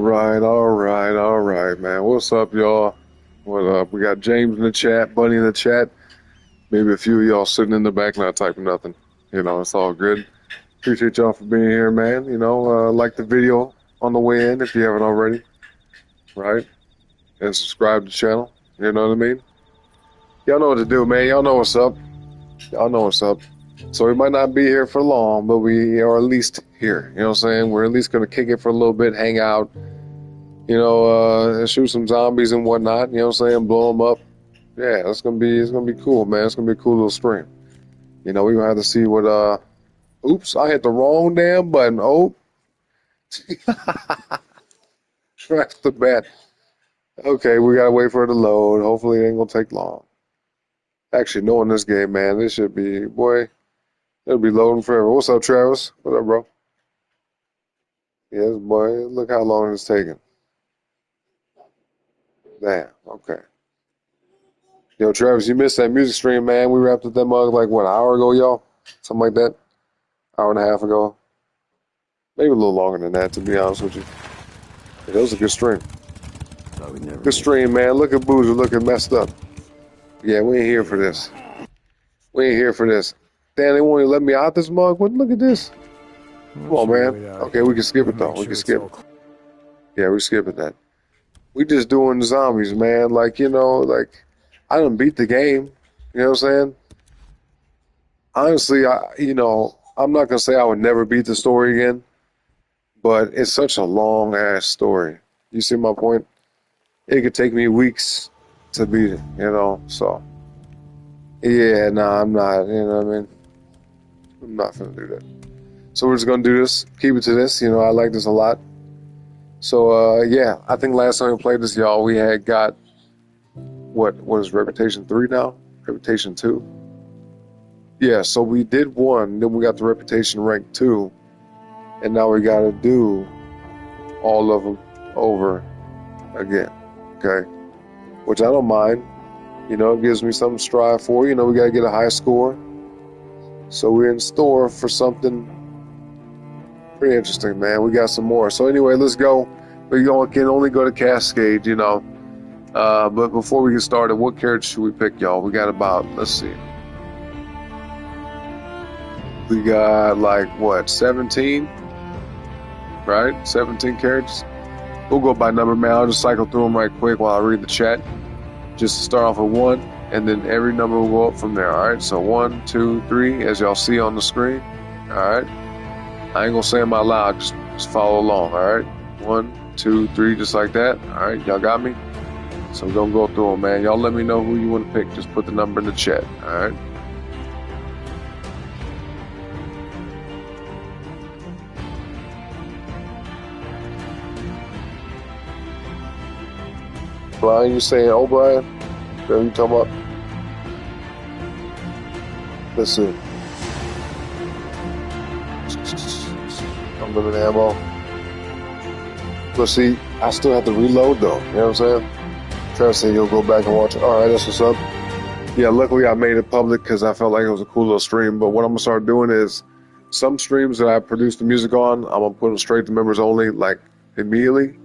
All right, man. What's up, y'all? What up? We got James in the chat, Bunny in the chat. Maybe a few of y'all sitting in the back not typing nothing. You know, it's all good. Appreciate y'all for being here, man. You know, like the video on the way in if you haven't already, right? And subscribe to the channel. You know what I mean? Y'all know what to do, man. Y'all know what's up. Y'all know what's up. So we might not be here for long, but we are at least here. You know what I'm saying? We're at least going to kick it for a little bit, hang out, you know, shoot some zombies and whatnot. You know what I'm saying? Blow them up. Yeah, it's gonna be cool, man. It's gonna be a cool little stream. You know, we're gonna have to see what oops, I hit the wrong damn button. Oh, scratch the bat. Okay, we gotta wait for it to load. Hopefully it ain't gonna take long. Actually, knowing this game, man, this should be, boy, it'll be loading forever. What's up, Travis? What up, bro? Yes, boy, look how long it's taking. Damn, okay. Yo, Travis, you missed that music stream, man. We wrapped up that mug like, what, an hour ago, y'all? Something like that? Hour and a half ago? Maybe a little longer than that, to be honest with you. Yeah, that was a good stream. Good stream, man. Look at Boozer looking messed up. Yeah, we ain't here for this. We ain't here for this. Damn, they won't even let me out this mug? What? Look at this. Come on, man. Okay, we can skip it, though. We can skip it. Yeah, we skipping that. We just doing zombies, man. Like, you know, like, I done beat the game. You know what I'm saying? Honestly, you know, I'm not going to say I would never beat the story again, but it's such a long-ass story. You see my point? It could take me weeks to beat it, you know? So, yeah, nah, I'm not, you know what I mean? I'm not going to do that. So we're just going to do this, keep it to this. You know, I like this a lot. So, yeah, I think last time we played this, y'all, we had got, what is Reputation 3 now? Reputation 2? Yeah, so we did 1, then we got the Reputation rank 2, and now we got to do all of them over again, okay? Which I don't mind. You know, it gives me something to strive for. You know, we got to get a high score. So we're in store for something pretty interesting, man. We got some more. So anyway, let's go. We can only go to Cascade, you know. But before we get started, what character should we pick, y'all? We got about, let's see. We got like, what, 17? Right? 17 characters? We'll go by number, man. I'll just cycle through them right quick while I read the chat. Just to start off with 1, and then every number will go up from there, all right? So 1, 2, 3, as y'all see on the screen, all right? I ain't gonna say them out loud, just follow along, all right? 1, 2, 3, just like that, all right? Y'all got me? So we're gonna go through them, man. Y'all let me know who you want to pick. Just put the number in the chat, all right? Brian, you saying O'Brien? What you talking about? Let's see. Unlimited ammo. Let's see. I still have to reload though. You know what I'm saying? Travis said you'll go back and watch it. All right, that's what's up. Yeah, luckily I made it public because I felt like it was a cool little stream. But what I'm gonna start doing is some streams that I produce the music on, I'm gonna put them straight to members only, like immediately.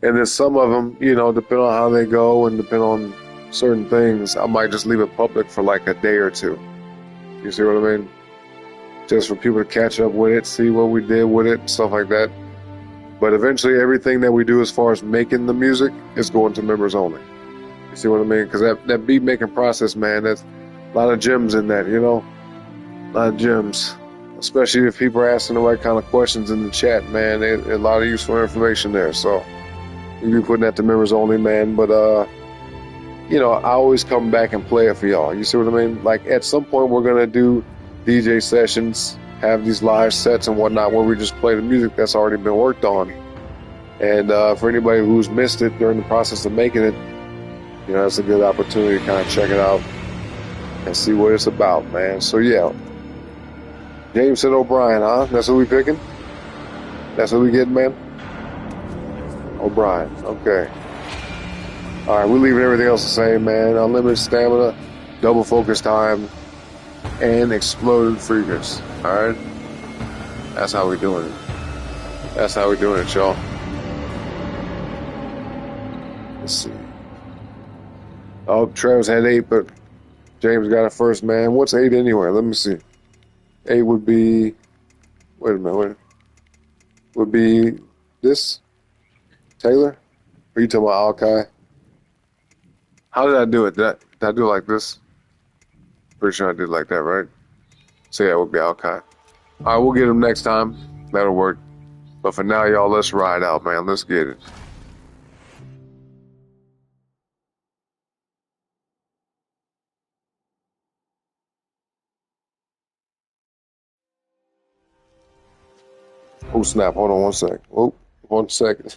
And then some of them, you know, depending on how they go and depending on certain things, I might just leave it public for like a day or two. You see what I mean? Just for people to catch up with it, see what we did with it, stuff like that. But eventually everything that we do as far as making the music is going to members only. You see what I mean? Because that beat making process, man, that's a lot of gems in that, you know? A lot of gems. Especially if people are asking the right kind of questions in the chat, man. A lot of useful information there. So you be putting that to members only, man. But, you know, I always come back and play it for y'all. You see what I mean? Like, at some point, we're going to do DJ sessions, have these live sets and whatnot where we just play the music that's already been worked on. And for anybody who's missed it during the process of making it, you know, it's a good opportunity to kind of check it out and see what it's about, man. So, yeah. James said O'Brien, huh? That's what we picking? That's what we getting, man? O'Brien, okay. All right, we're leaving everything else the same, man. Unlimited stamina, double focus time, and exploded freakers. All right? That's how we doing it. That's how we doing it, y'all. Let's see. Oh, Travis had 8, but James got it first, man. What's 8 anyway? Let me see. 8 would be. Wait a minute. Wait. Would be this Taylor? Or you talking about Alkai? How did I do it? Did I do it like this? Pretty sure I did it like that, right? So yeah, it would be Alkai. All right, we'll get him next time. That'll work. But for now, y'all, let's ride out, man. Let's get it. Oh, snap. Hold on 1 sec. Oh, 1 second.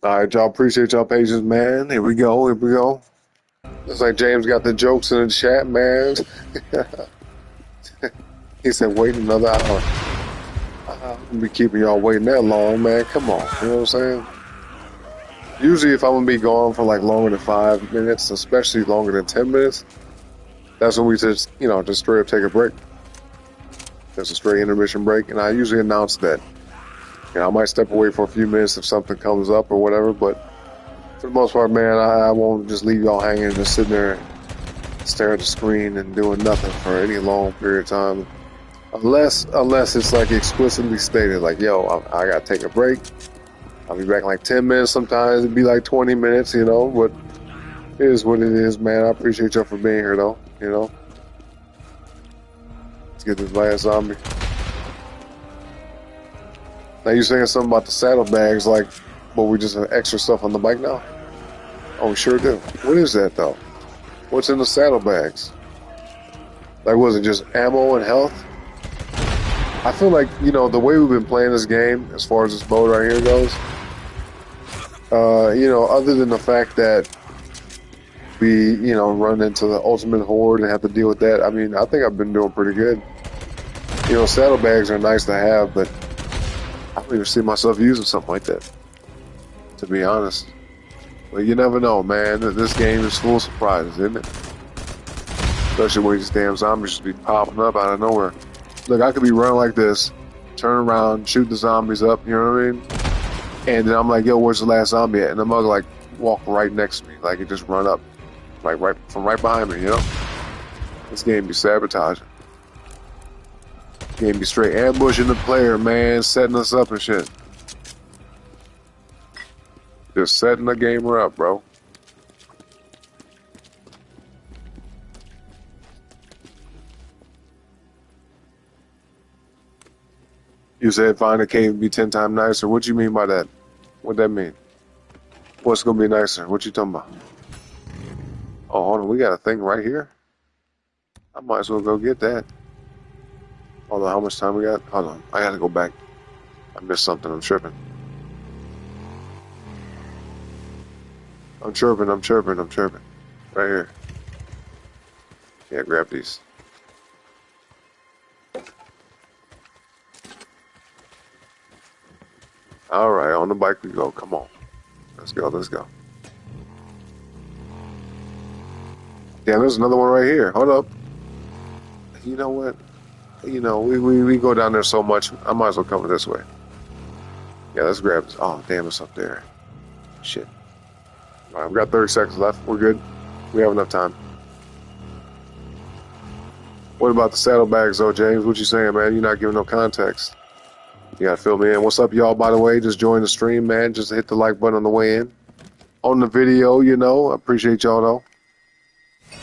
All right, y'all. Appreciate y'all patience, man. Here we go. Here we go. Looks like James got the jokes in the chat, man. He said, wait another hour. I'm going to be keeping y'all waiting that long, man. Come on. You know what I'm saying? Usually, if I'm going to be gone for like longer than 5 minutes, especially longer than 10 minutes, that's when we just, just straight up take a break. There's a straight intermission break. And I usually announce that. I might step away for a few minutes if something comes up or whatever, but for the most part, man, I won't just leave y'all hanging and just sitting there staring at the screen and doing nothing for any long period of time. Unless it's like explicitly stated, like, yo, I gotta take a break. I'll be back in like 10 minutes. Sometimes it'd be like 20 minutes, but it is what it is, man. I appreciate y'all for being here, though, Let's get this last zombie. Now, you saying something about the saddlebags, like, well, we just have extra stuff on the bike now? Oh, we sure do. What is that, though? What's in the saddlebags? Like, was it just ammo and health? I feel like, the way we've been playing this game, as far as this mode right here goes, other than the fact that we, run into the ultimate horde and have to deal with that, I mean, I think I've been doing pretty good. Saddlebags are nice to have, but I don't even see myself using something like that, to be honest. But you never know, man. This game is full of surprises, isn't it? Especially when these damn zombies just be popping up out of nowhere. Look, I could be running like this, turn around, shoot the zombies up, you know what I mean? And then I'm like, yo, where's the last zombie at? And the mug like walk right next to me, like it just run up, like right behind me, This game be sabotaging. Game be straight ambushing the player, man, setting us up and shit. Just setting the gamer up, bro. You said find a cave and be 10 times nicer. What you mean by that? What that mean? What's gonna be nicer? What you talking about? Oh, hold on. We got a thing right here. I might as well go get that. Hold on. How much time we got? Hold on. I gotta go back. I missed something. I'm tripping. I'm chirping. Right here. Yeah, grab these. All right, on the bike we go. Come on. Let's go. Damn, there's another one right here. Hold up. You know what? You know, we go down there so much. I might as well come this way. Yeah, let's grab this. Oh, damn, it's up there. Shit. All right, we got 30 seconds left. We're good. We have enough time. What about the saddlebags, though, James? What you saying, man? You're not giving no context. You gotta fill me in. What's up, y'all, by the way? Just join the stream, man. Just hit the like button on the way in. On the video, you know. I appreciate y'all, though.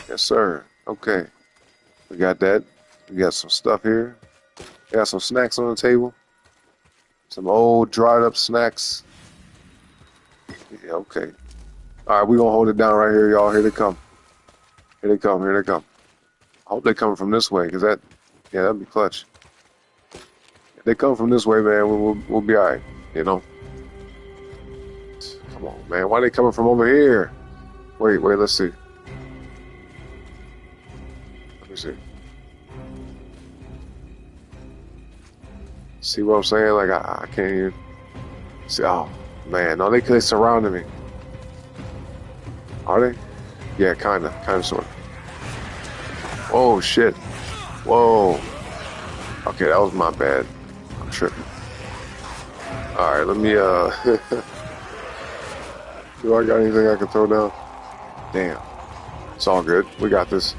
Yes, sir. Okay. We got that. We got some stuff here. We got some snacks on the table. Some old, dried up snacks. Yeah, okay. All right, we're going to hold it down right here, y'all. Here they come. Here they come. I hope they come from this way, because that'd be clutch. If they come from this way, man, we'll be all right, you know? Come on, man. Why are they coming from over here? Wait, let's see. Let me see. See what I'm saying? Like, I can't even see. Oh, man. No, they surrounded me. Are they? Yeah, kind of, sort of. Oh, shit. Whoa. Okay, that was my bad. I'm tripping. All right, let me, do I got anything I can throw down? Damn. It's all good. We got this.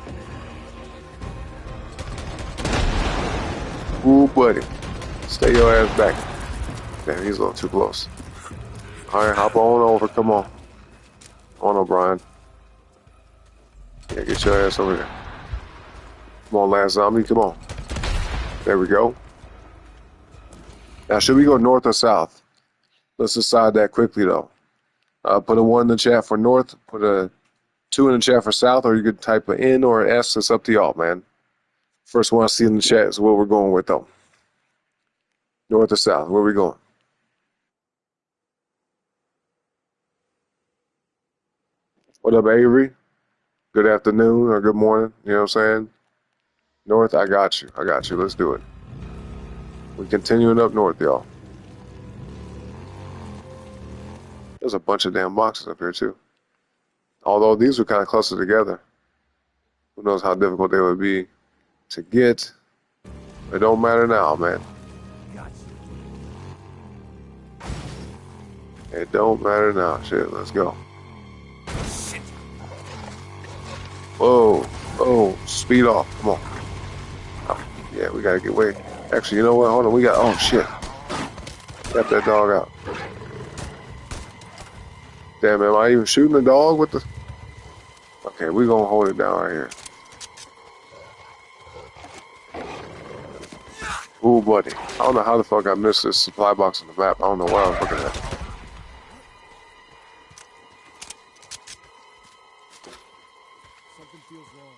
Ooh, buddy. Stay your ass back. Damn, he's a little too close. All right, hop on over. Come on. On, O'Brien. Yeah, get your ass over there. Come on, last zombie. Come on. There we go. Now, should we go north or south? Let's decide that quickly, though. Put a 1 in the chat for north. Put a 2 in the chat for south, or you could type an N or an S. It's up to y'all, man. First one I see in the chat is what we're going with, though. North or south? Where are we going? What up, Avery? Good afternoon or good morning. You know what I'm saying? North, I got you. Let's do it. We're continuing up north, y'all. There's a bunch of damn boxes up here, too. Although these were kind of closer together. Who knows how difficult they would be to get. It don't matter now, man. It don't matter now. Shit, let's go. Whoa, speed off. Come on. Oh, yeah, we gotta get away. Actually, you know what? Hold on, oh shit. Got that dog out. Damn, am I even shooting the dog with the... Okay, we're gonna hold it down right here. Ooh, buddy. I don't know how the fuck I missed this supply box on the map. I don't know what I was looking at. Something feels wrong.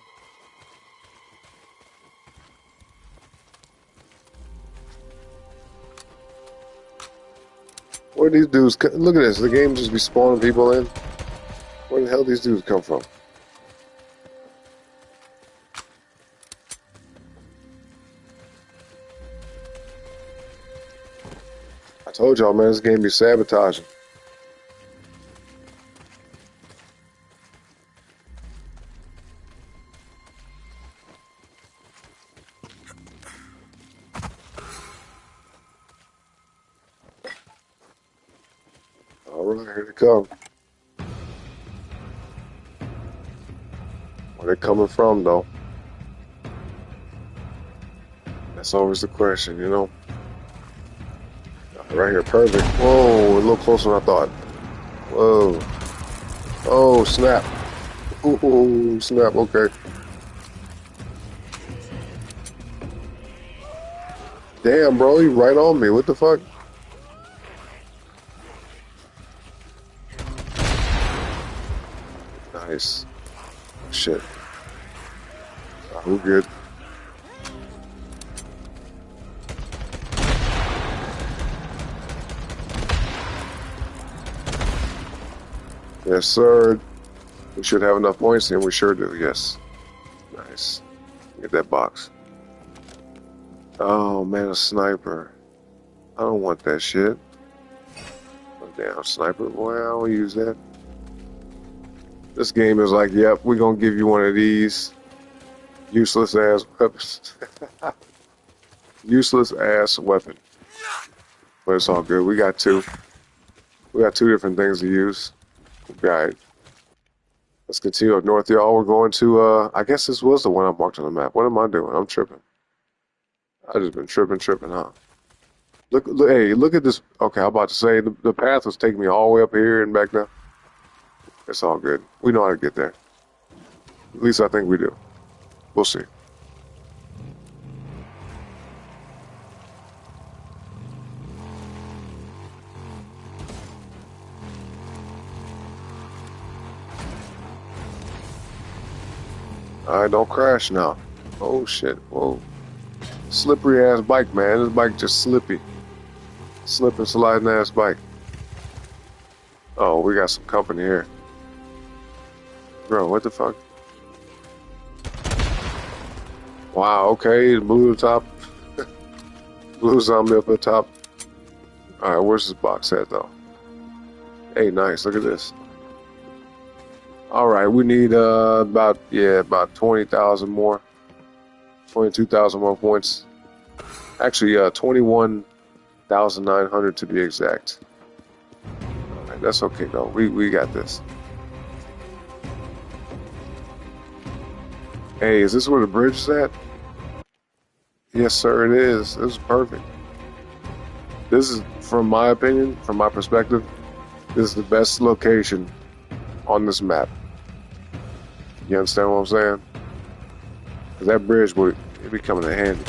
Where these dudes... Look at this. The game just be spawning people in. Where the hell these dudes come from? I told y'all, man, this game be sabotaging. All right, here they come. Where they coming from, though? That's always the question, you know? Right here, perfect. Whoa, a little closer than I thought. Whoa. Oh, snap. Ooh, snap, okay. Damn, bro, you right on me. What the fuck? Nice. Shit. We're good. Yes, sir. We should have enough points, and we sure do. Yes. Nice. Get that box. Oh man, a sniper. I don't want that shit. Oh, damn, sniper, boy, I don't use that. This game is like, yep, we're gonna give you one of these useless ass weapons. Useless ass weapon. But it's all good. We got two. We got two different things to use. Alright. Let's continue up north, y'all. We're going to, I guess this was the one I marked on the map. What am I doing? I'm tripping. I just been tripping, huh? Look, hey, look at this. Okay, I'm about to say, the path was taking me all the way up here and back down. It's all good. We know how to get there. At least I think we do. We'll see. Alright, don't crash now. Oh shit, whoa. Slippery ass bike, man. This bike just slippy. Slip and sliding ass bike. Oh, we got some company here. Bro, what the fuck? Wow, okay, blew the top. Blew zombie up the top. Alright, where's this box at though? Hey, nice, look at this. Alright, we need about 20,000 more. 22,000 more points. Actually, 21,900 to be exact. Alright, that's okay though. We got this. Hey, is this where the bridge is at? Yes, sir, it is. This is perfect. This is, from my opinion, from my perspective, this is the best location on this map. You understand what I'm saying? Because that bridge would be coming in handy.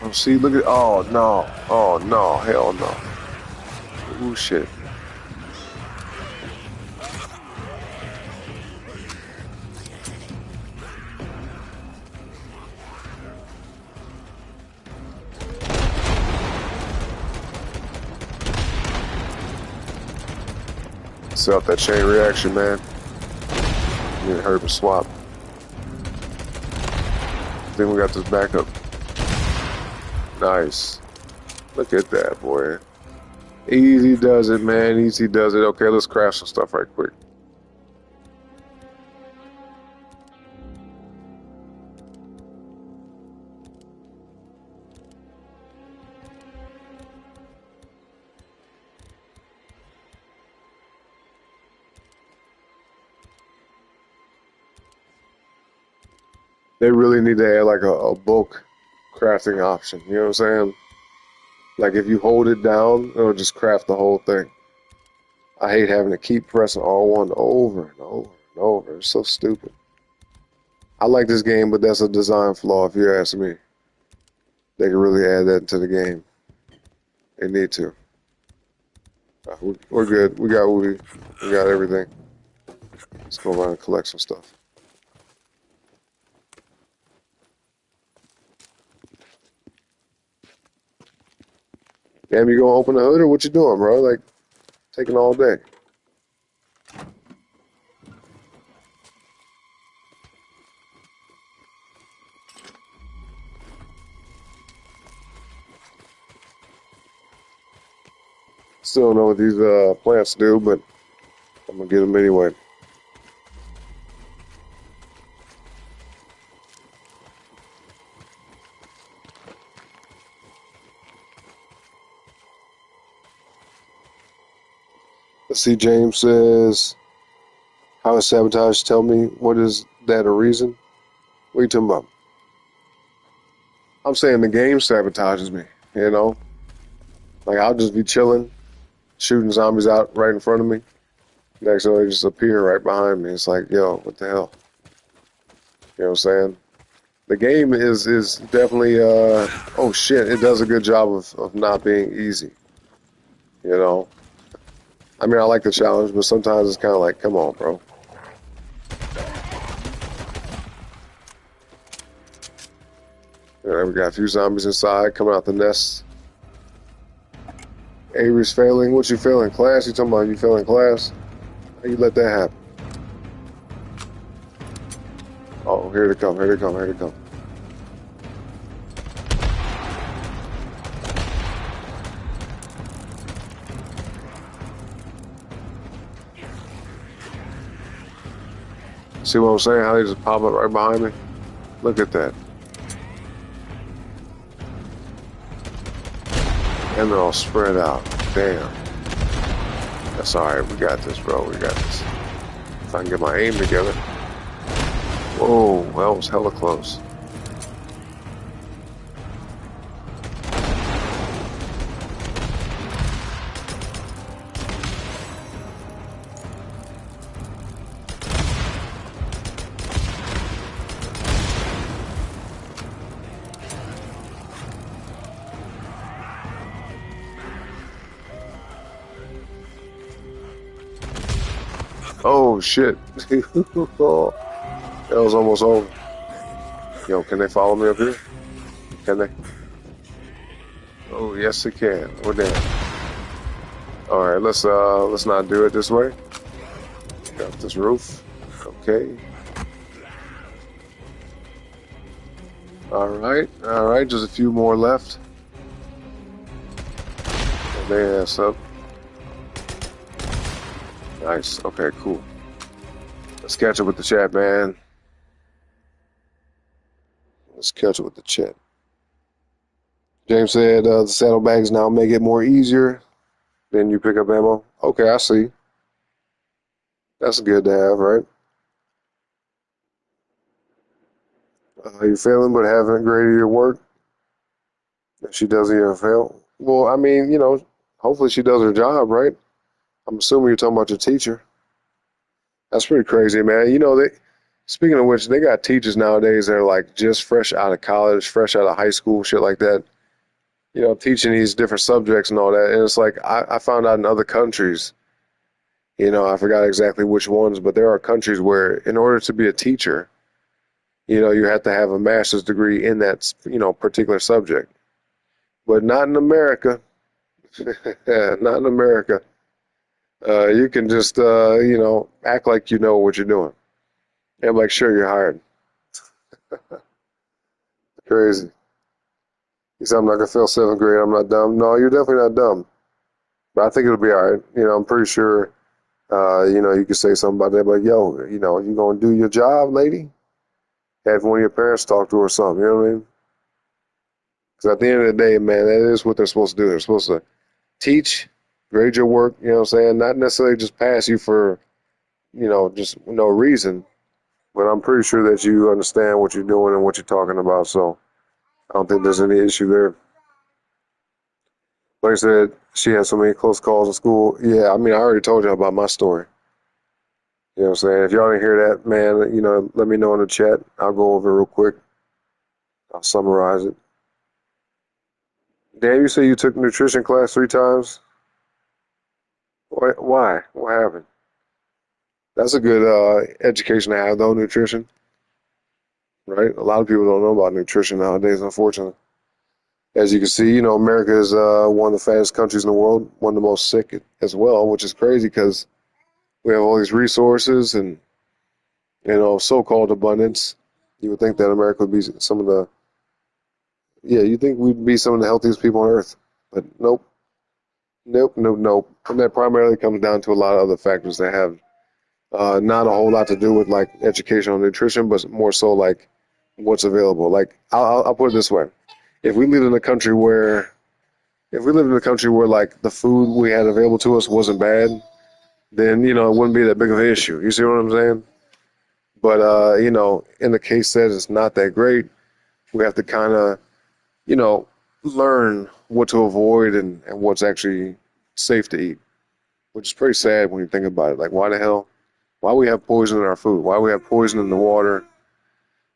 Oh, see, look at, oh no, hell no. Ooh, shit. Set up that chain reaction, man. You need to hurry up and swap. Then we got this backup. Nice. Look at that, boy. Easy does it, man. Easy does it. Okay, let's craft some stuff right quick. They really need to add like a bulk crafting option. You know what I'm saying? Like if you hold it down, it'll just craft the whole thing. I hate having to keep pressing R1 over and over and over. It's so stupid. I like this game, but that's a design flaw if you ask me. They can really add that to the game. They need to. We're good. We got Woody. We got everything. Let's go around and collect some stuff. Damn, you gonna open the hood or what you doing, bro? Like, taking all day. Still don't know what these plants do, but I'm gonna get them anyway. Let's see, James says, how is sabotage? Tell me, what is that a reason? What are you talking about? I'm saying the game sabotages me, you know? Like, I'll just be chilling, shooting zombies out right in front of me, Next thing they just appear right behind me. It's like, yo, what the hell? You know what I'm saying? The game is definitely oh shit, it does a good job of not being easy. You know? I mean I like the challenge, but sometimes it's kinda like, come on, bro. We got a few zombies inside coming out the nest. Avery's failing. What you failing? Class? You talking about you failing class? How you let that happen? Oh, here they come, here they come, here they come. See what I'm saying? How they just pop up right behind me? Look at that. And they're all spread out. Damn. That's alright. We got this, bro. We got this. If I can get my aim together. Whoa, that was hella close. Oh shit. That was almost over. Yo, can they follow me up here? Can they? Oh yes they can. We're there. Alright, let's not do it this way. Got this roof. Okay. Alright, just a few more left. And they ass up. Nice. Okay, cool. Let's catch up with the chat, man. Let's catch up with the chat. James said the saddlebags now make it more easier. Then you pick up ammo. Okay, I see. That's good to have, right? You're failing but haven't graded your work. If she doesn't even fail. Well, I mean, you know, hopefully she does her job, right? I'm assuming you're talking about your teacher. That's pretty crazy, man. You know, speaking of which, they got teachers nowadays that are like just fresh out of college, fresh out of high school, shit like that. You know, teaching these different subjects and all that. And it's like, I found out in other countries, you know, I forgot exactly which ones, but there are countries where in order to be a teacher, you know, you have to have a master's degree in that, you know, particular subject. But not in America. Not in America. You can just, you know, act like you know what you're doing. And I'm like, sure, you're hired. Crazy. He said, I'm not going to fail seventh grade. I'm not dumb. No, you're definitely not dumb. But I think it'll be all right. You know, I'm pretty sure, you know, you could say something about that. But, yo, you know, you going to do your job, lady? Have one of your parents talk to her or something. You know what I mean? Because at the end of the day, man, that is what they're supposed to do. They're supposed to teach, grade your work, you know what I'm saying? Not necessarily just pass you for, you know, just no reason. But I'm pretty sure that you understand what you're doing and what you're talking about. So I don't think there's any issue there. Like I said, she had so many close calls in school. Yeah, I mean, I already told you about my story. You know what I'm saying? If y'all didn't hear that, man, you know, let me know in the chat. I'll go over it real quick. I'll summarize it. Dan, you say you took nutrition class 3 times? Why? What happened? That's a good education to have, though, nutrition. Right? A lot of people don't know about nutrition nowadays, unfortunately. As you can see, you know, America is one of the fattest countries in the world, one of the most sick as well, which is crazy because we have all these resources and, you know, so-called abundance. You would think that America would be some of the, yeah, you think we'd be some of the healthiest people on earth. But nope. Nope. And that primarily comes down to a lot of other factors that have not a whole lot to do with like educational nutrition, but more so like what's available. Like I'll put it this way: if we lived in a country where like the food we had available to us wasn't bad, then you know it wouldn't be that big of an issue. You see what I'm saying? But you know, in the case that it's not that great, we have to kind of, you know, learn what to avoid and what's actually safe to eat. which is pretty sad when you think about it. Like, why the hell? Why we have poison in our food? Why we have poison in the water?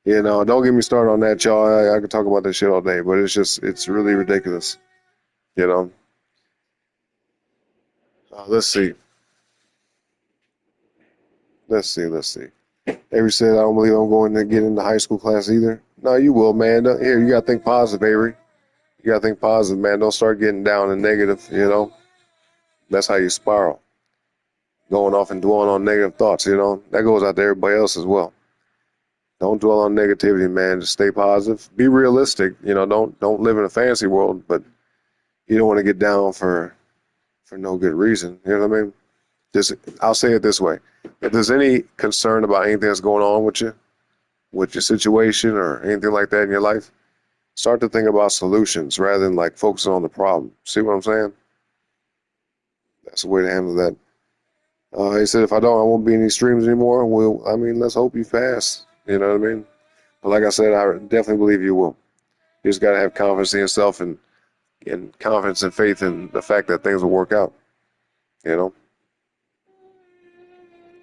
You know, don't get me started on that, y'all. I could talk about this shit all day, but it's really ridiculous. You know. Let's see. Let's see. Avery said, I don't believe I'm going to get into high school class either. No, you will, man. Here, you got to think positive, Avery. You got to think positive, man. Don't start getting down and negative, you know. That's how you spiral. Going off and dwelling on negative thoughts, you know. That goes out to everybody else as well. Don't dwell on negativity, man. Just stay positive. Be realistic. You know, don't live in a fantasy world, but you don't want to get down for no good reason. You know what I mean? Just I'll say it this way. If there's any concern about anything that's going on with your situation or anything like that in your life, start to think about solutions rather than like focusing on the problem. See what I'm saying? That's the way to handle that. He said, if I don't, I won't be in these streams anymore. Well, I mean, let's hope you pass. You know what I mean? But like I said, I definitely believe you will. You just got to have confidence in yourself and confidence and faith in the fact that things will work out. You know?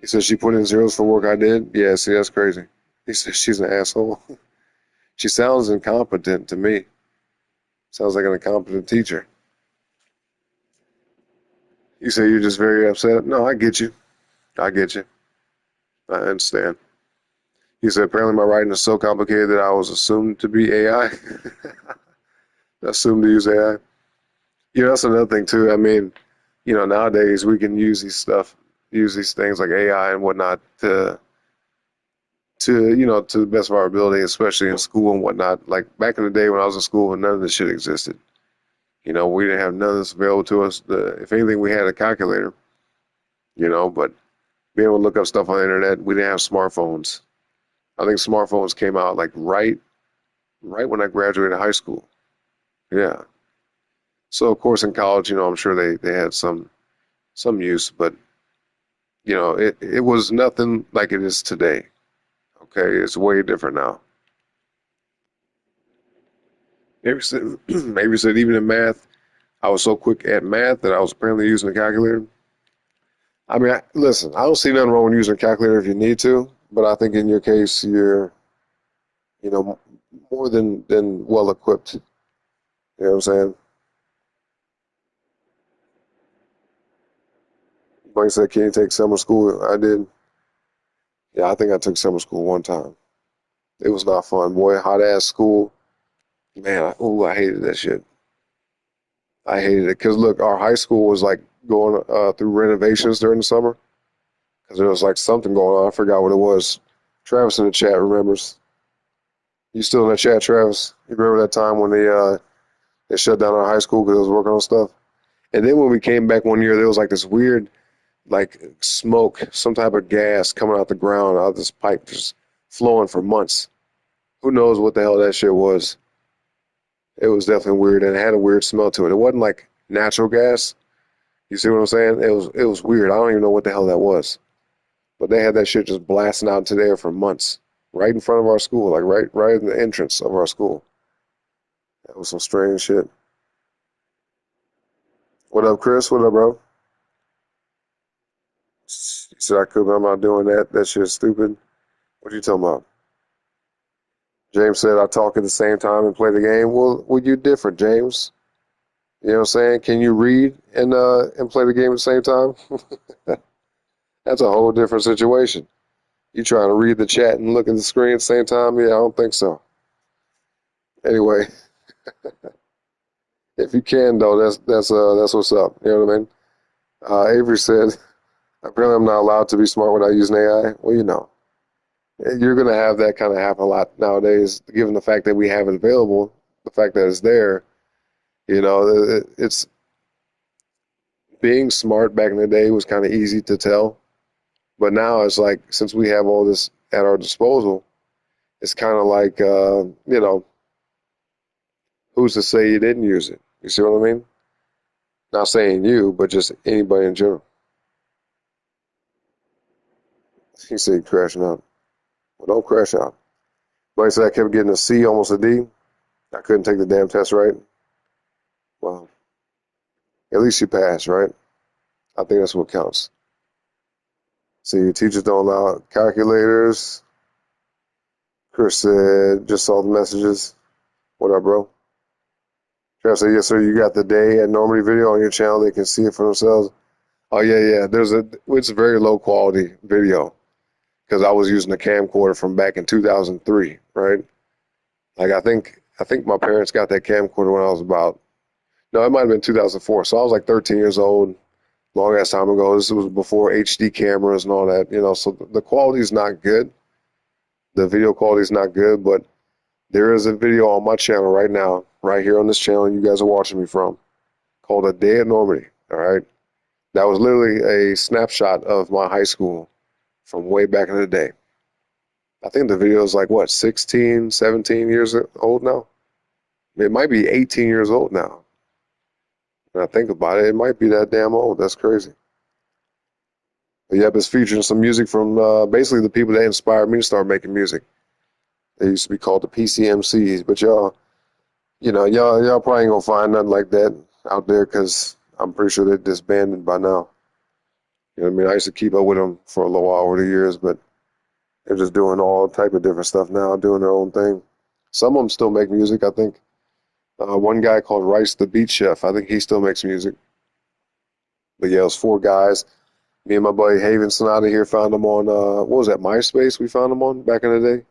He said she put in zeros for work I did. Yeah, see, that's crazy. He said she's an asshole. She sounds incompetent to me. Sounds like an incompetent teacher. You say you're just very upset. No, I get you. I get you. I understand. He said apparently my writing is so complicated that I was assumed to be AI. Assumed to use AI. You know, that's another thing too. I mean, you know, nowadays we can use these things like AI and whatnot to you know, to the best of our ability, especially in school and whatnot. Like back in the day when I was in school and none of this shit existed. You know, we didn't have none of this available to us. If anything, we had a calculator, you know, but being able to look up stuff on the internet, we didn't have smartphones. I think smartphones came out like right when I graduated high school. Yeah. So of course in college, you know, I'm sure they had some use, but you know, it was nothing like it is today. Okay, it's way different now. Maybe said even in math, I was so quick at math that I was apparently using a calculator. I mean, listen, I don't see nothing wrong with using a calculator if you need to, but I think in your case, you're, you know, more than well equipped. You know what I'm saying? Like said, can you take summer school? I did. Yeah, I think I took summer school one time. It was not fun, boy. Hot ass school. Man, I hated that shit. I hated it because look, our high school was like going through renovations during the summer because there was like something going on. I forgot what it was. Travis in the chat remembers. You still in the chat, Travis? You remember that time when they shut down our high school because it was working on stuff? And then when we came back one year, there was like this weird like smoke, some type of gas coming out the ground out of this pipe just flowing for months. Who knows what the hell that shit was? It was definitely weird and it had a weird smell to it. It wasn't like natural gas. You see what I'm saying? It was weird. I don't even know what the hell that was. But they had that shit just blasting out into the air for months, right in front of our school, like right in the entrance of our school. That was some strange shit. What up, Chris? What up, bro? You said I could, but I'm not doing that. That shit's stupid. What are you talking about? James said I talk at the same time and play the game. Well, you different, James. You know what I'm saying? Can you read and play the game at the same time? That's a whole different situation. You trying to read the chat and look at the screen at the same time? Yeah, I don't think so. Anyway, if you can though, that's what's up. You know what I mean? Avery said, apparently I'm not allowed to be smart without using AI. Well, you know, you're gonna have that kind of happen a lot nowadays, given the fact that we have it available, the fact that it's there. You know, it's being smart back in the day was kind of easy to tell, but now it's like since we have all this at our disposal, it's kind of like you know, who's to say you didn't use it? You see what I mean? Not saying you, but just anybody in general. He said crashing out. Well, don't crash out. But he said I kept getting a C, almost a D. I couldn't take the damn test right. Well, at least you passed, right? I think that's what counts. See, teachers don't allow calculators. Chris said, just saw the messages. What up, bro? Travis said, yes, sir. You got the day at Normandy video on your channel. They can see it for themselves. Oh, yeah. It's a very low quality video because I was using a camcorder from back in 2003, right? Like, I think my parents got that camcorder when I was about, no, it might have been 2004. So I was like 13 years old, long ass time ago. This was before HD cameras and all that, so the quality is not good. The video quality is not good, but there is a video on my channel right now, right here on this channel you guys are watching me from, called A Day at Normandy, all right? That was literally a snapshot of my high school from way back in the day. I think the video is like, what, 16, 17 years old now? It might be 18 years old now. When I think about it, it might be that damn old. That's crazy. But yep, it's featuring some music from basically the people that inspired me to start making music. They used to be called the PCMCs, but y'all probably ain't gonna find nothing like that out there because I'm pretty sure they're disbanded by now. You know what I mean? I used to keep up with them for a little while over the years, but they're just doing all type of different stuff now, doing their own thing. Some of them still make music, I think. One guy called Rice the Beat Chef, I think he still makes music. But yeah, it was 4 guys. Me and my buddy Haven Sonata here found them on, what was that, MySpace we found them on back in the day?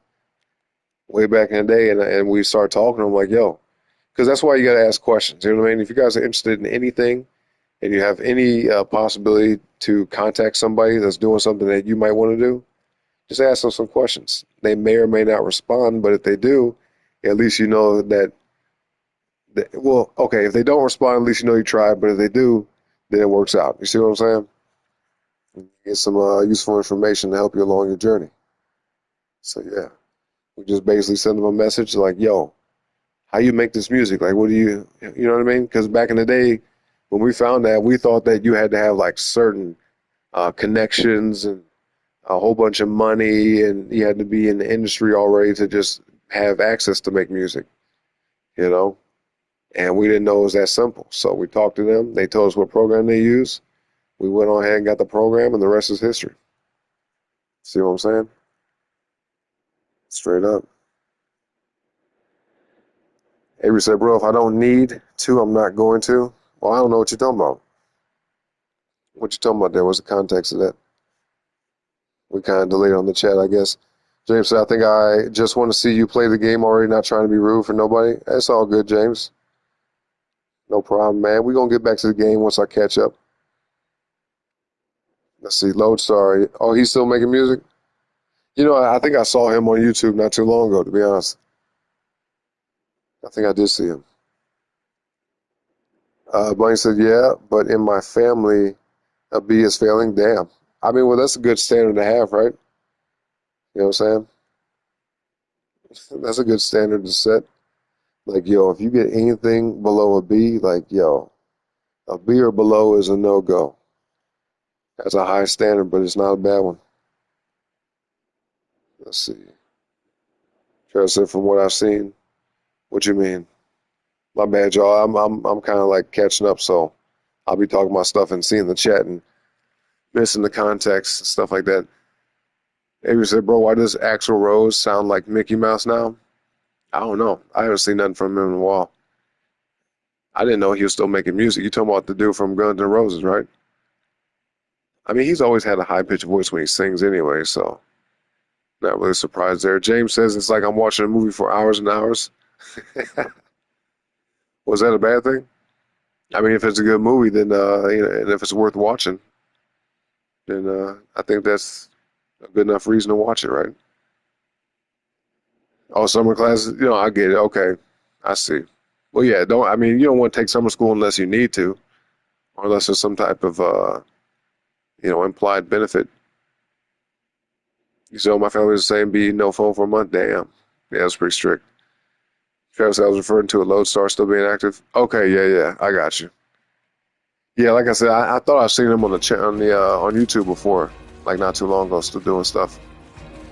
Way back in the day, and we started talking. I'm like, yo, because that's why you got to ask questions. You know what I mean? If you guys are interested in anything and you have any possibility to contact somebody that's doing something that you might want to do, just ask them some questions. They may or may not respond, but if they do, at least you know well, okay, if they don't respond, at least you know you tried, but if they do, then it works out. You see what I'm saying? You get some useful information to help you along your journey. So, yeah, we just basically send them a message like, yo, how you make this music? Like, what do you know what I mean? Because back in the day, when we found that, we thought that you had to have like certain connections and a whole bunch of money, and you had to be in the industry already to just have access to make music, And we didn't know it was that simple. So we talked to them. They told us what program they use. We went on ahead and got the program, and the rest is history. See what I'm saying? Straight up. Avery said, bro, if I don't need to, I'm not going to. Well, I don't know what you're talking about. What you talking about there? What's the context of that? We kind of delayed on the chat, I guess. James said, I think I just want to see you play the game already, not trying to be rude for nobody. That's all good, James. No problem, man. We're going to get back to the game once I catch up. Let's see. Lodestar. Oh, he's still making music? I think I saw him on YouTube not too long ago, to be honest. I think I did see him. Bunny said, yeah, but in my family, a B is failing. Damn. I mean, well, that's a good standard to have, right? You know what I'm saying? That's a good standard to set. Like, yo, if you get anything below a B, like, yo, a B or below is a no-go. That's a high standard, but it's not a bad one. Let's see. Trevor said, from what I've seen, what you mean? My bad, y'all. I'm kind of like catching up, so I'll be talking my stuff and seeing the chat and missing the context and stuff like that. Avery said, bro, why does Axl Rose sound like Mickey Mouse now? I don't know. I haven't seen nothing from him in a while. I didn't know he was still making music. You talking about the dude from Guns N' Roses, right? I mean, he's always had a high-pitched voice when he sings anyway, so not really surprised there. James says it's like I'm watching a movie for hours and hours. Was that a bad thing? I mean, if it's a good movie, then and if it's worth watching, then I think that's a good enough reason to watch it, right? Oh, summer classes, I get it. Okay, I see. Well, yeah, you don't want to take summer school unless you need to, or unless there's some type of, implied benefit. So my family was saying, be no phone for a month. Damn. Yeah, that's pretty strict. Travis, I was referring to a Lodestar still being active. Okay, yeah, I got you. Yeah, like I said, I thought I've seen him on on YouTube before, like not too long ago, still doing stuff.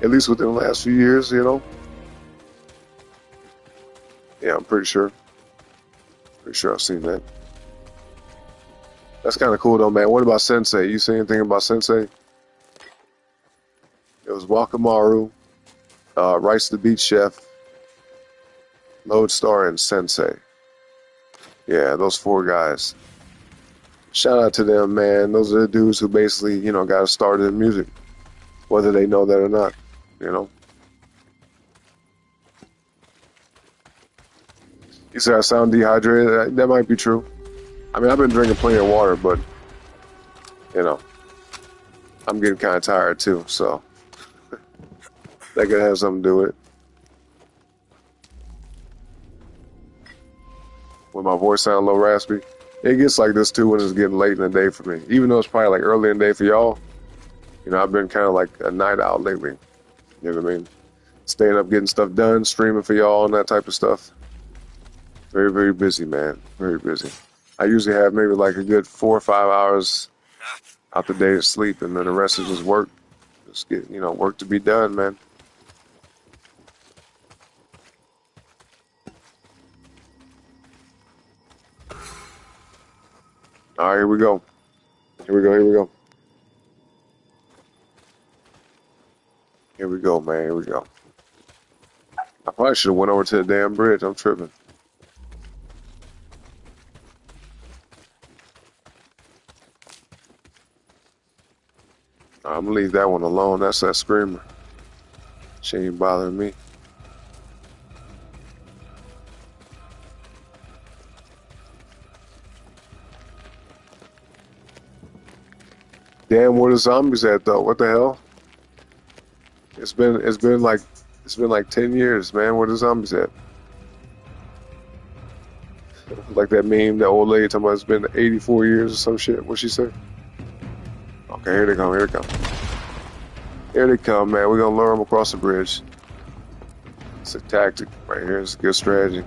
At least within the last few years, Yeah, I'm pretty sure. Pretty sure I've seen that. That's kind of cool though, man. What about Sensei? You see anything about Sensei? It was Wakamaru, Rice the Beach Chef, Lodestar, and Sensei. Yeah, those four guys. Shout out to them, man. Those are the dudes who basically, got us started in music, whether they know that or not, you know. You said I sound dehydrated. That might be true. I mean, I've been drinking plenty of water, but, I'm getting kind of tired too, so that could have something to do with it. When my voice sounds a little raspy. It gets like this too when it's getting late in the day for me. Even though it's probably like early in the day for y'all, I've been kind of like a night owl lately. You know what I mean? Staying up, getting stuff done, streaming for y'all and that type of stuff. Very, very busy, man. Very busy. I usually have maybe like a good 4 or 5 hours out the day to sleep, and then the rest is just work. Just get, work to be done, man. All right, here we go. Here we go, here we go. Here we go, man, here we go. I probably should have went over to the damn bridge. I'm tripping. I'm gonna leave that one alone. That's that screamer. She ain't bothering me. Damn, where the zombies at though? What the hell? It's been like 10 years, man. Where the zombies at? Like that meme, that old lady talking about it's been 84 years or some shit. What she say? Okay, here they come. Here they come. Here they come, man. We're gonna lure them across the bridge. It's a tactic right here. It's a good strategy.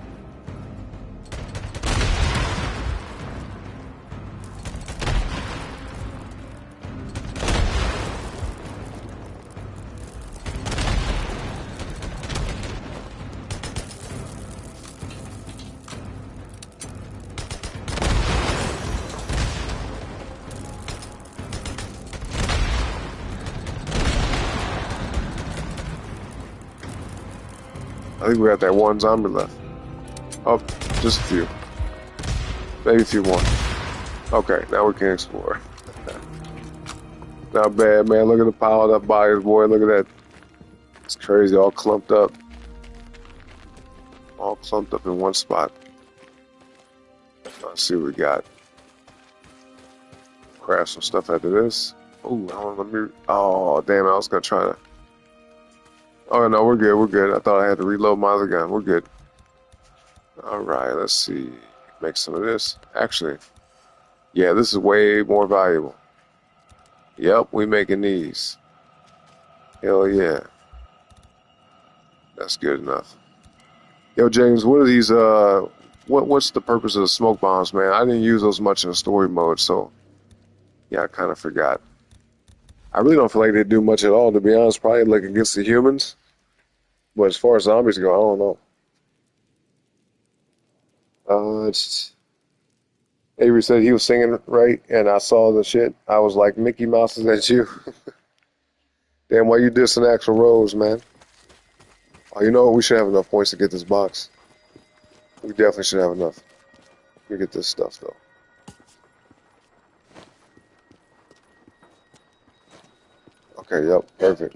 I think we got that one zombie left. Oh, just a few. Maybe a few more. Okay, now we can explore. Not bad, man. Look at the piled up bodies, boy. Look at that. It's crazy, all clumped up. All clumped up in one spot. Let's see what we got. Craft some stuff after this. Oh, damn, I was gonna try to. Oh, no, we're good, we're good. I thought I had to reload my other gun. We're good. Alright, let's see. Make some of this. Actually, yeah, this is way more valuable. Yep, we making these. Hell yeah. That's good enough. Yo, James, what are these, what's the purpose of the smoke bombs, man? I didn't use those much in the story mode, so yeah, I kind of forgot. I really don't feel like they do much at all, to be honest, probably like against the humans. But as far as zombies go, I don't know. Avery said he was singing right, and I saw the shit. I was like, Mickey Mouse, is that you? Damn, why you dissing Axl Rose, man? Oh, you know what? We should have enough points to get this box. We definitely should have enough. Let me get this stuff, though. Okay, yep, perfect.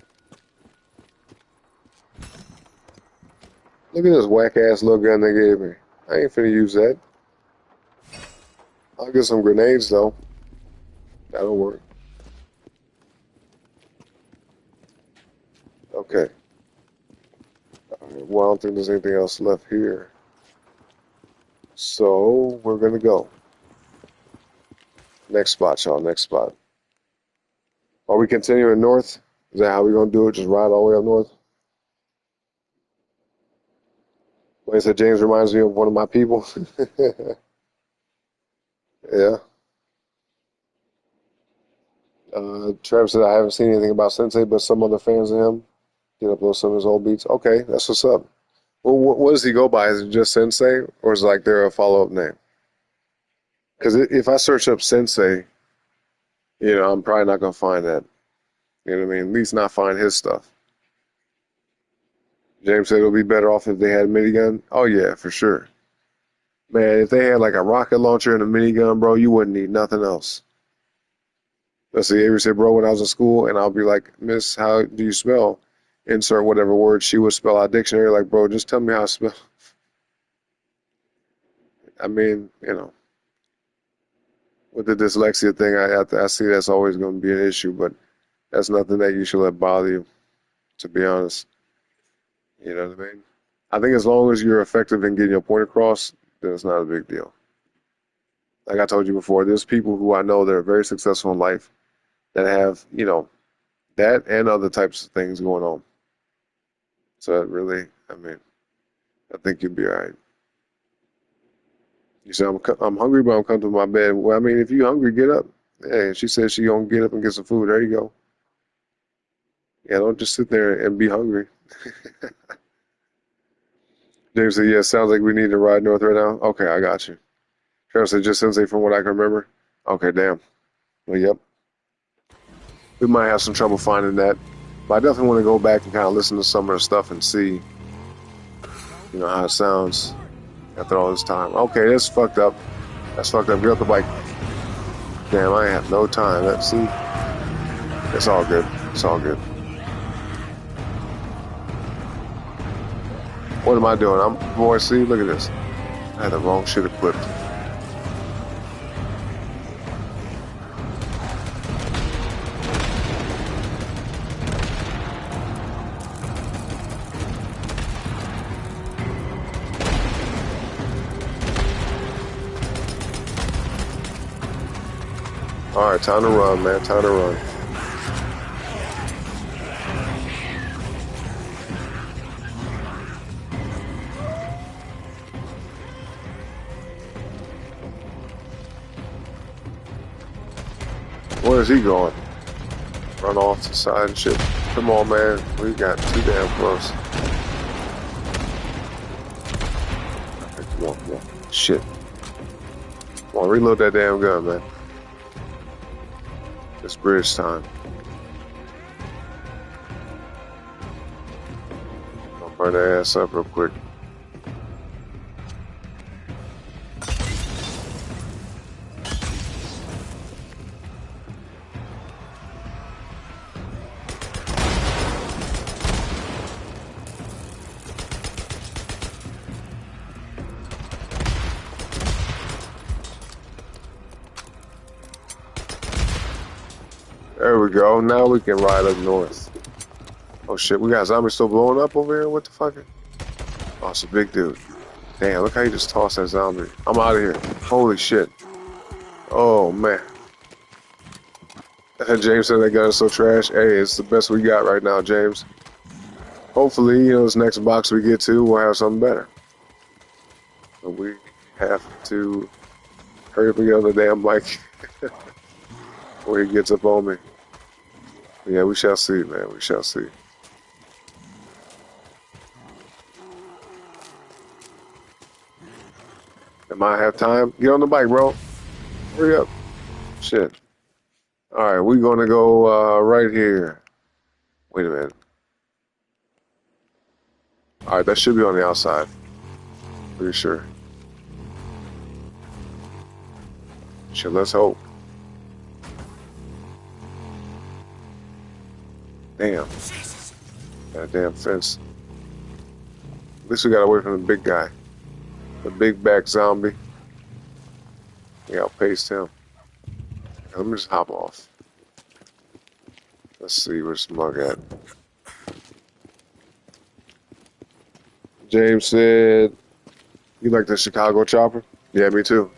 Look at this whack-ass little gun they gave me. I ain't finna use that. I'll get some grenades, though. That'll work. Okay. Well, I don't think there's anything else left here. So, we're gonna go. Next spot, y'all, next spot. Are we continuing north? Is that how we're gonna do it? Just ride all the way up north? Like I said, James reminds me of one of my people. Yeah. Travis said I haven't seen anything about Sensei, but some other fans of him did upload some of his old beats. Okay, that's what's up. Well, what does he go by? Is it just Sensei, or is like there a follow-up name? Because if I search up Sensei, you know, I'm probably not gonna find that. You know what I mean? At least not find his stuff. James said it'll be better off if they had a minigun. Oh yeah, for sure. Man, if they had like a rocket launcher and a minigun, bro, you wouldn't need nothing else. Let's see, Avery said, bro, when I was in school, and I'll be like, Miss, how do you spell? Insert whatever word she would spell out dictionary. Like, bro, just tell me how to spell. I mean, you know, with the dyslexia thing, I see that's always going to be an issue, but that's nothing that you should let bother you, to be honest. You know what I mean? I think as long as you're effective in getting your point across, then it's not a big deal. Like I told you before, there's people who I know that are very successful in life that have, you know, that and other types of things going on. So it really, I mean, I think you'll be all right. You say, I'm hungry, but I'm coming to my bed. Well, I mean, if you're hungry, get up. Hey, she said she gonna get up and get some food. There you go. Yeah, don't just sit there and be hungry. James said, yeah, sounds like we need to ride north right now. Okay, I got you. Trevor said, just Sensei from what I can remember. Okay, damn. Well, yep. We might have some trouble finding that. But I definitely want to go back and kind of listen to some of the stuff and see, you know, how it sounds after all this time. Okay, that's fucked up. That's fucked up. Get off the bike. Damn, I have no time. Let's see. It's all good. It's all good. What am I doing? Boy, see, look at this. I had the wrong shit equipped. All right, time to run, man. Time to run. Where is he going? Run off to the side and shit. Come on, man. We got too damn close. Okay, come on, come on. Shit. Come on, reload that damn gun, man. It's bridge time. I'll burn that ass up real quick. There we go. Now we can ride up north. Oh shit, we got zombies still blowing up over here? What the fuck? Oh, it's a big dude. Damn, look how you just tossed that zombie. I'm out of here. Holy shit. Oh man. James said that gun is so trash. Hey, it's the best we got right now, James. Hopefully, you know, this next box we get to, we'll have something better. But we have to hurry up and get on the damn bike before he gets up on me. Yeah, we shall see, man. We shall see. Am I have time? Get on the bike, bro. Hurry up. Shit. All right, we're going to go right here. Wait a minute. All right, that should be on the outside. Pretty sure. Shit, let's hope. Damn. That damn fence. At least we got away from the big guy. The big back zombie. We outpaced him. Let me just hop off. Let's see where's Smug at. James said, you like the Chicago chopper? Yeah, me too.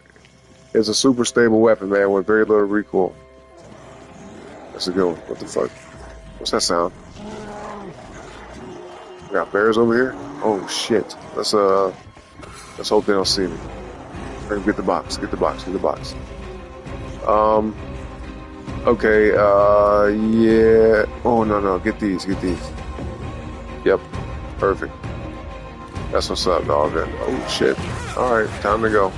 It's a super stable weapon, man, with very little recoil. That's a good one. What the fuck? What's that sound? We got bears over here? Oh shit. Let's hope they don't see me. Get the box, get the box, get the box. Okay, yeah. Oh no, get these. Yep, perfect. That's what's up, dog. Oh shit. Alright, time to go.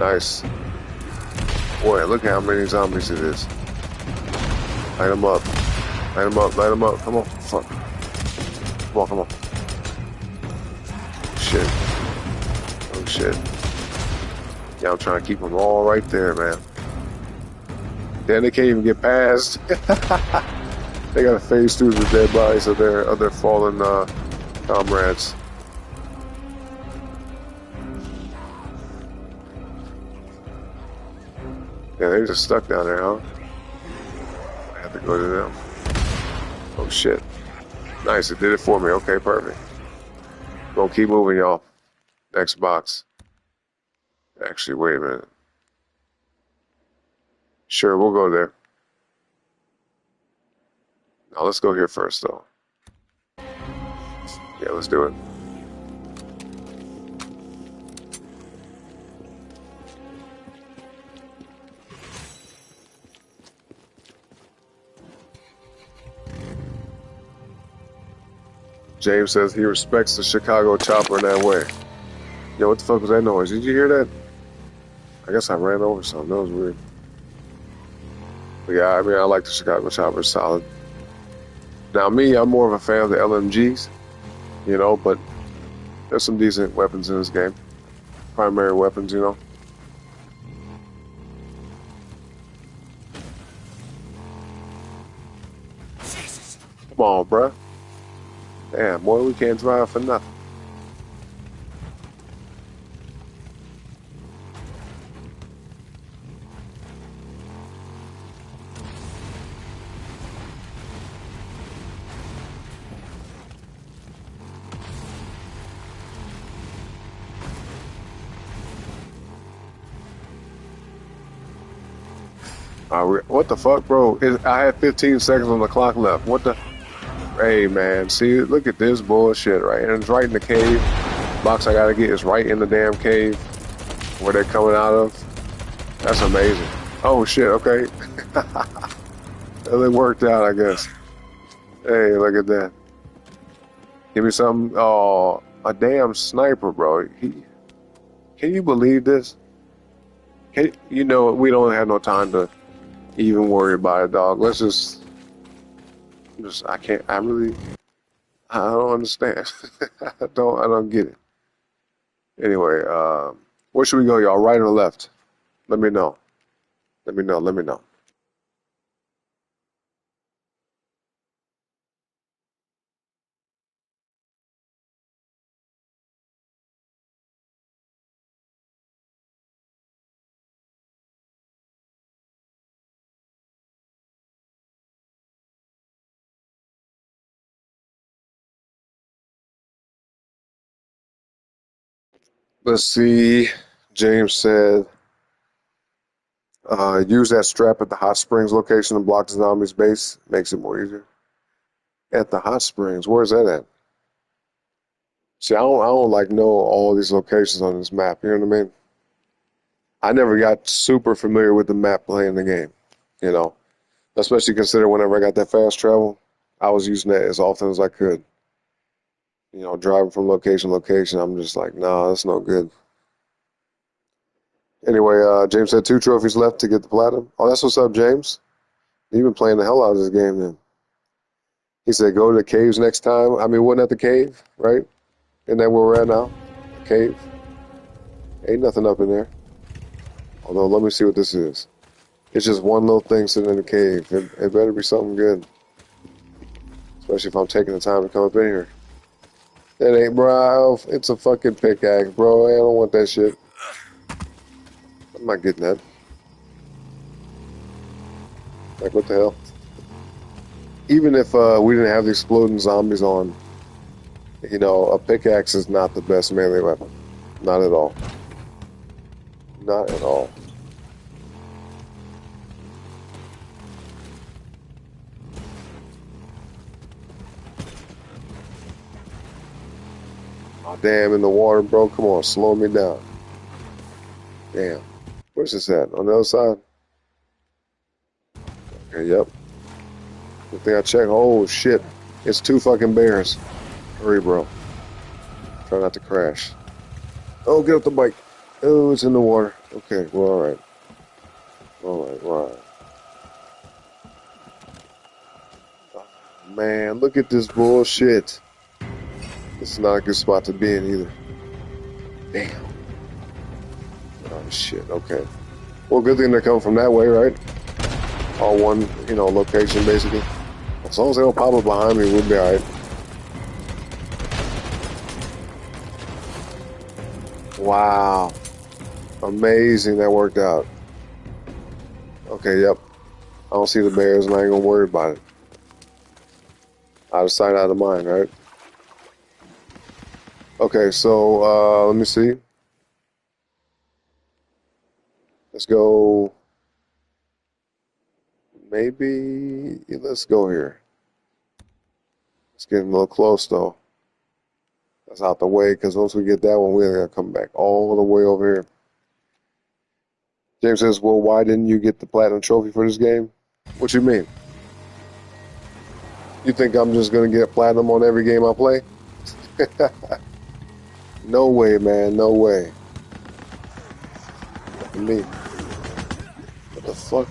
Nice. Boy, look how many zombies it is. Light them up. Light them up, light them up. Come on. Fuck. Come on, come on. Shit. Oh, shit. Yeah, I'm trying to keep them all right there, man. Then they can't even get past. They gotta phase through the dead bodies of their fallen comrades. Yeah, they're just stuck down there, huh? I have to go to them. Oh shit. Nice, it did it for me. Okay, perfect. Gonna keep moving, y'all. Next box. Actually, wait a minute. Sure, we'll go there. Now let's go here first, though. Yeah, let's do it. James says he respects the Chicago chopper in that way. Yo, what the fuck was that noise? Did you hear that? I guess I ran over something. That was weird. But yeah, I mean, I like the Chicago chopper. It's solid. Now, me, I'm more of a fan of the LMGs, you know, but there's some decent weapons in this game. Primary weapons, you know. Jesus. Come on, bruh. Damn, boy, we can't drive for nothing. What the fuck, bro? I had 15 seconds on the clock left. What the? Hey, man. See, look at this bullshit, right? And it's right in the cave. Box I gotta get is right in the damn cave where they're coming out of. That's amazing. Oh, shit, okay. Well, it worked out, I guess. Hey, look at that. Give me something. Oh, a damn sniper, bro. Can you believe this? You know, we don't have no time to even worry about it, dog. Let's just I don't understand. I don't get it. Anyway, where should we go, y'all? Right or left? Let me know. Let me know. Let's see. James said, use that strap at the hot springs location to block the zombies base. Makes it more easier. At the hot springs, where's that at? See, I don't like know all these locations on this map. You know what I mean? I never got super familiar with the map playing the game. You know, especially consider whenever I got that fast travel, I was using that as often as I could. You know, driving from location to location, I'm just like, nah, that's no good. Anyway, James had 2 trophies left to get the platinum. Oh, that's what's up, James. You've been playing the hell out of this game then. He said, go to the caves next time. I mean, wasn't that the cave, right? Isn't that where we're at now? The cave? Ain't nothing up in there. Although, let me see what this is. It's just one little thing sitting in the cave. It better be something good. Especially if I'm taking the time to come up in here. That ain't, bro. It's a fucking pickaxe, bro. I don't want that shit. I'm not getting that. Like, what the hell? Even if we didn't have the exploding zombies on, you know, a pickaxe is not the best melee weapon. Not at all. Not at all. Oh, damn, in the water, bro. Come on, slow me down. Damn. Where's this at? On the other side? Okay, yep. Good thing I checked. Oh, shit. It's 2 fucking bears. Hurry, bro. Try not to crash. Oh, get off the bike. Oh, it's in the water. Okay, we're alright. Alright, we're alright. Oh, man, look at this bullshit. This is not a good spot to be in either. Damn. Oh, shit, okay. Well, good thing they're coming from that way, right? All one, location, basically. As long as they don't pop up behind me, we'll be alright. Wow. Amazing, that worked out. Okay, yep. I don't see the bears and I ain't gonna worry about it. Out of sight, out of mind, right? Okay, so let me see. Let's go. Maybe let's go here. Let's get a little close though. That's out the way, because once we get that one, we're gonna come back all the way over here. James says, well, why didn't you get the platinum trophy for this game? What you mean? You think I'm just gonna get platinum on every game I play? No way, man, no way. Me. What the fuck?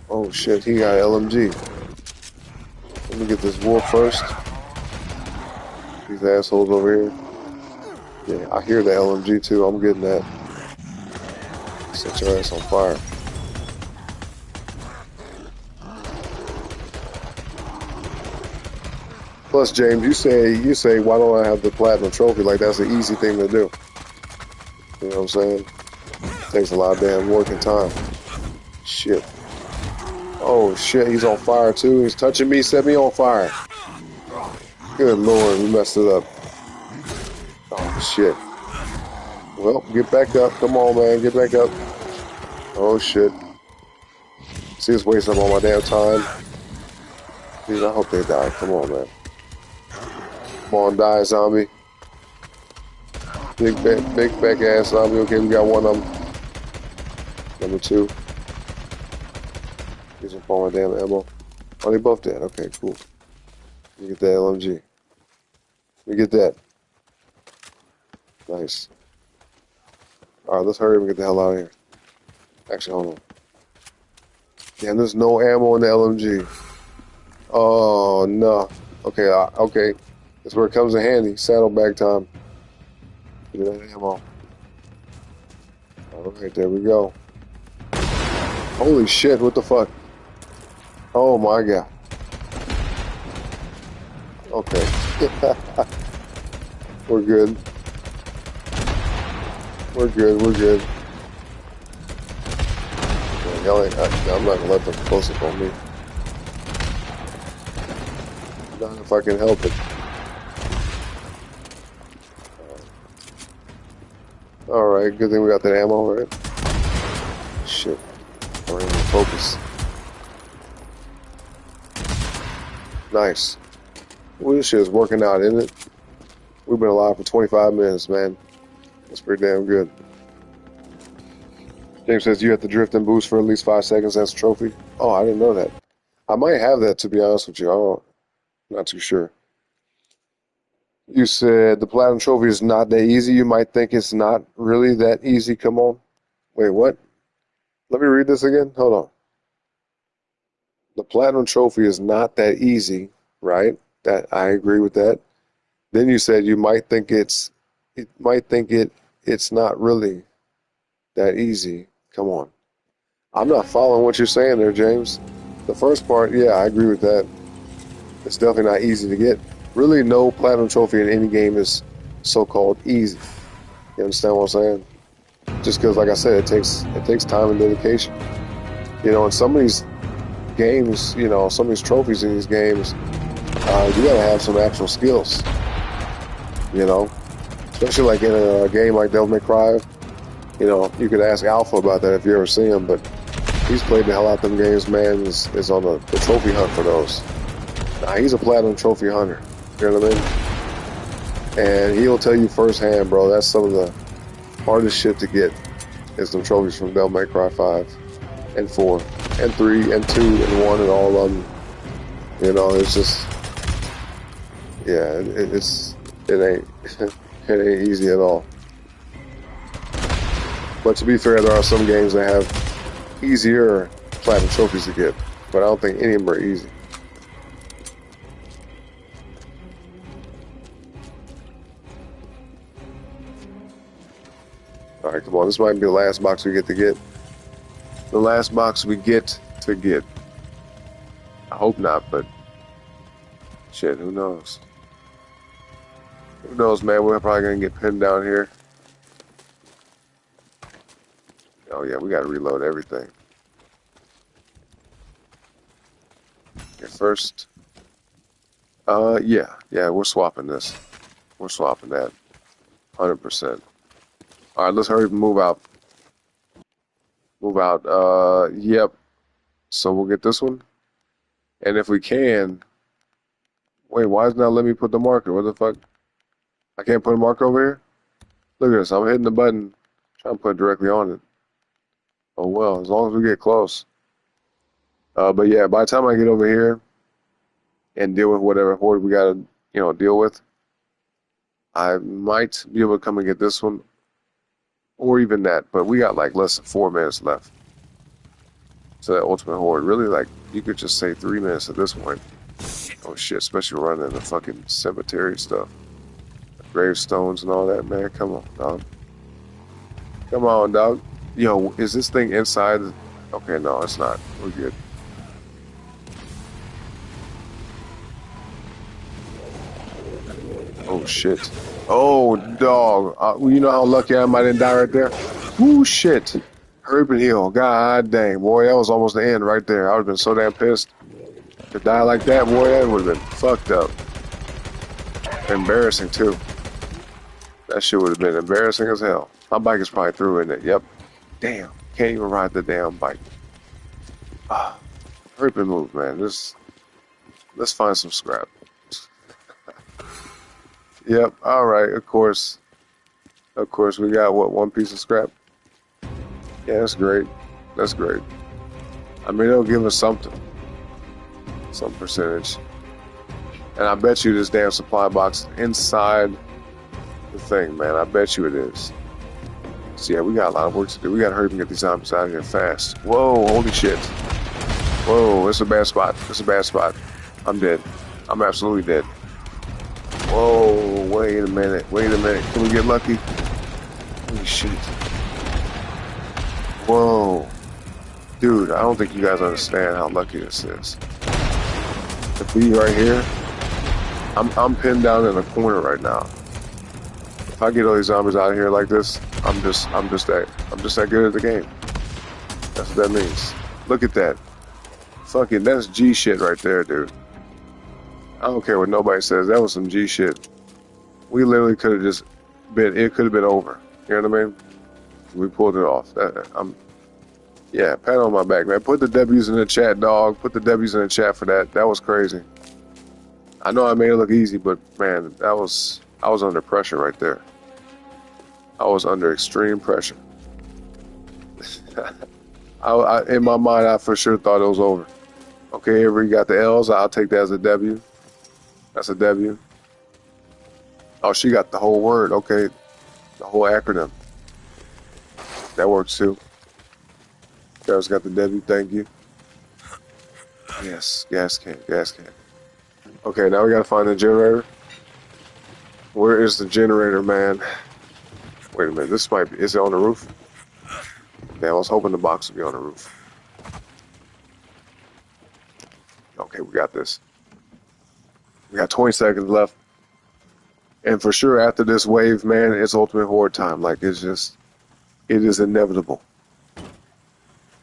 Oh shit, he got LMG. Let me get this wolf first. These assholes over here. Yeah, I hear the LMG too. I'm getting that. Set your ass on fire. Plus, James, you say, why don't I have the platinum trophy? Like that's an easy thing to do. You know what I'm saying? Takes a lot of damn work and time. Shit. Oh shit, he's on fire too. He's touching me, set me on fire. Good lord, we messed it up. Oh shit. Well, get back up. Come on, man, get back up. Oh shit. See, it's wasting up all my damn time. Dude, I hope they die. Come on, man. Come on, die, zombie. Big back ass zombie. Okay, we got one of them. Number two. Use up all my damn ammo. Oh, they both dead. Okay, cool. Let me get that LMG. Let me get that. Nice. Alright, let's hurry up and get the hell out of here. Actually, hold on. Damn, there's no ammo in the LMG. Oh, no. Okay, okay. That's where it comes in handy. Saddlebag time. Get that ammo. Alright, there we go. Holy shit, what the fuck? Oh my god. Okay. We're good. We're good, we're good. I'm not gonna let them close up on me. Not if I can help it. Alright, good thing we got that ammo, right? Shit. We're in focus. Nice. Well, this shit is working out, isn't it? We've been alive for 25 minutes, man. That's pretty damn good. James says you have to drift and boost for at least 5 seconds. That's a trophy. Oh, I didn't know that. I might have that, to be honest with you. I'm not too sure. You said the platinum trophy is not that easy. You might think it's not really that easy. Come on. Wait, what? Let me read this again. Hold on. The platinum trophy is not that easy, right? That I agree with that. Then you said you might think it's not really that easy. Come on. I'm not following what you're saying there, James. The first part, yeah, I agree with that. It's definitely not easy to get. Really, no platinum trophy in any game is so-called easy. You understand what I'm saying? Just because, like I said, it takes time and dedication. In some of these games, some of these trophies in these games, you gotta have some actual skills. Especially like in a game like Devil May Cry. You could ask Alpha about that if you ever see him, but he's played the hell out them games, man. Is on the trophy hunt for those. Now, he's a platinum trophy hunter. You know what I mean? And he'll tell you firsthand, bro, that's some of the hardest shit to get is them trophies from Devil May Cry 5 and 4 and 3 and 2 and 1 and all of them. It's just, yeah, it ain't it ain't easy at all. But to be fair, there are some games that have easier platinum trophies to get, but I don't think any of them are easy. Alright, come on. This might be the last box we get to get. The last box we get to get. I hope not, but shit, who knows? Who knows, man? We're probably gonna get pinned down here. Oh yeah, we gotta reload everything. Okay, first. Yeah, we're swapping this. We're swapping that. 100%. Alright, let's hurry and move out. Move out. Yep. So we'll get this one. And if we can... Wait, why is it not letting me put the marker? What the fuck? I can't put a marker over here? Look at this. I'm hitting the button. Trying to put it directly on it. Oh well, as long as we get close. But yeah, by the time I get over here and deal with whatever horde we gotta, deal with, I might be able to come and get this one. Or even that. But we got like less than 4 minutes left. So that ultimate horde. Really, like, you could just say 3 minutes at this point. Oh shit, especially running the fucking cemetery stuff. Gravestones and all that, man. Come on, dog. Come on, dog. Yo, is this thing inside? Okay, no, it's not. We're good. Oh shit. Oh, dog. You know how lucky I am I didn't die right there? Ooh, shit. Hurry up and heal. God dang, boy, that was almost the end right there. I would have been so damn pissed. To die like that, boy, that would have been fucked up. Embarrassing, too. That shit would have been embarrassing as hell. My bike is probably through in it. Yep. Damn. Can't even ride the damn bike. Hurry up and move, man. Let's find some scrap. Yep. All right. Of course. Of course, we got, what, one piece of scrap? Yeah, that's great. That's great. I mean, it'll give us something. Some percentage. And I bet you this damn supply box inside the thing, man. I bet you it is. So yeah, we got a lot of work to do. We gotta hurry and get these zombies out of here fast. Whoa, holy shit. Whoa, it's a bad spot. It's a bad spot. I'm dead. I'm absolutely dead. Whoa, wait a minute. Wait a minute. Can we get lucky? Holy shit. Whoa. Dude, I don't think you guys understand how lucky this is. To be right here, I'm pinned down in a corner right now. If I get all these zombies out of here like this, I'm just that good at the game. That's what that means. Look at that. Fucking, that's G shit right there, dude. I don't care what nobody says. That was some G shit. We literally could have just been. It could have been over. You know what I mean? We pulled it off. Yeah, pat on my back, man. Put the W's in the chat, dog. Put the W's in the chat for that. That was crazy. I know I made it look easy, but man, I was under pressure right there. I was under extreme pressure. In my mind, I for sure thought it was over. Okay, here we got the L's. I'll take that as a W. That's a W. Oh, she got the whole word. Okay, the whole acronym. That works too. Carol's got the W, thank you. Yes, gas can. Okay, now we gotta find the generator. Where is the generator, man? Wait a minute, this might be, is it on the roof? Yeah, I was hoping the box would be on the roof. Okay, we got this. We got 20 seconds left. And for sure, after this wave, man, it's ultimate horde time. Like, it is inevitable.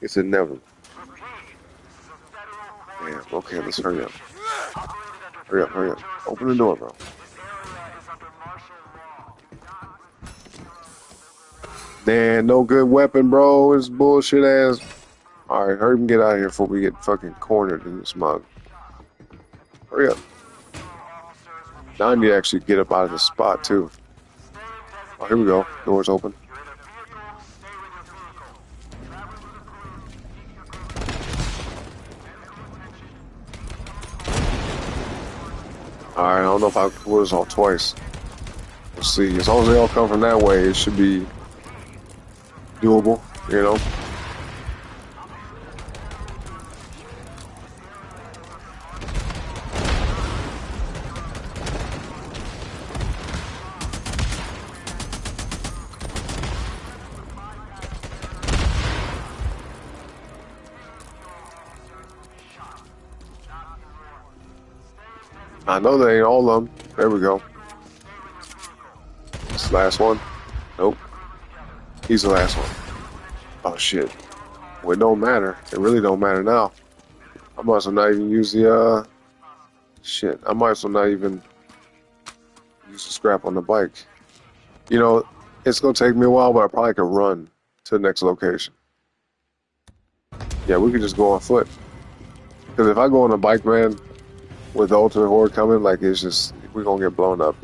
It's inevitable. Yeah, okay, let's hurry up. Hurry up. Open the door, bro. Man, no good weapon, bro. It's bullshit ass. Alright, hurry and get out of here before we get fucking cornered in this mug. Hurry up. Now I need to actually get up out of this spot, too. Oh, here we go. Door's open. Alright, I don't know if I can pull this off twice. We'll see. As long as they all come from that way, it should be doable, you know. I know they ain't all of them. There we go. This last one. Nope. He's the last one. Oh shit. Well, it don't matter. It really don't matter now. I might as well not even use the shit. I might as well not even use the scrap on the bike. You know, it's gonna take me a while, but I probably could run to the next location. Yeah, we could just go on foot. Because if I go on a bike, man, with the ultimate horde coming, like it's just we're gonna get blown up.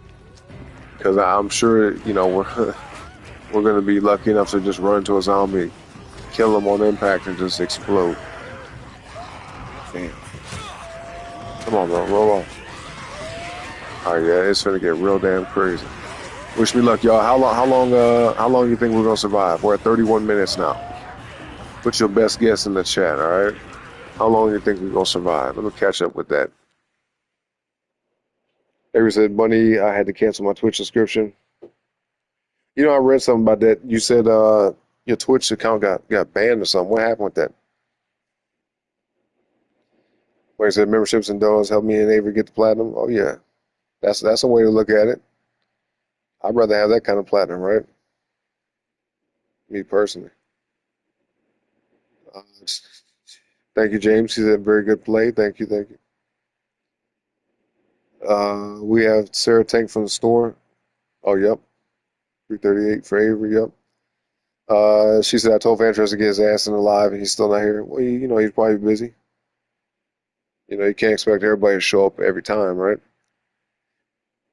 Because I'm sure, you know, we're gonna be lucky enough to just run into a zombie, kill them on impact, and just explode. Damn. Come on, bro, roll on. All right, yeah, it's gonna get real damn crazy. Wish me luck, y'all. How long you think we're gonna survive? We're at 31 minutes now. Put your best guess in the chat, all right? How long do you think we're gonna survive? Let me catch up with that. Avery said, Bunny, I had to cancel my Twitch subscription. You know, I read something about that. You said your Twitch account got banned or something. What happened with that? Like I said, memberships and dollars help me and Avery get the platinum. Oh yeah, that's a way to look at it. I'd rather have that kind of platinum, right? Me personally. Uh, thank you, James. He said very good play. Thank you, thank you. We have Sarah Tank from the store. Oh, yep. 338 for Avery, yep. She said, I told Vantress to get his ass in the live and he's still not here. Well, you know, he's probably busy. You know, you can't expect everybody to show up every time, right?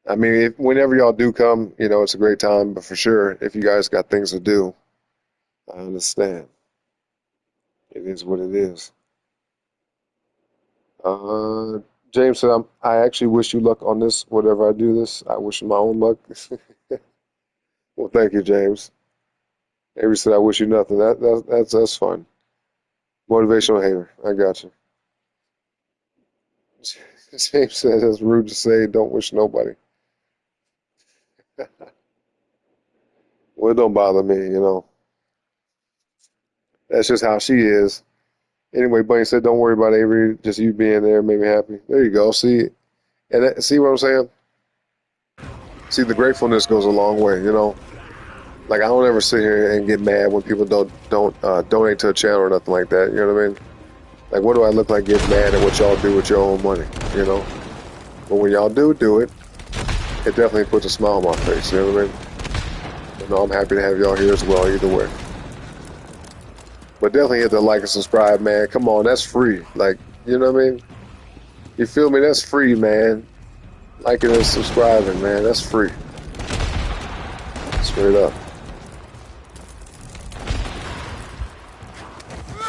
I mean, whenever y'all do come, you know, it's a great time, but for sure, if you guys got things to do, I understand. It is what it is. James said, I actually wish you luck on this. Whatever I do this, I wish you my own luck. Well, thank you, James. Avery said, I wish you nothing. That's fun. Motivational hater. I got you. James said, it's rude to say, don't wish nobody. Well, it don't bother me, you know. That's just how she is. Anyway, Bunny said, don't worry about Avery. Just you being there made me happy. There you go. See, see what I'm saying? See, the gratefulness goes a long way, you know. Like I don't ever sit here and get mad when people don't donate to a channel or nothing like that. You know what I mean? Like, what do I look like getting mad at what y'all do with your own money? You know. But when y'all do it, it definitely puts a smile on my face. You know what I mean? You know, I'm happy to have y'all here as well. Either way. But definitely hit the like and subscribe, man. Come on, that's free. Like, you know what I mean? You feel me? That's free, man. Liking and subscribing, man. That's free. Straight up.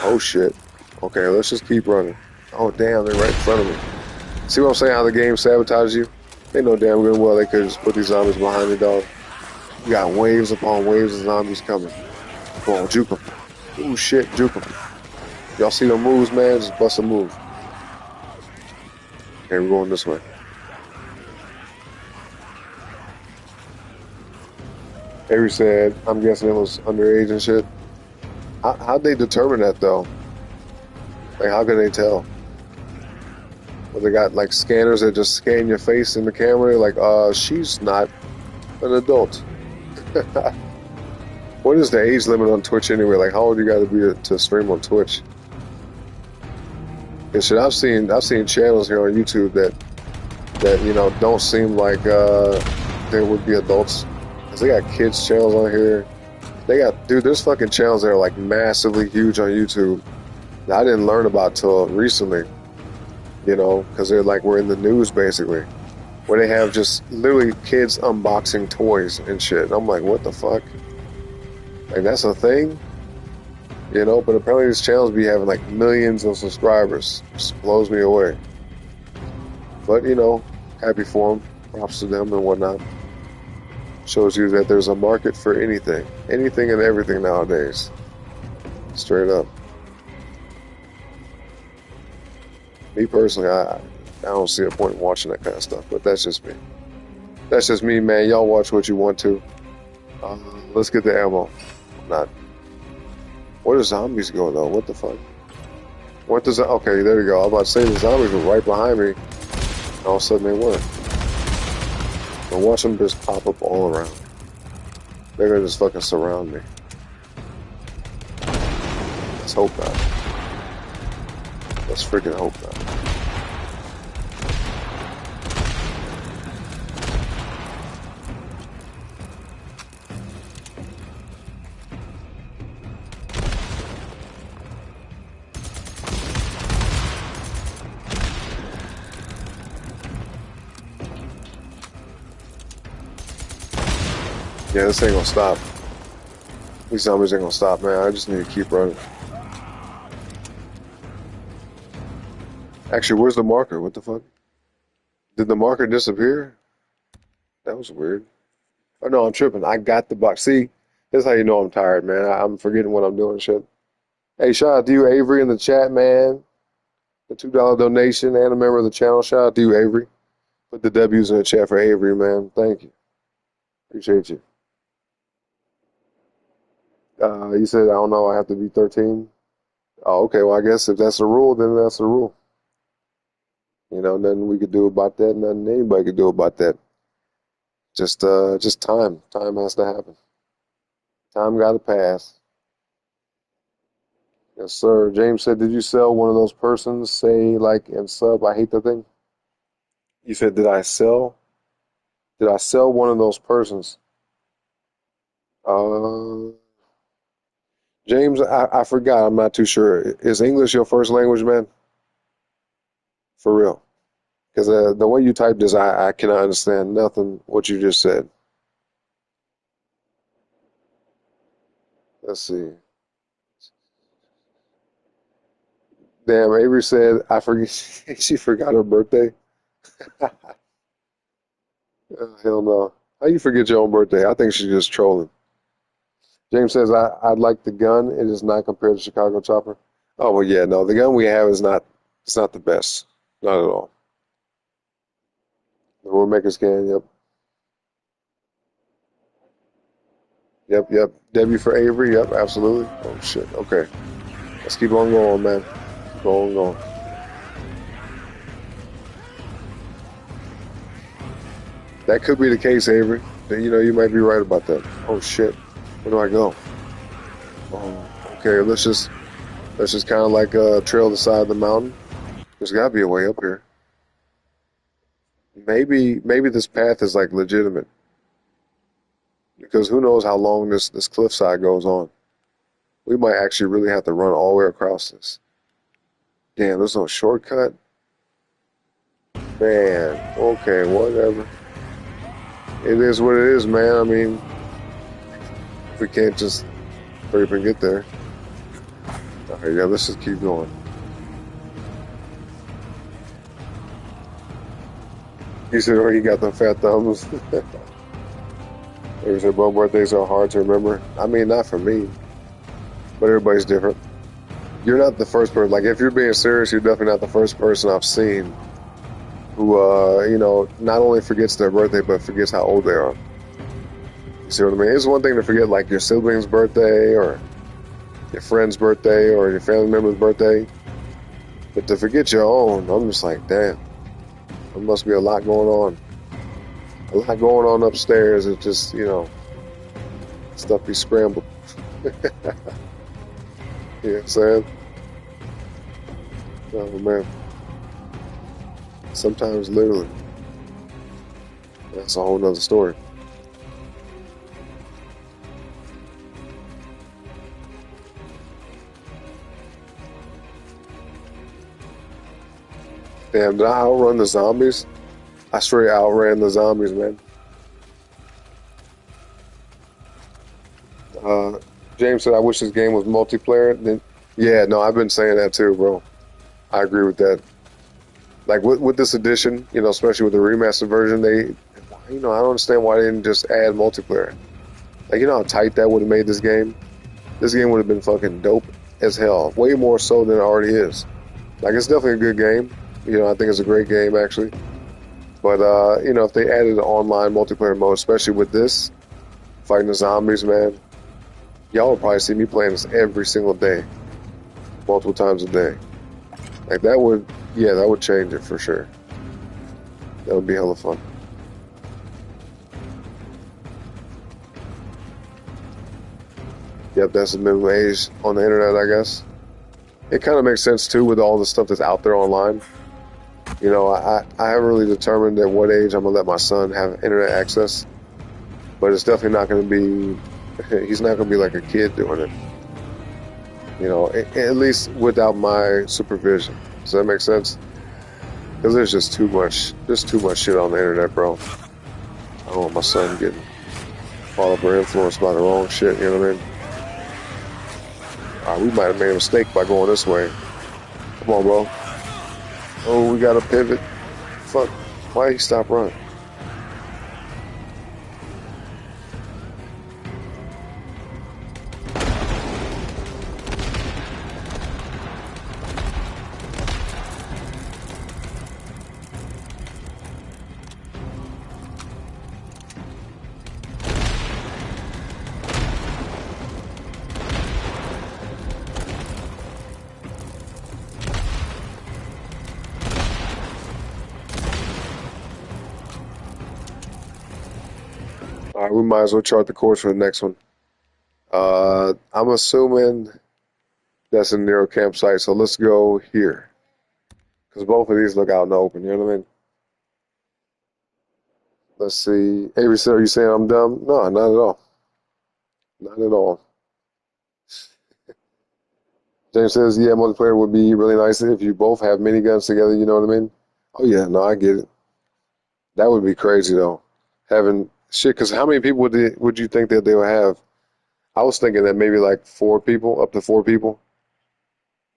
Oh shit. Okay, let's just keep running. Oh damn, they're right in front of me. See what I'm saying? How the game sabotages you? They know damn good well they could just put these zombies behind the dog. You got waves upon waves of zombies coming. Come on, juke them. Ooh shit, juke them. Y'all see them moves, man? Just bust a move. Okay, we're going this way. Avery said, I'm guessing it was underage and shit. How'd they determine that though? Like, how can they tell? Well, they got like scanners that just scan your face in the camera. Like, she's not an adult. What is the age limit on Twitch anyway? Like, how old you got to be to stream on Twitch? And shit, I've seen channels here on YouTube that you know don't seem like they would be adults. 'Cause they got kids channels on here. They got, dude, there's fucking channels that are like massively huge on YouTube that I didn't learn about till recently, you know, because they're like, we're in the news basically, where they have just literally kids unboxing toys and shit. And I'm like, what the fuck? Like, that's a thing? You know, but apparently these channels be having like millions of subscribers. Just blows me away. But, you know, happy for them. Props to them and whatnot. Shows you that there's a market for anything. Anything and everything nowadays. Straight up. Me personally, I don't see a point in watching that kind of stuff, but that's just me. That's just me, man. Y'all watch what you want to. Let's get the ammo. Not. Where do zombies go, though? What the fuck? What does... Okay, there we go. I was about to say the zombies were right behind me. All of a sudden they weren't. But watch them just pop up all around. They're gonna just fucking surround me. Let's hope not. Let's freaking hope not. Yeah, this ain't gonna stop. These zombies ain't gonna stop, man. I just need to keep running. Actually, where's the marker? What the fuck? Did the marker disappear? That was weird. Oh no, I'm tripping. I got the box. See, this is how you know I'm tired, man. I'm forgetting what I'm doing, shit. Hey, shout out to you, Avery, in the chat, man. The $2 donation and a member of the channel. Shout out to you, Avery. Put the W's in the chat for Avery, man. Thank you. Appreciate you. You said, I don't know, I have to be 13. Oh, okay. Well, I guess if that's the rule, then that's the rule. You know, nothing we could do about that. Nothing anybody could do about that. Just time. Time has to happen. Time got to pass. Yes, sir. James said, did you sell one of those persons? Say, like, and sub. I hate the thing. You said, did I sell? Did I sell one of those persons? James, I forgot. I'm not too sure. Is English your first language, man? For real. Because the way you typed this, I cannot understand nothing what you just said. Let's see. Damn, Avery said, I forget. She forgot her birthday. Oh, hell no. How you forget your own birthday? I think she's just trolling. James says, I'd like the gun. It is not compared to Chicago Chopper. Oh, well, yeah, no. The gun we have is not, it's not the best. Not at all. The War Maker's can, yep. Yep. W for Avery, yep, absolutely. Oh, shit. Okay. Let's keep on going, man. Keep on going. That could be the case, Avery. You know, you might be right about that. Oh, shit. Where do I go? Oh, okay, let's just kind of like trail the side of the mountain. There's got to be a way up here. Maybe this path is like legitimate. Because who knows how long this cliffside goes on. We might actually really have to run all the way across this. Damn, there's no shortcut. Man, okay, whatever. It is what it is, man. I mean, if we can't just hurry up and get there. Okay, yeah, let's just keep going. He said, oh, he got the fat thumbs. He said, both birthdays are hard to remember. I mean, not for me, but everybody's different. You're not the first person. Like, if you're being serious, you're definitely not the first person I've seen who, you know, not only forgets their birthday, but forgets how old they are. You see what I mean? It's one thing to forget, like, your sibling's birthday or your friend's birthday or your family member's birthday. But to forget your own, I'm just like, damn. There must be a lot going on. A lot going on upstairs. It's just, you know, stuff be scrambled. You know what I'm saying? Oh, man. Sometimes literally. That's a whole nother story. Damn, did I outrun the zombies? I straight outran the zombies, man. James said, I wish this game was multiplayer. Then, yeah, no, I've been saying that too, bro. I agree with that. Like with this edition, you know, especially with the remastered version, I don't understand why they didn't just add multiplayer. Like, you know how tight that would have made this game? This game would have been fucking dope as hell. Way more so than it already is. Like, it's definitely a good game. I think it's a great game, actually. But, if they added an online multiplayer mode, especially with this, fighting the zombies, man, y'all would probably see me playing this every single day. Multiple times a day. Like, that would change it for sure. That would be hella fun. Yep, that's the minimum age on the internet, I guess. It kind of makes sense, too, with all the stuff that's out there online. I haven't really determined at what age I'm going to let my son have internet access. But it's definitely not going to be, he's not going to be like a kid doing it. At least without my supervision. Does that make sense? Because there's just too much shit on the internet, bro. I don't want my son getting caught up or influenced by the wrong shit, you know what I mean? We might have made a mistake by going this way. Come on, bro. Oh, we got to pivot. Fuck. Why did he stop running? All right, we might as well chart the course for the next one. I'm assuming that's a Nero campsite, so let's go here. Because both of these look out in the open, you know what I mean? Let's see. Avery said, are you saying I'm dumb? No, not at all. Not at all. James says, yeah, multiplayer would be really nice if you both have miniguns together, you know what I mean? Oh, yeah, no, I get it. That would be crazy, though. Having shit, because how many people would you think that they would have? I was thinking that maybe like 4 people, up to 4 people.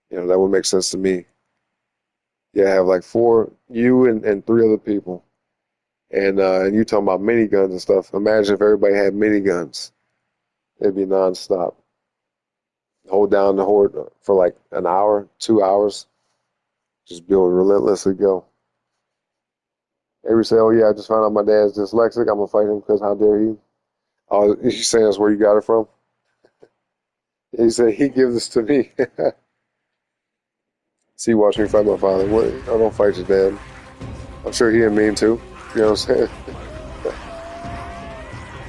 That would make sense to me. Yeah, have like 4, you and 3 other people. And you talking about miniguns and stuff. Imagine if everybody had miniguns. It'd be nonstop. Hold down the horde for like an hour, 2 hours. Just be able to relentlessly go. Avery say, oh yeah, I just found out my dad's dyslexic. I'm going to fight him because how dare he? Oh, he's saying that's where you got it from? He said, he gives this to me. See, watch me fight my father. What? I don't fight your dad. I'm sure he didn't mean to. You know what I'm saying?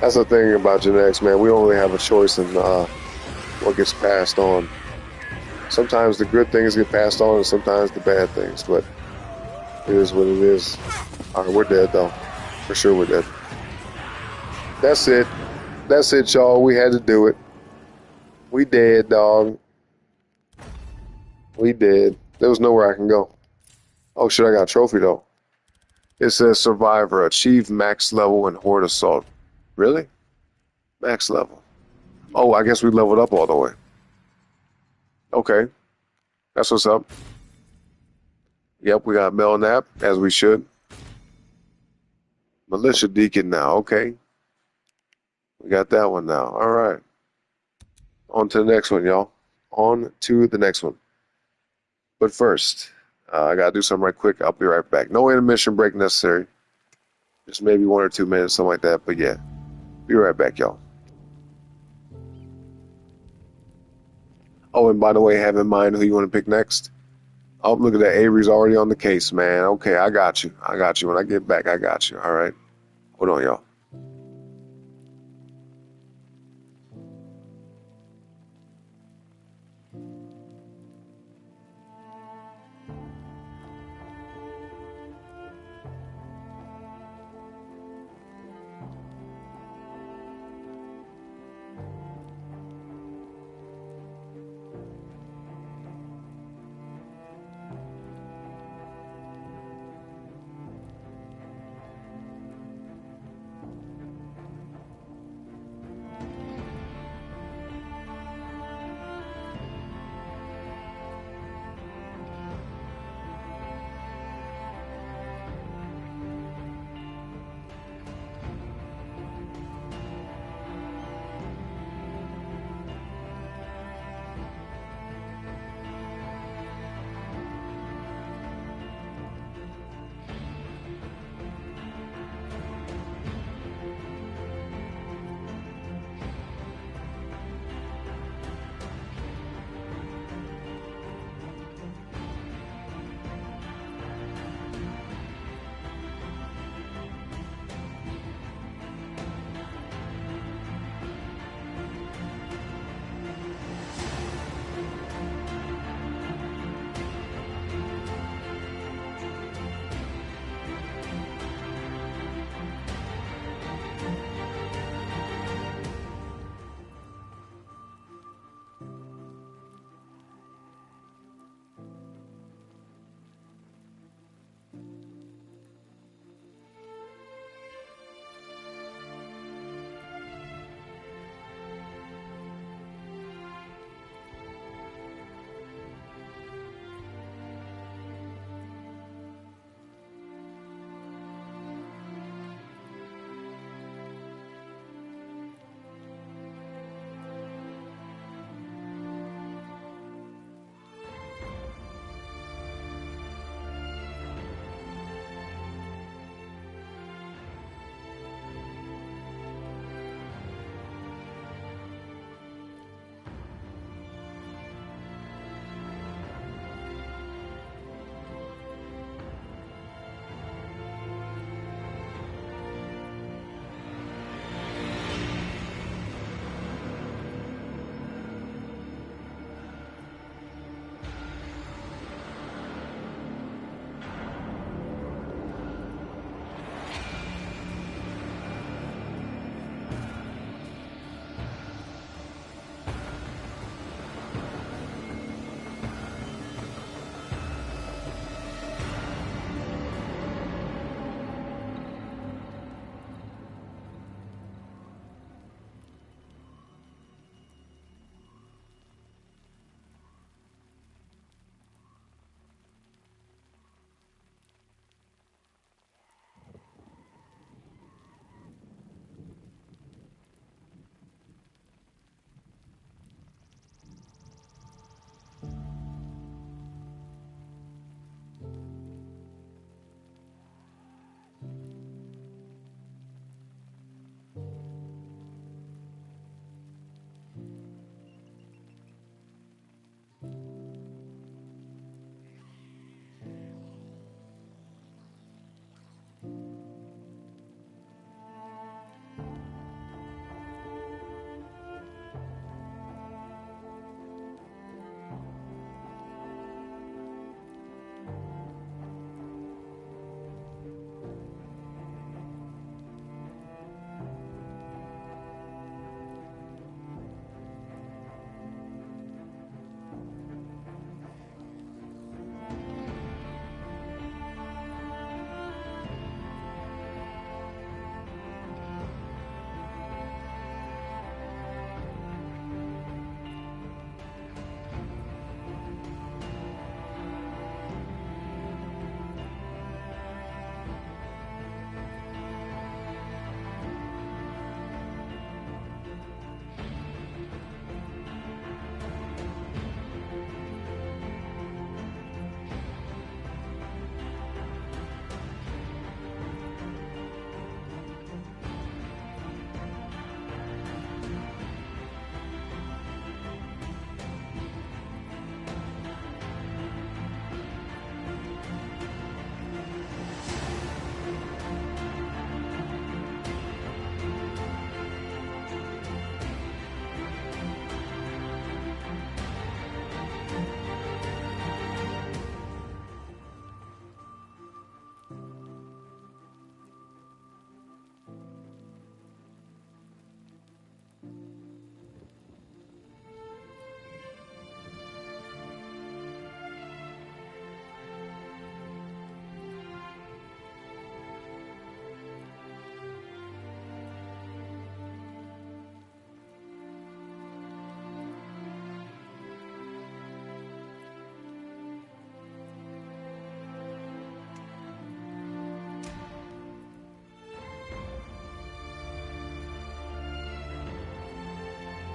That's the thing about genetics, man. We don't really have a choice in what gets passed on. Sometimes the good things get passed on and sometimes the bad things, but it is what it is. All right, we're dead, though. For sure we're dead. That's it. That's it, y'all. We had to do it. We dead, dog. We dead. There was nowhere I can go. Oh, shit, I got a trophy, though. It says Survivor. Achieve max level in Horde Assault. Really? Max level. Oh, I guess we leveled up all the way. Okay. That's what's up. Yep, we got Belknap, as we should. Militia Deacon now. Okay. We got that one now. All right. On to the next one, y'all. On to the next one. But first, I got to do something right quick. I'll be right back. No intermission break necessary. Just maybe 1 or 2 minutes, something like that. But yeah, be right back, y'all. Oh, and by the way, have in mind who you want to pick next. Oh, look at that. Avery's already on the case, man. Okay, I got you. I got you. When I get back, I got you. All right. Hold on, y'all.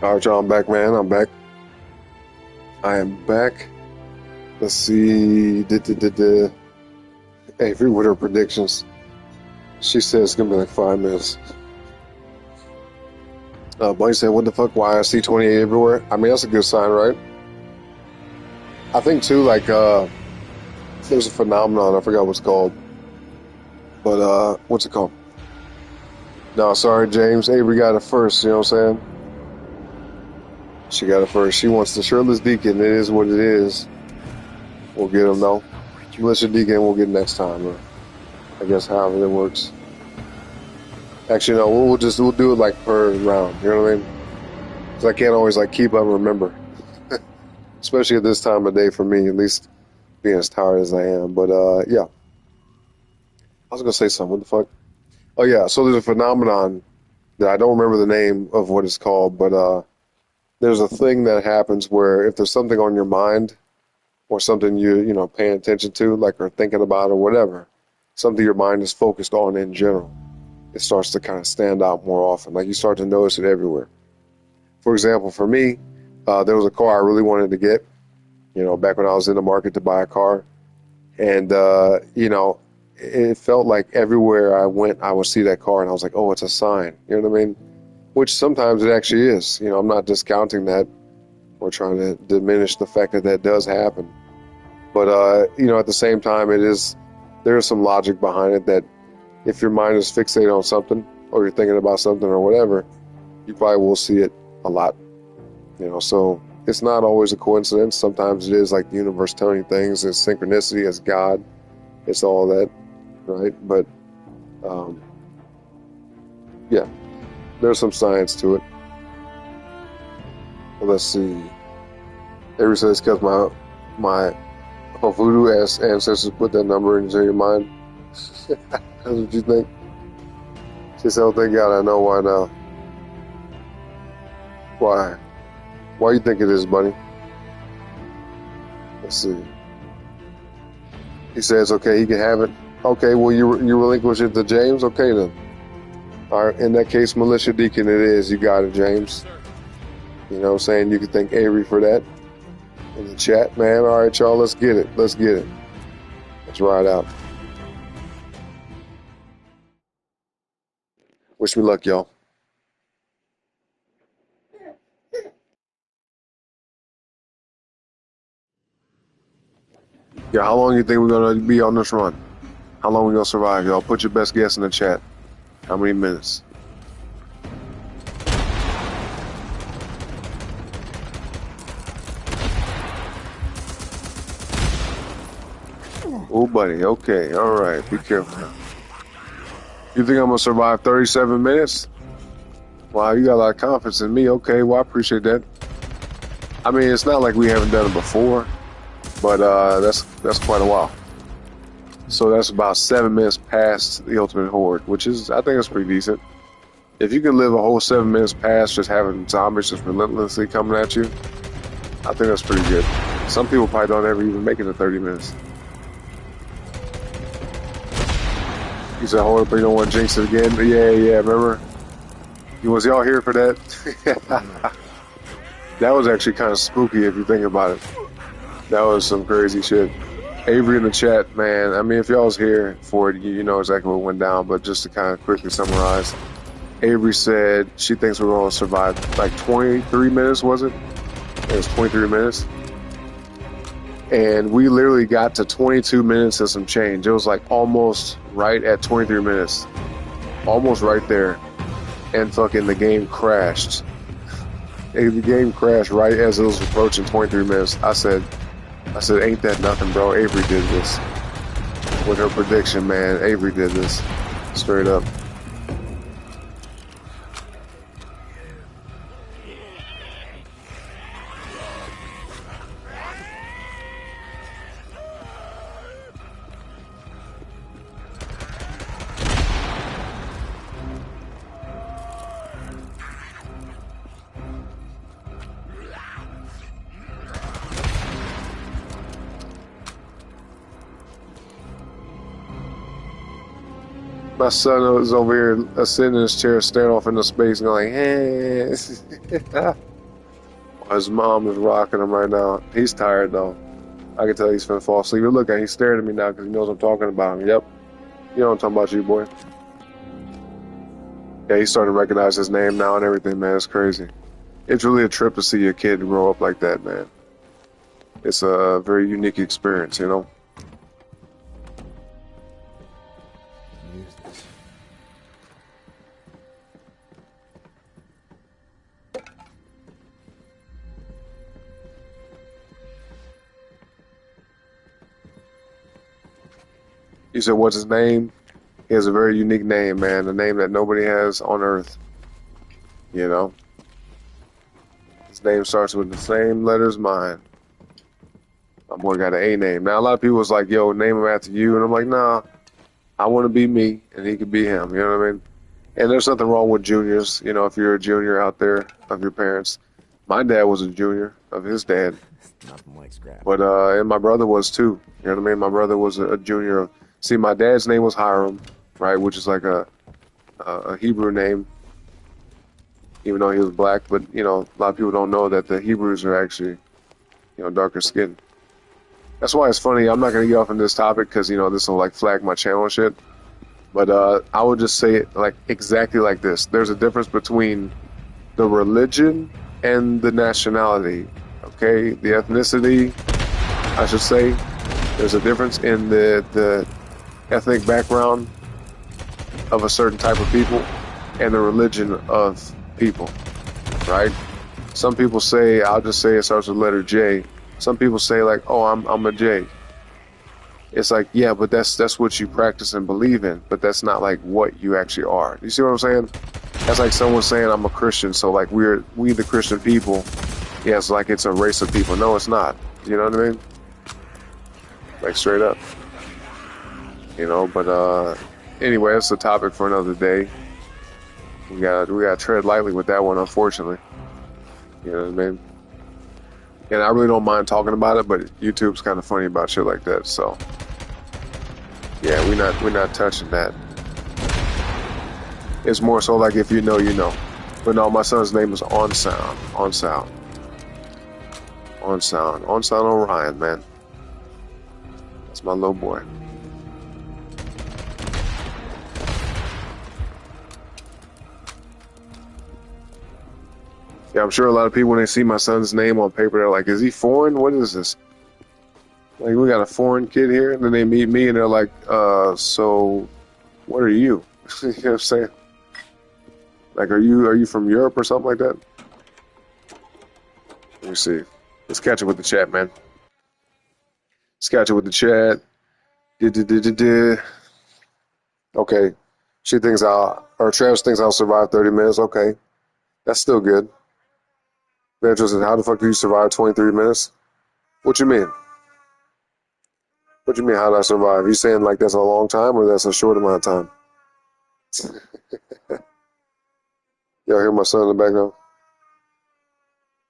All right, y'all, I'm back, man. I'm back. I am back. Let's see. Avery with her predictions. She said it's gonna be like 5 minutes. Bunny said, "What the fuck? Why I see 28 everywhere?" I mean, that's a good sign, right? I think too, like there's a phenomenon. I forgot what it's called, but what's it called? No, sorry, James. Avery got it first. You know what I'm saying? She got it first. She wants the shirtless deacon. It is what it is. We'll get him though. Militia deacon we'll get next time. I guess however it works. Actually, no. We'll do it like per round. You know what I mean? Because I can't always like keep up and remember, especially at this time of day for me. At least being as tired as I am. But yeah. I was gonna say something. What the fuck? Oh yeah. So there's a phenomenon that I don't remember the name of what it's called, but there's a thing that happens where if there's something on your mind or something you know paying attention to, like or thinking about or whatever, something your mind is focused on in general, it starts to kind of stand out more often. Like you start to notice it everywhere. For example, for me, there was a car I really wanted to get, you know, back when I was in the market to buy a car. And, you know, it felt like everywhere I went, I would see that car and I was like, oh, it's a sign. You know what I mean? Which sometimes it actually is. You know, I'm not discounting that or trying to diminish the fact that that does happen. But, you know, at the same time, there's some logic behind it that if your mind is fixated on something or you're thinking about something or whatever, you probably will see it a lot. You know, so it's not always a coincidence. Sometimes it is like the universe telling you things. It's synchronicity, it's God, it's all that, right? But, yeah, there's some science to it. Well, let's see. Avery says because my voodoo ancestors put that number into your mind. That's what you think? She said, oh, thank God, I know why now. Why? Why you think it is, Bunny? Let's see. He says, okay, he can have it. Okay, well, you relinquish it to James? Okay, then. All right, in that case, Militia Deacon it is. You got it, James. You know what I'm saying? You can thank Avery for that in the chat, man. All right, y'all, let's get it. Let's get it. Let's ride out. Wish me luck, y'all. Yeah, how long you think we're gonna be on this run? How long we gonna survive, y'all? Put your best guess in the chat. How many minutes? Oh, buddy. Okay. All right. Be careful. You think I'm gonna survive 37 minutes? Wow, you got a lot of confidence in me. Okay. Well, I appreciate that. I mean, it's not like we haven't done it before, but that's quite a while. So that's about 7 minutes past the Ultimate Horde, which is, I think, it's pretty decent. If you can live a whole 7 minutes past just having zombies just relentlessly coming at you, I think that's pretty good. Some people probably don't ever even make it to 30 minutes. He said, hold up, you don't want to jinx it again? Yeah, remember? Was y'all here for that? That was actually kind of spooky if you think about it. That was some crazy shit. Avery in the chat, man, I mean, if y'all was here for it, you know exactly what went down, but just to kind of quickly summarize, Avery said she thinks we're going to survive like 23 minutes, was it? It was 23 minutes. And we literally got to 22 minutes and some change. It was like almost right at 23 minutes. Almost right there. And fucking the game crashed. The game crashed right as it was approaching 23 minutes. I said, ain't that nothing, bro? Avery did this. With her prediction, man, Avery did this. Straight up. My son was over here sitting in his chair, staring off into space, going, "Hey." His mom is rocking him right now. He's tired though. I can tell he's finna fall asleep. Look at him, he's staring at me now because he knows I'm talking about him. Yep. You know what I'm talking about, you boy. Yeah, he's starting to recognize his name now and everything, man. It's crazy. It's really a trip to see your kid grow up like that, man. It's a very unique experience, you know? Use this. You said, what's his name? He has a very unique name, man. A name that nobody has on Earth. You know? His name starts with the same letters mine. My boy got an A name. Now, a lot of people was like, yo, name him after you. And I'm like, nah, I want to be me, and he could be him. You know what I mean? And there's nothing wrong with juniors. You know, if you're a junior out there of your parents. My dad was a junior of his dad. Nothing like scrap. But, and my brother was too. You know what I mean? My brother was a junior. See, my dad's name was Hiram, right? Which is like a Hebrew name. Even though he was black. But, you know, a lot of people don't know that the Hebrews are actually, you know, darker skinned. That's why it's funny. I'm not going to get off on this topic because, you know, this will, like, flag my channel and shit. But I would just say it, like, exactly like this. There's a difference between the religion and the nationality, okay? The ethnicity, I should say. There's a difference in the ethnic background of a certain type of people and the religion of people, right? Some people say, I'll just say it starts with letter J. Some people say like, oh, I'm a J. It's like, yeah, but that's what you practice and believe in, but that's not like what you actually are. You see what I'm saying? That's like someone saying I'm a Christian, so like we the Christian people, yeah, it's like it's a race of people. No, it's not. You know what I mean? Like straight up. You know, but anyway, that's a topic for another day. We gotta tread lightly with that one, unfortunately. You know what I mean? And I really don't mind talking about it, but YouTube's kind of funny about shit like that. So, yeah, we're not touching that. It's more so like if you know, you know. But no, my son's name is On Sound Orion, man. That's my little boy. Yeah, I'm sure a lot of people, when they see my son's name on paper, they're like, is he foreign? What is this? Like, we got a foreign kid here? And then they meet me, and they're like, so, what are you? You know what I'm saying? Like, are you from Europe or something like that? Let me see. Let's catch it with the chat, man. Let's catch it with the chat. Okay. Travis thinks I'll survive 30 minutes. Okay. That's still good. Interesting. How the fuck do you survive 23 minutes? What you mean? What you mean, how did I survive? You saying like that's a long time or that's a short amount of time? Y'all hear my son in the background?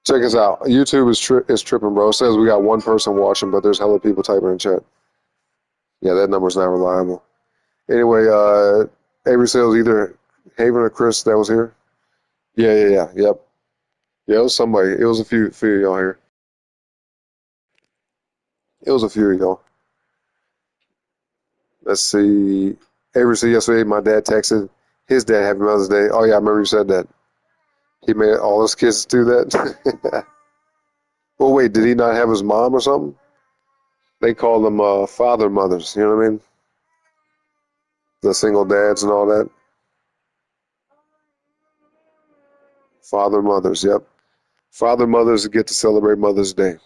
Check us out. YouTube is tripping, bro. It says we got one person watching, but there's hella people typing in chat. Yeah, that number's not reliable. Anyway, Avery Sales, either Haven or Chris that was here. Yeah, yep. Yeah, it was somebody. It was a few of y'all here. It was a few of y'all. Let's see. Avery said yesterday my dad texted his dad Happy Mother's Day. Oh, yeah, I remember you said that. He made all his kids do that? Well, wait, did he not have his mom or something? They call them father mothers, you know what I mean? The single dads and all that. Father mothers, yep. Father mothers get to celebrate Mother's Day,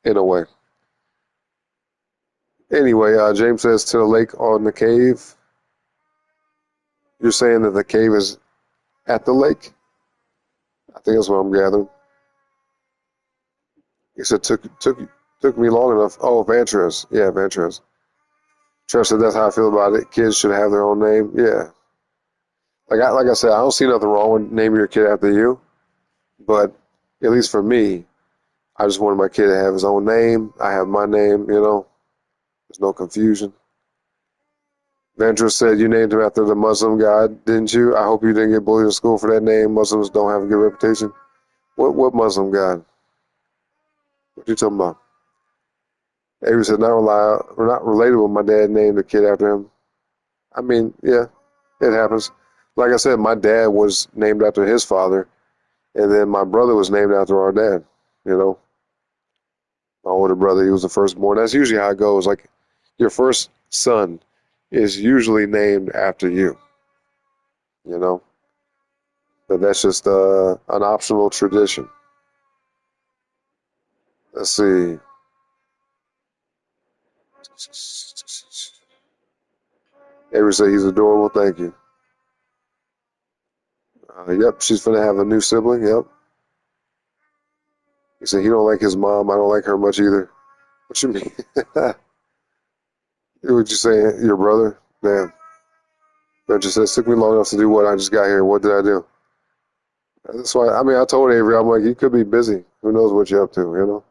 in a way. Anyway, James says to the lake on the cave. You're saying that the cave is at the lake? I think that's what I'm gathering. He said took me long enough. Oh, Vantress. Yeah, Vantress. Trevor said that's how I feel about it. Kids should have their own name. Yeah. Like I said, I don't see nothing wrong with naming your kid after you. But at least for me, I just wanted my kid to have his own name. I have my name, you know. There's no confusion. Vantress said you named him after the Muslim god, didn't you? I hope you didn't get bullied in school for that name. Muslims don't have a good reputation. What Muslim god? What you talking about? Avery said, we're not related with my dad named the kid after him. I mean, yeah, it happens. Like I said, my dad was named after his father, and then my brother was named after our dad. You know, my older brother, he was the firstborn. That's usually how it goes. Like, your first son is usually named after you. You know, but that's just an optional tradition. Let's see. Avery said he's adorable. Thank you. Yep, she's gonna have a new sibling. Yep. He said he don't like his mom. I don't like her much either. What you mean? Would you say your brother? Damn. That just said, took me long enough to do what I just got here. What did I do? That's why, I mean, I told Avery, I'm like, you could be busy. Who knows what you're up to, you know?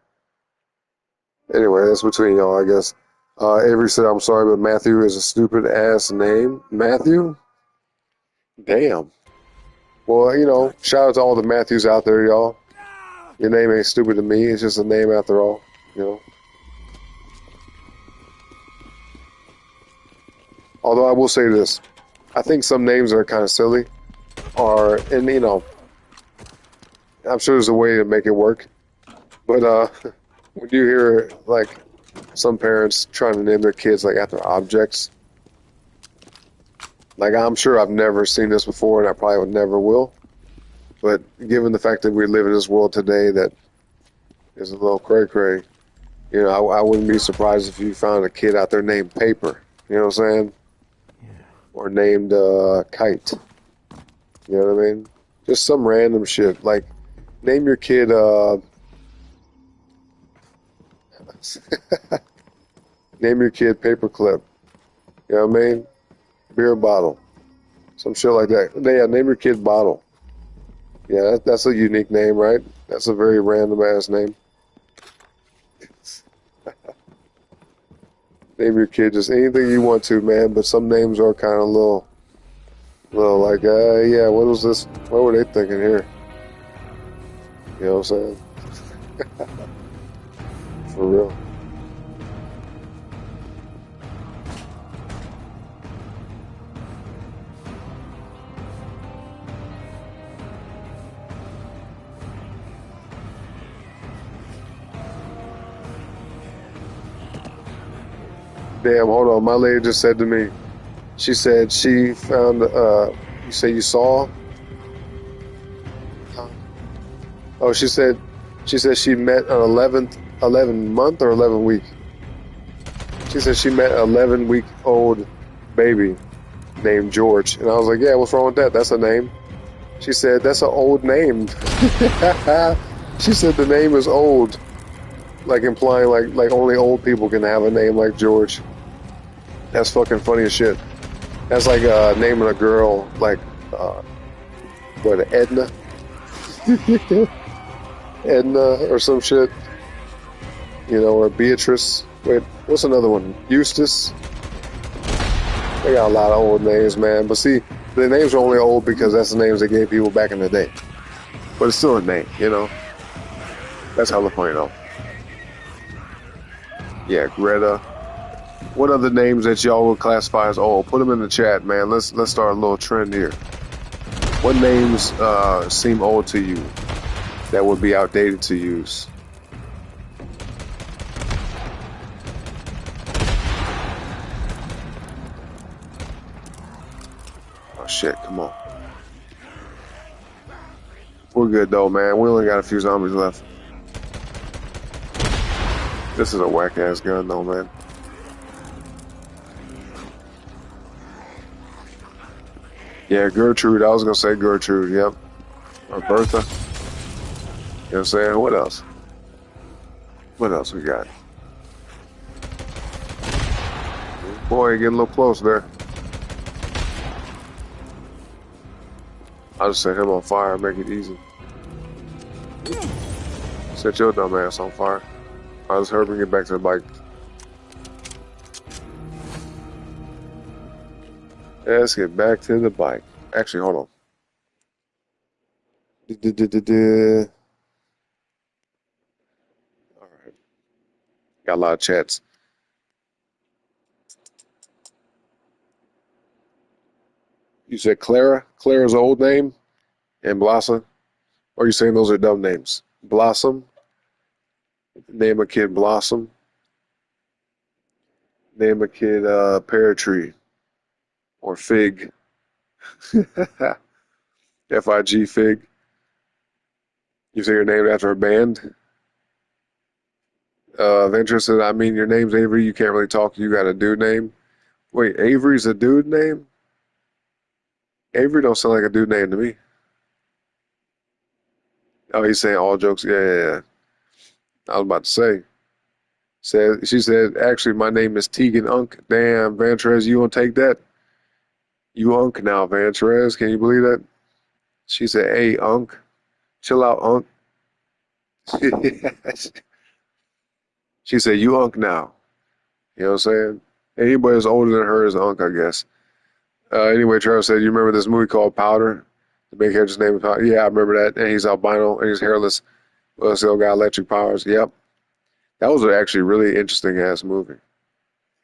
Anyway, that's between y'all, I guess. Avery said, I'm sorry, but Matthew is a stupid ass name. Matthew? Damn. Well, you know, shout out to all the Matthews out there, y'all. Your name ain't stupid to me. It's just a name after all, you know? Although I will say this. I think some names are kind of silly. And, you know, I'm sure there's a way to make it work. But when you hear, like, some parents trying to name their kids, like, after objects, like, I'm sure I've never seen this before, and I probably never will. But given the fact that we live in this world today that is a little cray-cray, you know, I wouldn't be surprised if you found a kid out there named Paper. You know what I'm saying? Yeah. Or named Kite. You know what I mean? Just some random shit. Like, name your kid, name your kid Paperclip. You know what I mean? Beer Bottle. Some shit like that. Yeah, name your kid Bottle. Yeah, that's a unique name, right? That's a very random ass name. Name your kid just anything you want to, man. But some names are kind of little like, yeah, what was this? What were they thinking here? You know what I'm saying? For real. Damn, hold on. My lady just said to me, she said she found, you say you saw? Oh, she said she met an 11 month or 11 week. She said she met an 11-week-old baby named George. And I was like, yeah, what's wrong with that? That's a name. She said, that's an old name. She said the name is old. Like implying like only old people can have a name like George. That's fucking funny as shit. That's like naming a girl like what, Edna? Edna or some shit. You know, or Beatrice. Wait, what's another one? Eustace. They got a lot of old names, man. But see, the names are only old because that's the names they gave people back in the day. But it's still a name, you know. That's hella funny though. Yeah, Greta. What other names that y'all would classify as old? Put them in the chat, man. Let's start a little trend here. What names seem old to you that would be outdated to use? Oh shit, come on. We're good though, man. We only got a few zombies left. This is a whack ass gun though, man. Yeah, Gertrude. I was gonna say Gertrude. Yep. Or Bertha. You know what I'm saying? What else? What else we got? Boy, getting a little close there. I'll just set him on fire and make it easy. Set your dumb ass on fire. I'll just hurry and get back to the bike. Let's get back to the bike. Actually, hold on. Alright, Got a lot of chats. You said Clara? Clara's old name? And Blossom? Or are you saying those are dumb names? Blossom? Name a kid Blossom. Name a kid Pear Tree. Or Fig. Fig Fig. You say you're named after a band? Venture said, I mean, your name's Avery. You can't really talk. You got a dude name. Wait, Avery's a dude name? Avery don't sound like a dude name to me. Oh, he's saying all jokes. Yeah. I was about to say. She said, actually, my name is Tegan Unk. Damn, Vantrez, you want to take that? You Unk now, Vantrez. Can you believe that? She said, hey, Unk. Chill out, Unk. She said, you Unk now. You know what I'm saying? Anybody that's older than her is Unk, I guess. Anyway, Trevor said, you remember this movie called Powder? The big hair just named it Powder. Yeah, I remember that. And he's albino and he's hairless. Well, still got electric powers. Yep. That was actually a really interesting ass movie.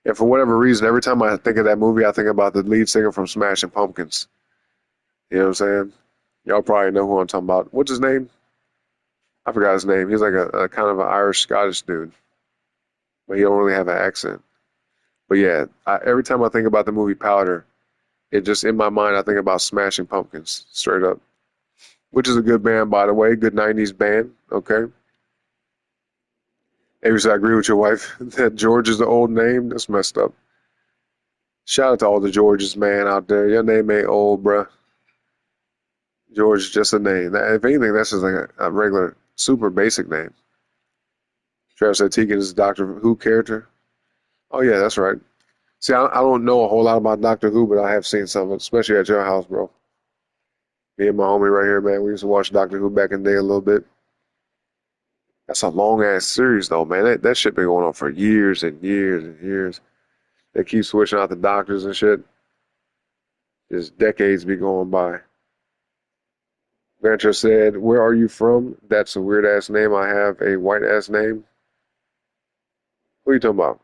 And for whatever reason, every time I think of that movie, I think about the lead singer from Smashing Pumpkins. You know what I'm saying? Y'all probably know who I'm talking about. What's his name? I forgot his name. He's like a kind of an Irish Scottish dude, but he don't really have an accent. But yeah, every time I think about the movie Powder, it just in my mind I think about Smashing Pumpkins, straight up. Which is a good band, by the way, good '90s band. Okay. Maybe so I agree with your wife that George is the old name. That's messed up. Shout out to all the Georges, man, out there. Your name ain't old, bruh. George is just a name. If anything, that's just like a regular, super basic name. Travis said Tegan is a Doctor Who character. Oh, yeah, that's right. See, I don't know a whole lot about Doctor Who, but I have seen some, especially at your house, bro. Me and my homie right here, man, we used to watch Doctor Who back in the day a little bit. That's a long-ass series, though, man. That shit been going on for years and years and years. They keep switching out the doctors and shit. Just decades be going by. Venture said, where are you from? That's a weird-ass name. I have a white-ass name. What are you talking about?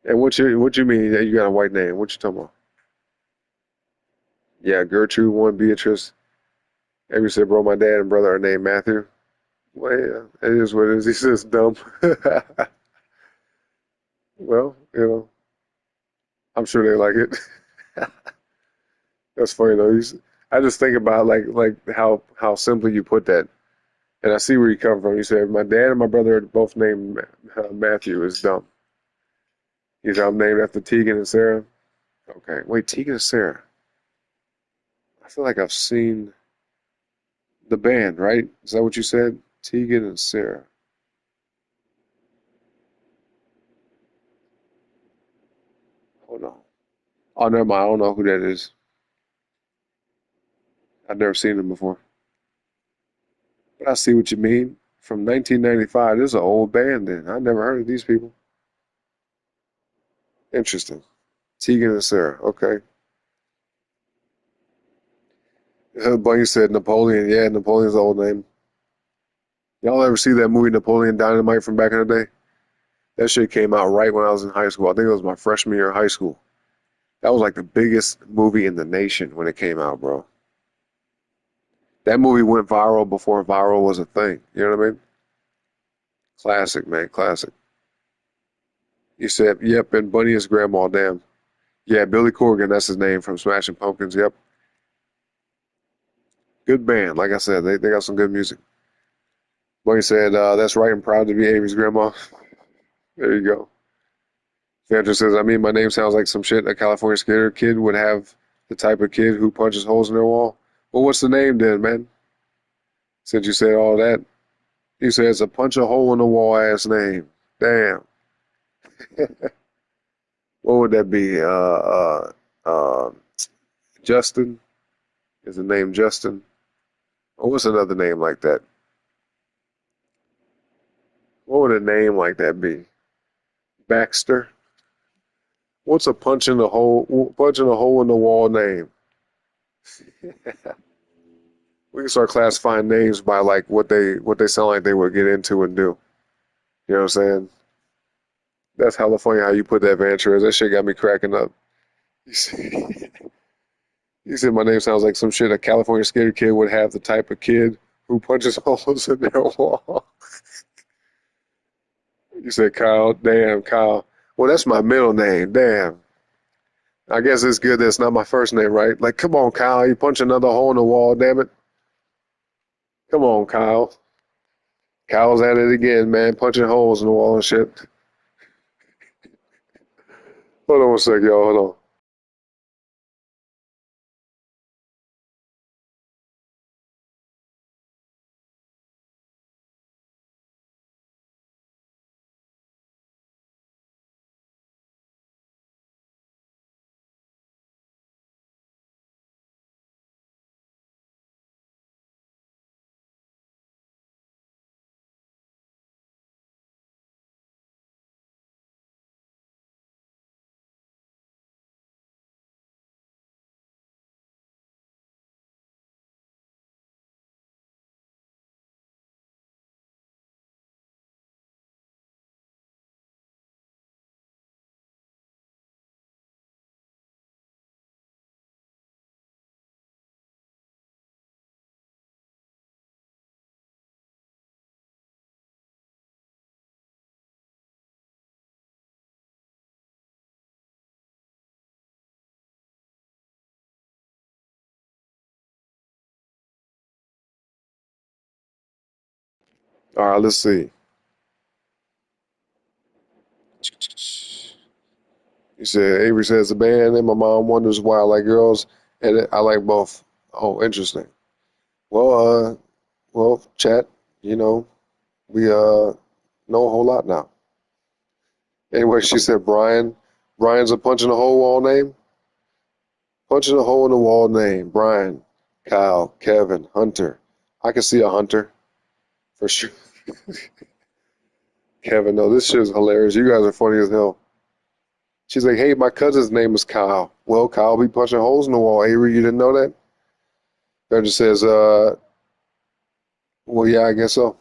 And what you mean that you got a white name? What you talking about? Yeah, Gertrude, one Beatrice. Avery said, bro, my dad and brother are named Matthew. Well, yeah, it is what it is. He's just dumb. Well, I'm sure they like it. That's funny though. I just think about like how simply you put that, and I see where you come from. You said my dad and my brother are both named Matthew. Is dumb. You said I'm named after Tegan and Sarah. Okay, wait, Tegan and Sarah. I feel like I've seen the band, right? Is that what you said? Tegan and Sarah. Hold on. Oh, never mind. I don't know who that is. I've never seen them before. But I see what you mean. From 1995, this is an old band then. I never heard of these people. Interesting. Tegan and Sarah. Okay. Bunny said Napoleon. Yeah, Napoleon's the old name. Y'all ever see that movie Napoleon Dynamite from back in the day? That shit came out right when I was in high school. I think it was my freshman year of high school. That was like the biggest movie in the nation when it came out, bro. That movie went viral before viral was a thing. You know what I mean? Classic, man. Classic. You said, yep, and Bunny is grandma, damn. Yeah, Billy Corgan, that's his name from Smashing Pumpkins, yep. Good band. Like I said, they got some good music. Bunny said, that's right, I'm proud to be Amy's grandma. There you go. Sandra says, I mean, my name sounds like some shit a California skater kid would have, the type of kid who punches holes in their wall. Well, what's the name then, man? Since you said all that, you said it's a punch a hole in the wall ass name. Damn. What would that be? Justin? Is the name Justin? Or what's another name like that? What would a name like that be? Baxter? What's a punch in a hole in the wall name? We can start classifying names by like what they sound like they would get into and do. You know what I'm saying? That's hella funny how you put that Ventura. That shit got me cracking up. You see, you said my name sounds like some shit a California skater kid would have, the type of kid who punches holes in their wall. You said Kyle. Damn, Kyle. Well, that's my middle name. Damn. I guess it's good that's not my first name, right? Like, come on, Kyle. You punch another hole in the wall, damn it. Come on, Kyle. Kyle's at it again, man. Punching holes in the wall and shit. Hold on a sec, y'all. Hold on. All right, let's see. You said Avery says the band, and my mom wonders why I like girls, and I like both. Oh, interesting. Well, chat. You know, we know a whole lot now. Anyway, she said Brian. Brian's a punch in the hole wall name. Punch in the hole in the wall name. Brian, Kyle, Kevin, Hunter. I can see a Hunter for sure. Kevin, no, this shit is hilarious. You guys are funny as hell. She's like, hey, my cousin's name is Kyle. Well, Kyle be punching holes in the wall. Avery, you didn't know that? That just says, well, yeah, I guess so.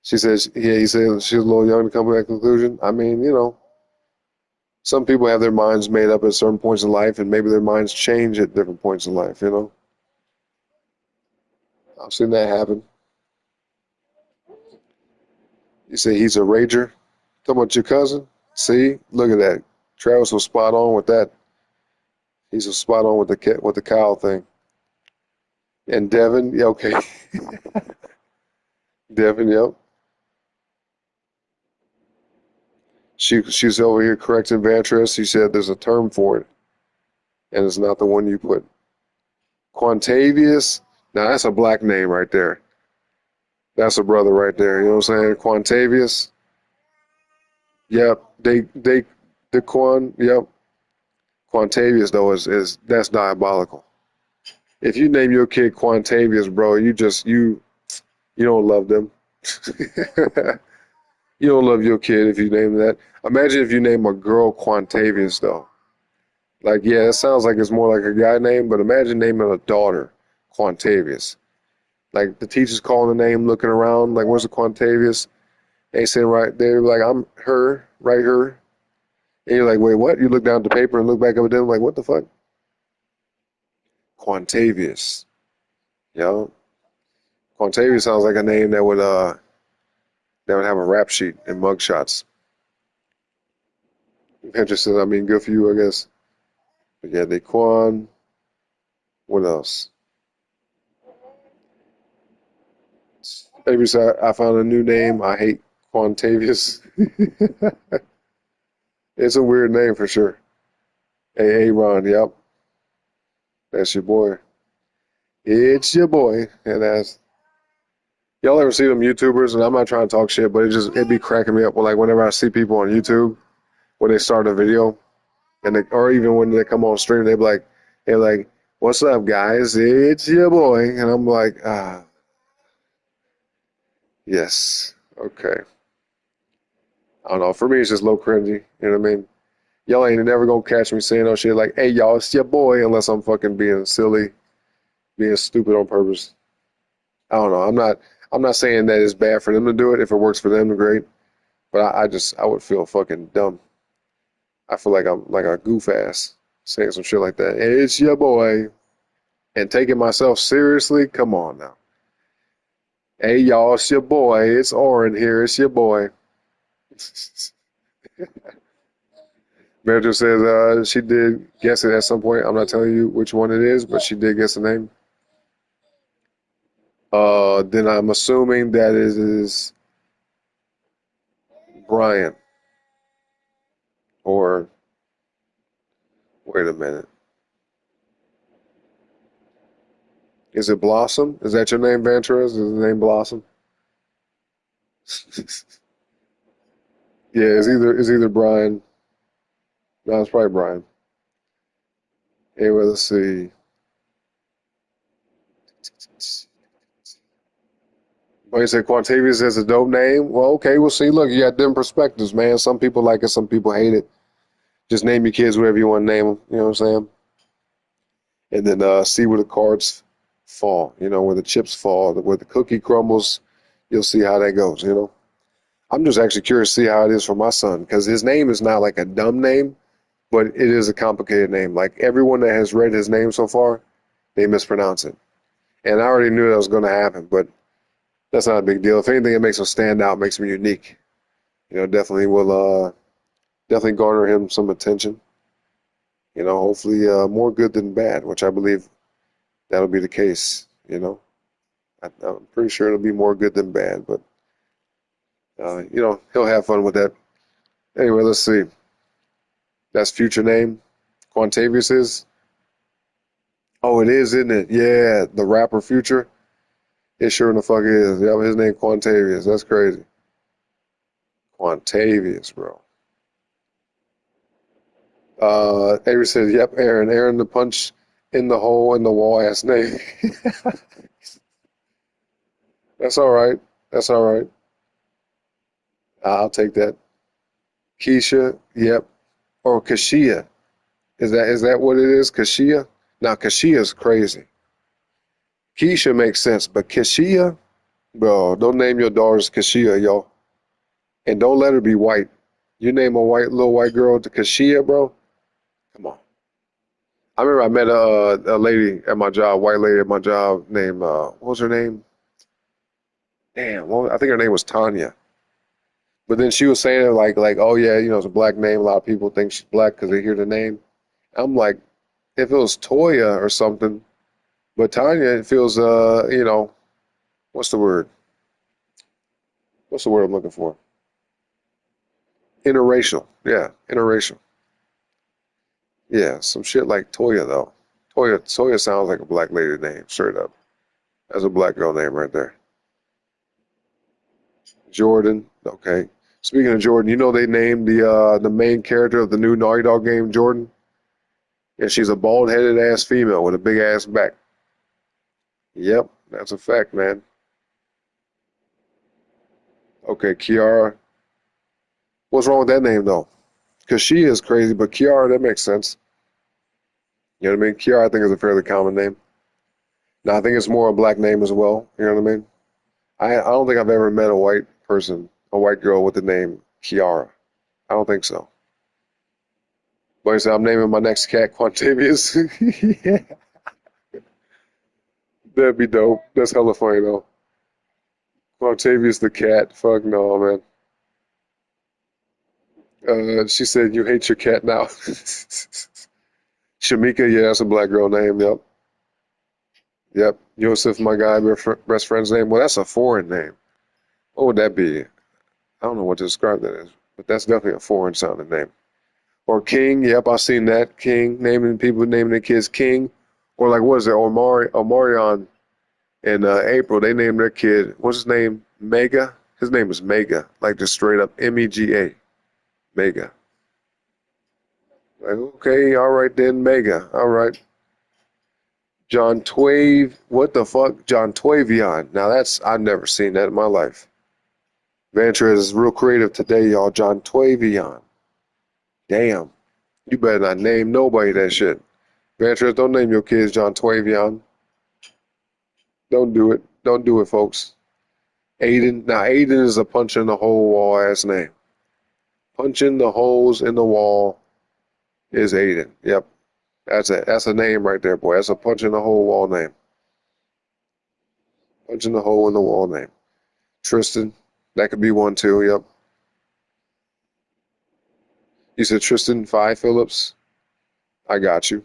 She says, yeah, he said she's a little young to come to that conclusion. I mean, you know, some people have their minds made up at certain points in life, and maybe their minds change at different points in life, you know? I've seen that happen. You say he's a rager? Talking about your cousin? See? Look at that. Travis was spot on with that. He's a spot on with the Kyle thing. And Devin, yeah, okay. Devin, yep. She's over here correcting Vantress. She said there's a term for it, and it's not the one you put. Quantavious. Now that's a black name right there. That's a brother right there. You know what I'm saying? Quantavious. Yep. The Quan. Yep. Quantavious though is that's diabolical. If you name your kid Quantavious, bro, you don't love them. You don't love your kid if you name that. Imagine if you name a girl Quantavious though. Like, yeah, it sounds like it's more like a guy name, but imagine naming a daughter Quantavious. Like the teacher's calling the name, looking around, like, where's the Quantavious? Ain't saying right there, like, I'm her, right her. And you're like, wait, what? You look down at the paper and look back up at them, like, what the fuck? Quantavious. Yo. Quantavious sounds like a name that would have a rap sheet and mugshots. Interesting. I mean, good for you, I guess. But yeah, Daquan. What else? Maybe so I found a new name. I hate Quantavious. It's a weird name for sure. Hey, Ron, yep. That's your boy. It's your boy. And that's y'all ever see them YouTubers, and I'm not trying to talk shit, but it'd be cracking me up like whenever I see people on YouTube when they start a video or even when they come on stream, they're like, what's up guys? It's your boy. And I'm like, yes. Okay. I don't know. For me it's just low cringy. You know what I mean? Y'all ain't never gonna catch me saying no shit like, hey y'all, it's your boy, unless I'm fucking being silly, being stupid on purpose. I don't know. I'm not saying that it's bad for them to do it. If it works for them, great. But I would feel fucking dumb. I feel like I'm like a goof ass saying some shit like that. Hey, it's your boy. And taking myself seriously? Come on now. Hey, y'all, it's your boy. It's Oren here. It's your boy. Manager says she did guess it at some point. I'm not telling you which one it is, but she did guess the name. Then I'm assuming that it is Brian. Or, wait a minute. Is it Blossom? Is that your name, Ventura? Is the name Blossom? Yeah, it's either Brian. No, it's probably Brian. Anyway, let's see. But you said Quantavious is a dope name. Well, okay, we'll see. Look, you got different perspectives, man. Some people like it, some people hate it. Just name your kids whatever you want to name them. You know what I'm saying? And then see where the cards fall. You know, where the chips fall, where the cookie crumbles. You'll see how that goes. You know, I'm just actually curious to see how it is for my son because his name is not like a dumb name, but it is a complicated name. Like everyone that has read his name so far, they mispronounce it, and I already knew that was going to happen, but that's not a big deal. If anything, it makes him stand out, makes him unique. You know, definitely will definitely garner him some attention. You know, hopefully more good than bad, which I believe that'll be the case. You know, I'm pretty sure it'll be more good than bad, but you know, he'll have fun with that. Anyway, let's see. That's future name. Quantavious is. Oh, it is, isn't it? Yeah, the rapper Future. It sure in the fuck is. Yeah, his name Quantavious. That's crazy. Quantavious, bro. Avery says, "Yep, Aaron. Aaron, the punch in the hole in the wall ass name." That's all right. That's all right. I'll take that. Keisha. Yep. Or Kashia. Is that what it is? Kashia. Now Kashia's crazy. Keisha makes sense, but Kashia, bro, don't name your daughters Kashia, yo, and don't let her be white. You name a little white girl to Kashia, bro. Come on. I remember I met a lady at my job, white lady at my job named what was her name? Damn, I think her name was Tanya. But then she was saying it like oh yeah, you know, it's a black name. A lot of people think she's black because they hear the name. I'm like, if it was Toya or something, but Tanya, it feels you know, what's the word? What's the word I'm looking for? Interracial. Yeah, interracial. Yeah, some shit like Toya though. Toya sounds like a black lady name, straight up. That's a black girl name right there. Jordan. Okay. Speaking of Jordan, you know they named the main character of the new Naughty Dog game Jordan, and she's a bald-headed ass female with a big ass back. Yep, that's a fact, man. Okay, Kiara. What's wrong with that name though? Because she is crazy, but Kiara, that makes sense. You know what I mean? Kiara, I think is a fairly common name. Now I think it's more a black name as well. You know what I mean? I don't think I've ever met a white person, a white girl with the name Kiara. I don't think so. But he said, I'm naming my next cat Quantavious. Yeah, that'd be dope. That's hella funny though. Quantavious the cat. Fuck no, man. She said, you hate your cat now. Shamika, yeah, that's a black girl name. Yep. Yep. Yosef, my guy, best friend's name. Well, that's a foreign name. What would that be? I don't know what to describe that as, but that's definitely a foreign sounding name. Or King, yep, I've seen that. King, naming people naming their kids King. Or like what is it, Omarion and April, they named their kid, what's his name? Mega? His name is Mega. Like just straight up Mega. Mega. Like, okay, all right then, Mega. All right. John Twave, what the fuck? John Twavion. Now that's, I've never seen that in my life. Vantra is real creative today, y'all. John Twavion. Damn. You better not name nobody that shit. Vantra, don't name your kids John Twavion. Don't do it. Don't do it, folks. Aiden. Now, Aiden is a punch in the hole wall ass name. Punching the holes in the wall is Aiden. Yep. That's a name right there, boy. That's a punch in the hole wall name. Punch in the hole in the wall name. Tristan. That could be one too. Yep. You said Tristan Five Phillips. I got you.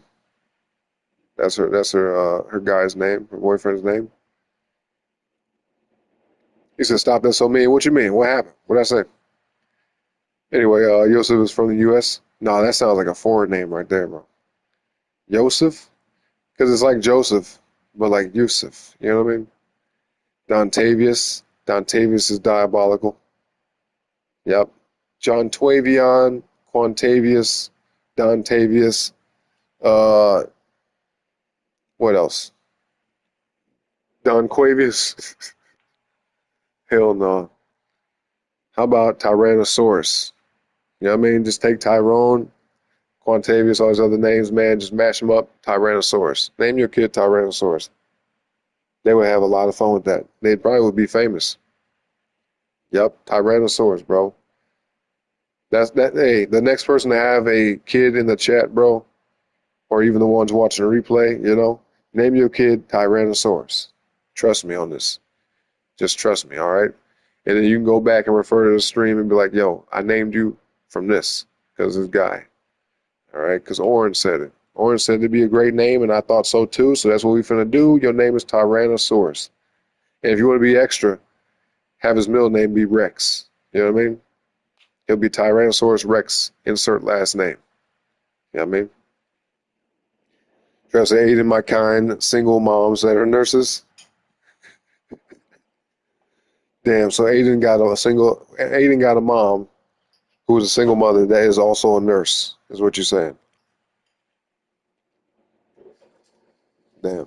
That's her guy's name, her boyfriend's name. He said, "Stop. That's so mean." What you mean? What happened? What did I say? Anyway, Yosef is from the U.S. No, that sounds like a foreign name right there, bro. Yosef, because it's like Joseph, but like Yusuf. You know what I mean? Dontavius. Dontavius is diabolical. Yep. John Twavion, Quantavius, Dontavius. Uh, what else? Don Quavius. Hell no. How about Tyrannosaurus? You know what I mean? Just take Tyrone, Quantavius, all these other names, man. Just mash them up. Tyrannosaurus. Name your kid Tyrannosaurus. They would have a lot of fun with that. They probably would be famous. Yep, Tyrannosaurus, bro. That's that. Hey, the next person to have a kid in the chat, bro, or even the ones watching the replay, name your kid Tyrannosaurus. Trust me on this. Just trust me, all right? And then you can go back and refer to the stream and be like, yo, I named you from this because this guy. All right? Because Orange said it. Orange said it'd be a great name, and I thought so too. So that's what we're finna do. Your name is Tyrannosaurus. And if you want to be extra, have his middle name be Rex. You know what I mean? He'll be Tyrannosaurus Rex, insert last name. You know what I mean? Try to say, aid my kind, single moms that are nurses. Damn, so Aiden got a mom who was a single mother that is also a nurse, is what you're saying. Damn.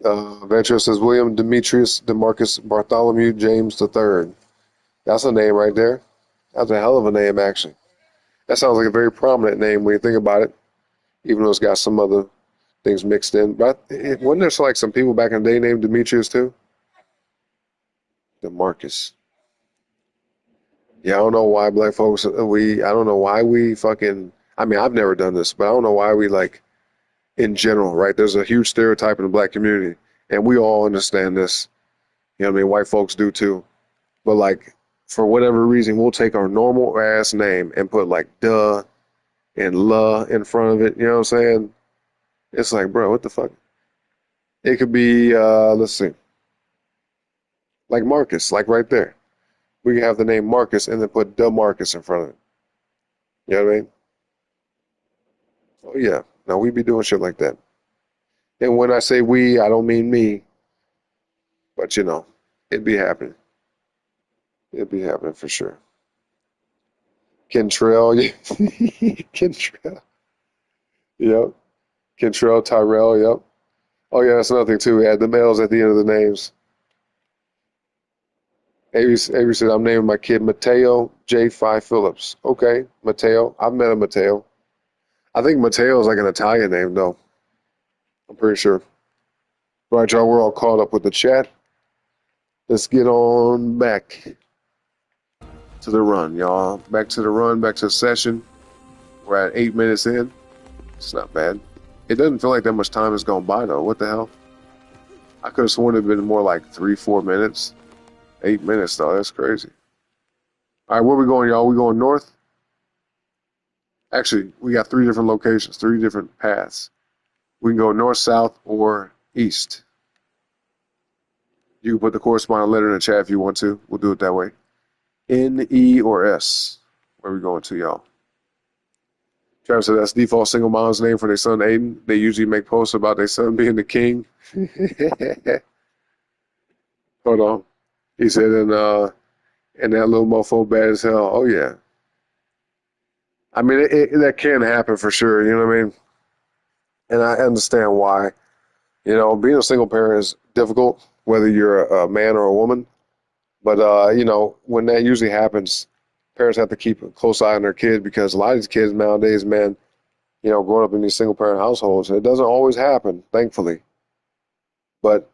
Ventura says William Demetrius Demarcus Bartholomew James III. That's a name right there. That's a hell of a name, actually. That sounds like a very prominent name when you think about it, even though it's got some other things mixed in. But wasn't there like some people back in the day named Demetrius too? DeMarcus. Yeah, I don't know why black folks, I don't know why we fucking, I mean, I've never done this, but I don't know why we like, in general, right? There's a huge stereotype in the black community, and we all understand this. You know what I mean? White folks do too. But like, for whatever reason, we'll take our normal ass name and put like duh and la in front of it. You know what I'm saying? It's like, bro, what the fuck? It could be, let's see, like Marcus, like right there. We can have the name Marcus and then put the Marcus in front of it. You know what I mean? Oh yeah. Now we be doing shit like that. And when I say we, I don't mean me, but it'd be happening. It'd be happening for sure. Kentrell, Kentrell, yep. Kentrell, Tyrell, yep. Oh yeah, that's another thing too. Add the males at the end of the names. Avery said, I'm naming my kid Mateo J. 5 Phillips. Okay, Mateo. I've met a Mateo. I think Mateo is like an Italian name, though. I'm pretty sure. All right, y'all, we're all caught up with the chat. Let's get on back to the run, y'all. Back to the run, back to the session. We're at 8 minutes in. It's not bad. It doesn't feel like that much time has gone by, though. What the hell? I could have sworn it had been more like 3-4 minutes. 8 minutes, though. That's crazy. All right, where we going, y'all? We going north? Actually, we got 3 different locations, 3 different paths. We can go north, south, or east. You can put the corresponding letter in the chat if you want to. We'll do it that way. N, E, or S. Where we going to, y'all? Travis said that's default single mom's name for their son Aiden. They usually make posts about their son being the king. Hold on. He said, and that little mofo bad as hell. Oh, yeah. I mean, that can happen for sure. You know what I mean? And I understand why. Being a single parent is difficult, whether you're a man or a woman. But, when that usually happens, parents have to keep a close eye on their kid because a lot of these kids nowadays, man, growing up in these single parent households, it doesn't always happen, thankfully. But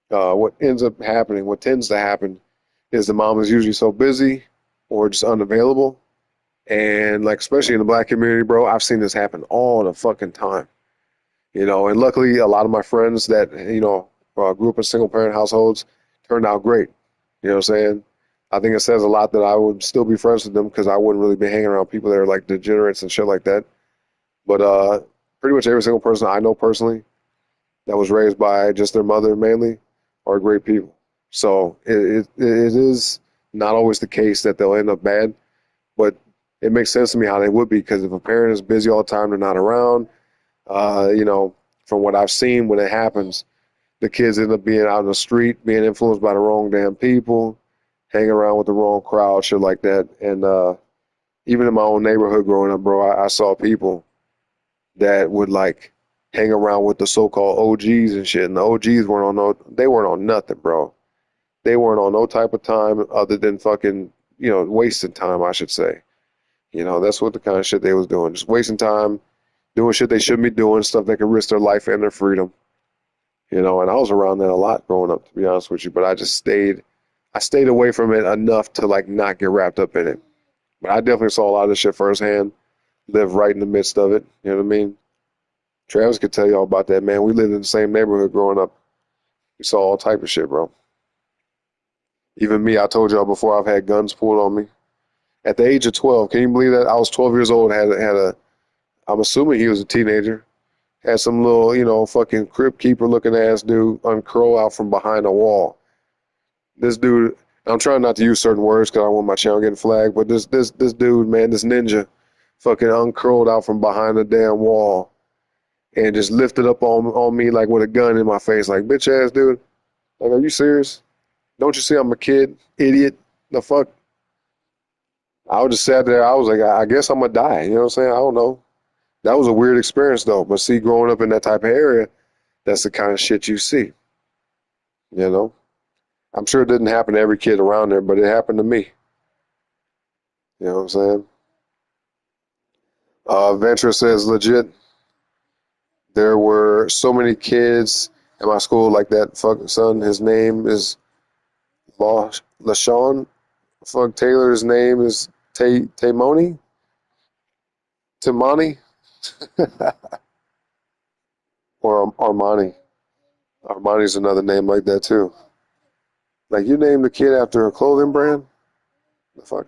what ends up happening, what tends to happen, is the mom is usually so busy or just unavailable. And like, especially in the black community, bro, I've seen this happen all the fucking time. And luckily a lot of my friends that, grew up in single parent households turned out great. You know what I'm saying? I think it says a lot that I would still be friends with them because I wouldn't really be hanging around people that are like degenerates and shit like that. But pretty much every single person I know personally that was raised by just their mother mainly are great people. So it is not always the case that they'll end up bad, but it makes sense to me how they would be, because if a parent is busy all the time, they're not around. From what I've seen when it happens, the kids end up being out in the street, being influenced by the wrong damn people, hanging around with the wrong crowd, shit like that. And even in my own neighborhood growing up, bro, I saw people that would like hang around with the so-called OGs and shit. And the OGs they weren't on nothing, bro. They weren't on no type of time other than fucking, wasting time, I should say. That's what the kind of shit they was doing. Just wasting time, doing shit they shouldn't be doing, stuff that could risk their life and their freedom. And I was around that a lot growing up, to be honest with you, but I stayed away from it enough to like not get wrapped up in it. But I definitely saw a lot of this shit firsthand, lived right in the midst of it. You know what I mean? Travis could tell you all about that, man. We lived in the same neighborhood growing up. We saw all type of shit, bro. Even me, I told y'all before, I've had guns pulled on me. At the age of 12, can you believe that? I was 12 years old, I'm assuming he was a teenager, had some little, fucking crypt keeper looking ass dude uncurl out from behind a wall. This dude, I'm trying not to use certain words because I want my channel getting flagged, but this dude, man, this ninja, fucking uncurled out from behind the damn wall and just lifted up on me like with a gun in my face, like, bitch ass dude. Like, are you serious? Don't you see I'm a kid? Idiot. The fuck? I was just sat there. I was like, I guess I'm gonna die. You know what I'm saying? I don't know. That was a weird experience though. But see, growing up in that type of area, that's the kind of shit you see. You know? I'm sure it didn't happen to every kid around there, but it happened to me. You know what I'm saying? Ventura says, legit, there were so many kids at my school like that. Fuck son, his name is LaShawn. Fuck Taylor, his name is Tamoni? Timani? Or Armani. Armani's another name like that too. Like, you named the kid after a clothing brand? The fuck?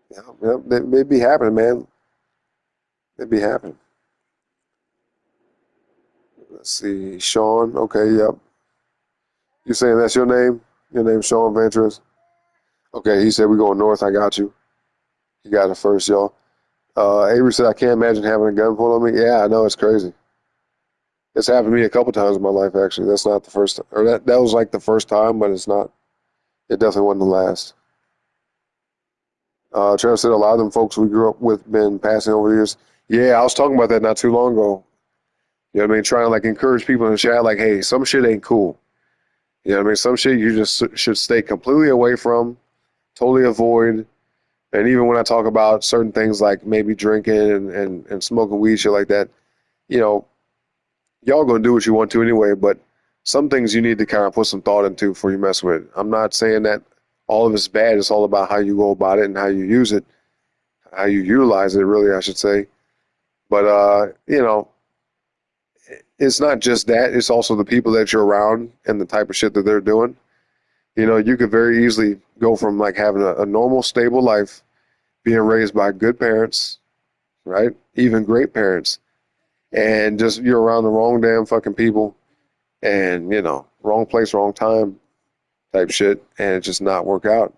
Yeah, that may be happening, man. It be happening. Let's see. Sean. Okay, yep. You saying that's your name? Your name's Sean Ventures? Okay, he said we going north. I got you. You got it first, y'all. Avery said, I can't imagine having a gun pulled on me. Yeah, I know, it's crazy. It's happened to me a couple times in my life, actually. That's not the first time. Or that was like the first time, but it's not. It definitely wasn't the last. Travis said a lot of them folks we grew up with been passing over the years. Yeah, I was talking about that not too long ago. You know what I mean? Trying to like encourage people in the chat, like, hey, some shit ain't cool. You know what I mean? Some shit you just should stay completely away from, totally avoid. And even when I talk about certain things like maybe drinking and smoking weed, shit like that, y'all gonna do what you want to anyway, but some things you need to kind of put some thought into before you mess with it. I'm not saying that all of it's bad. It's all about how you go about it and how you use it, how you utilize it, really, I should say. But, it's not just that. It's also the people that you're around and the type of shit that they're doing. You could very easily go from like having a normal, stable life, being raised by good parents, right? Even great parents. And just you're around the wrong damn fucking people and, wrong place, wrong time type shit, and it just not work out.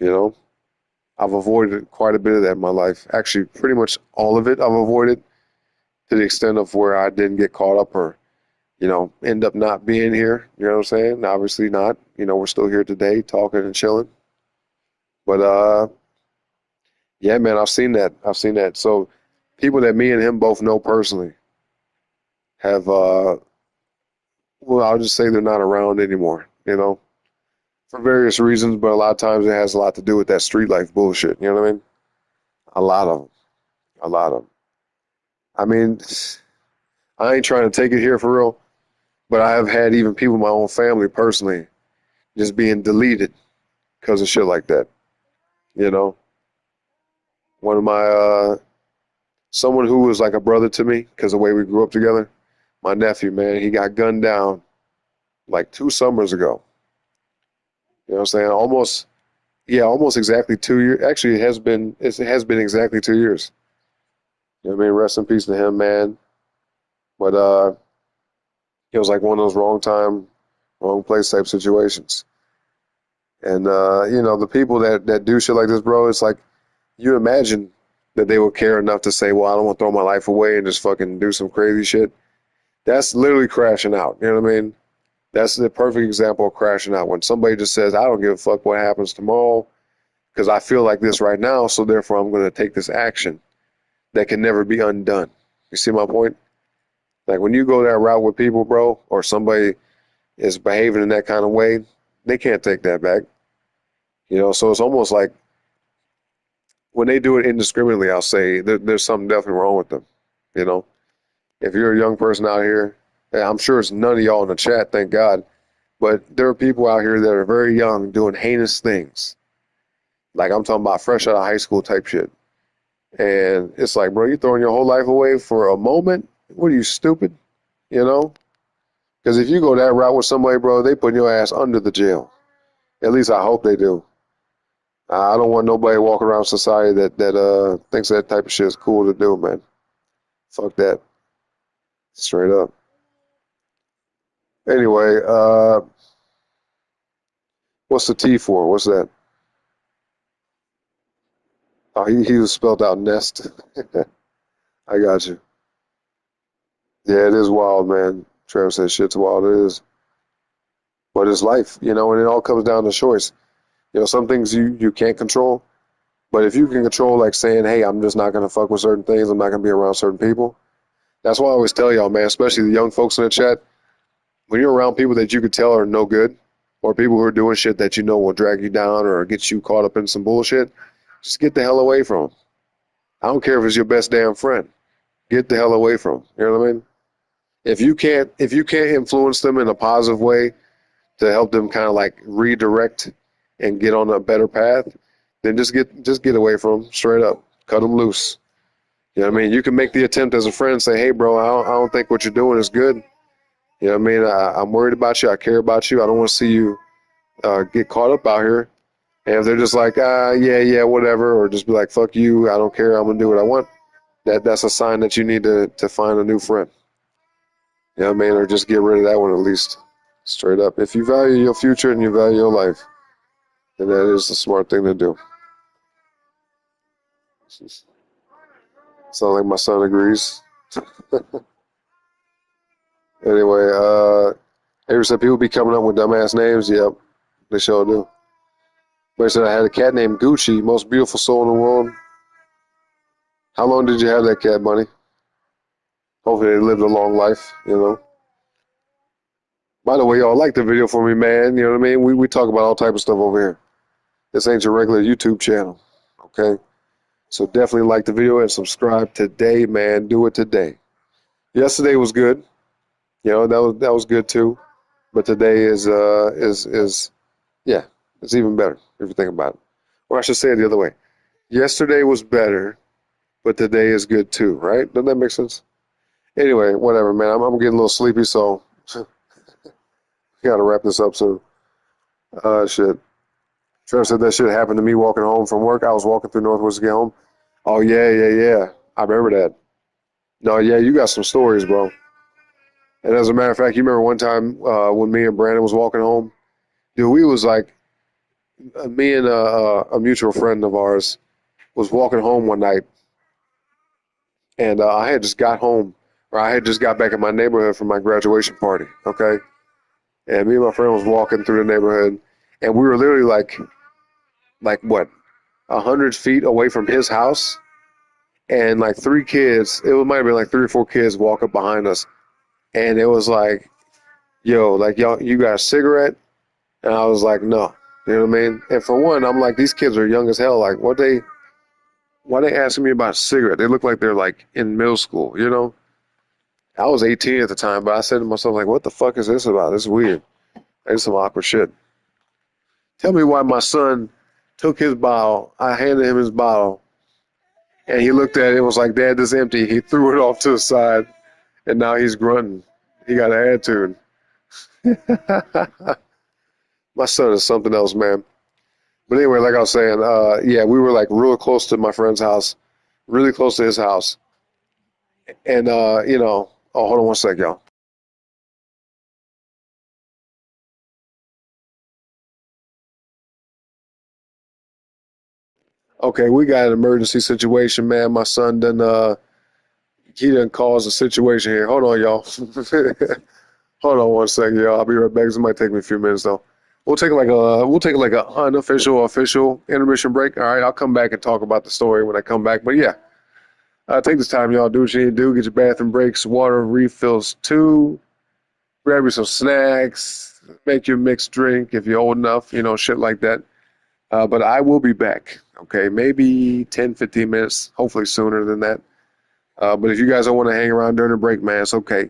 I've avoided quite a bit of that in my life. Actually, pretty much all of it I've avoided to the extent of where I didn't get caught up or, end up not being here. You know what I'm saying? Obviously not. We're still here today talking and chilling. But, yeah, man, I've seen that. So people that me and him both know personally have, well, I'll just say they're not around anymore, for various reasons, but a lot of times it has a lot to do with that street life bullshit. You know what I mean? A lot of them. I mean, I ain't trying to take it here for real, but I have had even people in my own family personally just being deleted because of shit like that. You know, one of my someone who was like a brother to me because the way we grew up together, my nephew, man, he got gunned down like 2 summers ago. You know what I'm saying? Almost exactly 2 years. Actually, it has been exactly 2 years. You know what I mean? Rest in peace to him, man. But it was like one of those wrong time, wrong place type situations. And the people that do shit like this, bro, it's like you imagine that they would care enough to say, well, I don't want to throw my life away and just fucking do some crazy shit. That's literally crashing out. You know what I mean? That's the perfect example of crashing out. When somebody just says, I don't give a fuck what happens tomorrow because I feel like this right now, so therefore I'm going to take this action that can never be undone. You see my point? Like when you go that route with people, bro, or somebody is behaving in that kind of way, they can't take that back. So it's almost like when they do it indiscriminately, I'll say there's something definitely wrong with them. You know, if you're a young person out here, and I'm sure it's none of y'all in the chat, thank God, but there are people out here that are very young doing heinous things. Like I'm talking about fresh out of high school type shit. And it's like, bro, you throwing your whole life away for a moment? What are you, stupid? You know? Because if you go that route with somebody, bro, they put your ass under the jail. At least I hope they do. I don't want nobody walking around society that thinks that type of shit is cool to do, man. Fuck that. Straight up. Anyway, what's the T for? What's that? Oh, he was spelled out nest. I got you. Yeah, it is wild, man. Trevor says shit's wild. It is. But it's life, and it all comes down to choice. Some things you can't control. But if you can control, like saying, hey, I'm just not going to fuck with certain things, I'm not going to be around certain people. That's why I always tell y'all, man, especially the young folks in the chat, when you're around people that you could tell are no good, or people who are doing shit that you know will drag you down or get you caught up in some bullshit, just get the hell away from them. I don't care if it's your best damn friend. Get the hell away from them. You know what I mean? If you can't influence them in a positive way to help them kind of like redirect and get on a better path, then just get away from them straight up. Cut them loose. You know what I mean? You can make the attempt as a friend and say, hey, bro, I don't think what you're doing is good. You know what I mean? I'm worried about you. I care about you. I don't want to see you get caught up out here. And if they're just like, yeah, whatever, or just be like, fuck you, I don't care, I'm going to do what I want, that's a sign that you need to find a new friend. You know what I mean? Or just get rid of that one at least. Straight up. If you value your future and you value your life, then that is the smart thing to do. Sound like my son agrees. Anyway, Avery said people be coming up with dumbass names. Yep, they sure do. But he said I had a cat named Gucci, most beautiful soul in the world. How long did you have that cat, Bunny? Hopefully they lived a long life. By the way, y'all like the video for me, man. You know what I mean? We talk about all type of stuff over here. This ain't your regular YouTube channel, okay? So definitely like the video and subscribe today, man. Do it today. Yesterday was good. That was good too. But today is it's even better if you think about it. Or I should say it the other way. Yesterday was better, but today is good too, right? Doesn't that make sense? Anyway, whatever, man. I'm getting a little sleepy, so gotta wrap this up soon. Shit. Trevor said that shit happened to me walking home from work. I was walking through Northwoods to get home. Oh, yeah. I remember that. No, yeah, you got some stories, bro. And as a matter of fact, you remember one time when me and Brandon was walking home? Dude, we was like, me and a mutual friend of ours was walking home one night, and I had just got home, or I had just got back in my neighborhood from my graduation party, okay? And me and my friend was walking through the neighborhood, and we were literally like what, 100 feet away from his house, and like three kids, it might have been like 3 or 4 kids walk up behind us, and it was like, yo, like, y'all, you got a cigarette? And I was like, no. You know what I mean? And for one, I'm like, these kids are young as hell. Like, why they asking me about a cigarette? They look like they're like in middle school, I was 18 at the time, but I said to myself, like, what the fuck is this about? This is weird. That's some awkward shit. Tell me why my son took his bottle. I handed him his bottle, and he looked at it and was like, Dad, this is empty. He threw it off to the side, and now he's grunting. He got an attitude. My son is something else, man. But anyway, like I was saying, yeah, we were like real close to my friend's house, really close to his house. And, oh, hold on one sec, y'all. Okay, we got an emergency situation, man. My son he done caused a situation here. Hold on, y'all. Hold on one second, y'all. I'll be right back. This might take me a few minutes though. We'll take like a unofficial, official intermission break. All right, I'll come back and talk about the story when I come back. But yeah, take this time, y'all. Do what you need to do. Get your bathroom breaks, water refills too. Grab you some snacks. Make your mixed drink if you're old enough. Shit like that. But I will be back. Okay, maybe 10, 15 minutes. Hopefully sooner than that. But if you guys don't want to hang around during the break, man, it's okay.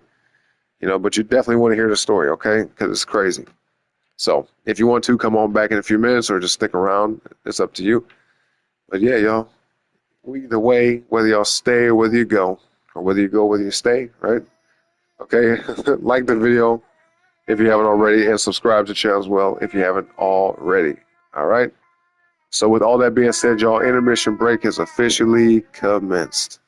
But you definitely want to hear the story, okay? Because it's crazy. So if you want to, come on back in a few minutes or just stick around. It's up to you. But yeah, y'all, either way, whether y'all stay or whether you go, or whether you go, whether you stay, right? Okay, like the video if you haven't already, and subscribe to the channel as well if you haven't already. All right? So with all that being said, y'all, intermission break is officially commenced.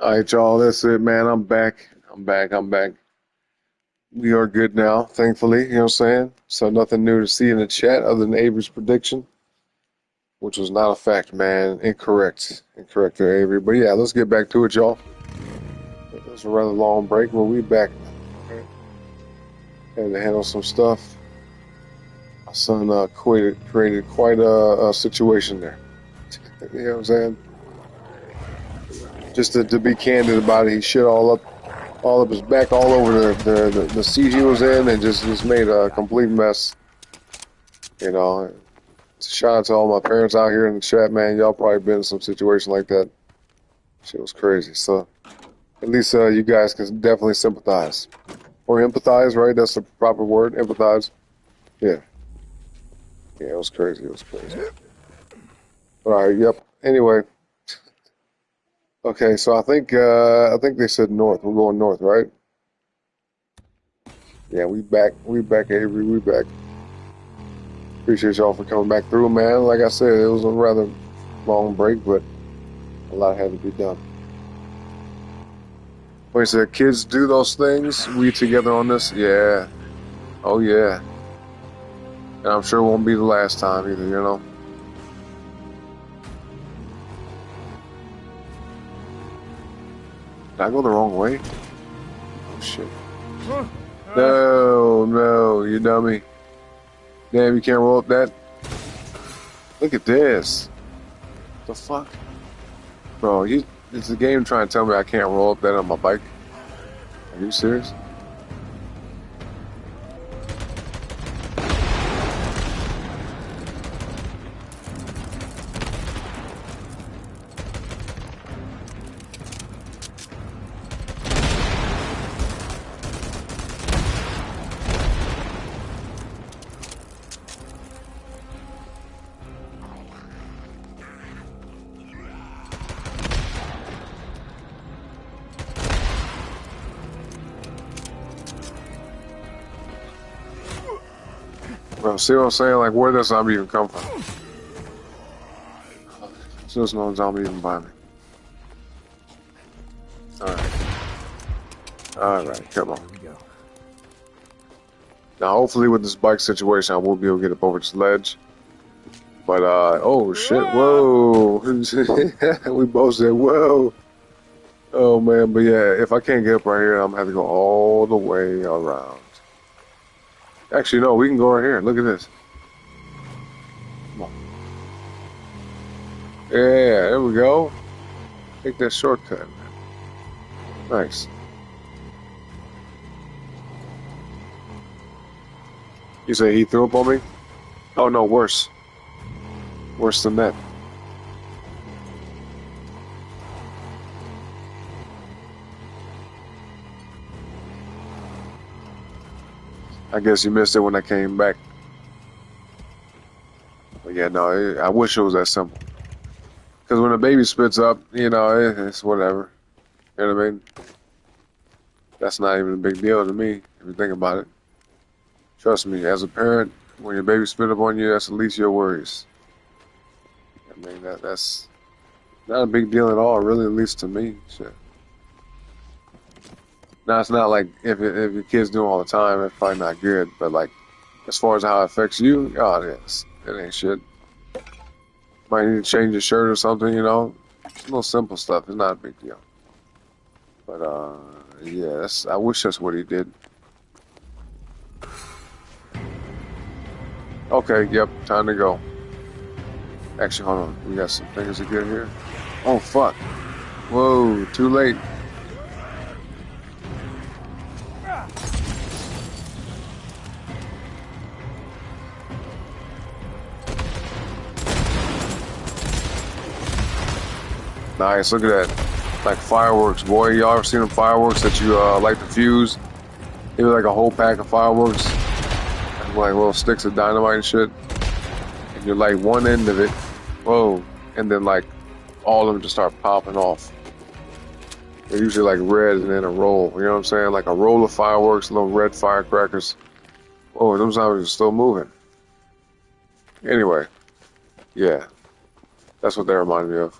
All right, y'all. That's it, man. I'm back. I'm back. We are good now, thankfully. You know what I'm saying? So nothing new to see in the chat other than Avery's prediction, which was not a fact, man. Incorrect. Incorrect there, Avery. But yeah, let's get back to it, y'all. It was a rather long break, but we back now. Okay? Had to handle some stuff. My son created quite a situation there. You know what I'm saying? Just to be candid about it, he shit all up his back, all over the seat he was in, and just made a complete mess. You know, shout out to all my parents out here in the chat, man. Y'all probably been in some situation like that. Shit was crazy. So at least you guys can definitely sympathize or empathize, right? That's the proper word, empathize. Yeah, yeah, it was crazy. It was crazy. All right, yep. Anyway, okay, so I think they said north. We're going north, right? Yeah, we back, Avery, we back. Appreciate y'all for coming back through, man. Like I said, it was a rather long break, but a lot had to be done. Wait, so kids do those things? We together on this? Yeah. Oh, yeah. And I'm sure it won't be the last time either, you know? Did I go the wrong way? Oh, shit. No, you dummy. Damn, you can't roll up that? Look at this. The fuck? Bro, it's the game trying to tell me I can't roll up that on my bike? Are you serious? Bro, see what I'm saying? Like, where does zombie even come from? There's no zombie even by me. Alright, come on. Here we go. Now, hopefully with this bike situation, I will be able to get up over this ledge. But, oh shit, whoa. We both said, whoa. Oh man, but yeah, if I can't get up right here, I'm gonna have to go all the way around. Actually, no, we can go right here. Look at this. Come on. Yeah, there we go. Take that shortcut, man. Nice. You say he threw up on me? Oh no, worse. Worse than that. I guess you missed it when I came back. But yeah, no, I wish it was that simple. Because when a baby spits up, you know, it's whatever. You know what I mean? That's not even a big deal to me, if you think about it. Trust me, as a parent, when your baby spit up on you, that's the least of your worries. I mean, that's not a big deal at all, really, at least to me. Shit. Now, it's not like if your kids do it all the time, it's probably not good. But, like, as far as how it affects you, oh, it ain't shit. Might need to change your shirt or something, you know? It's little simple stuff. It's not a big deal. But, yeah, I wish that's what he did. Okay, yep, time to go. Actually, hold on. We got some things to get here. Oh, fuck. Whoa, too late. Nice, look at that. Like fireworks, boy. Y'all ever seen them fireworks that you like to fuse? Maybe like a whole pack of fireworks. Like little sticks of dynamite and shit. And you light one end of it. Whoa. And then like all of them just start popping off. They're usually like red and then a roll. You know what I'm saying? Like a roll of fireworks, little red firecrackers. Oh, them zombies are still moving. Anyway. Yeah. That's what they reminded me of.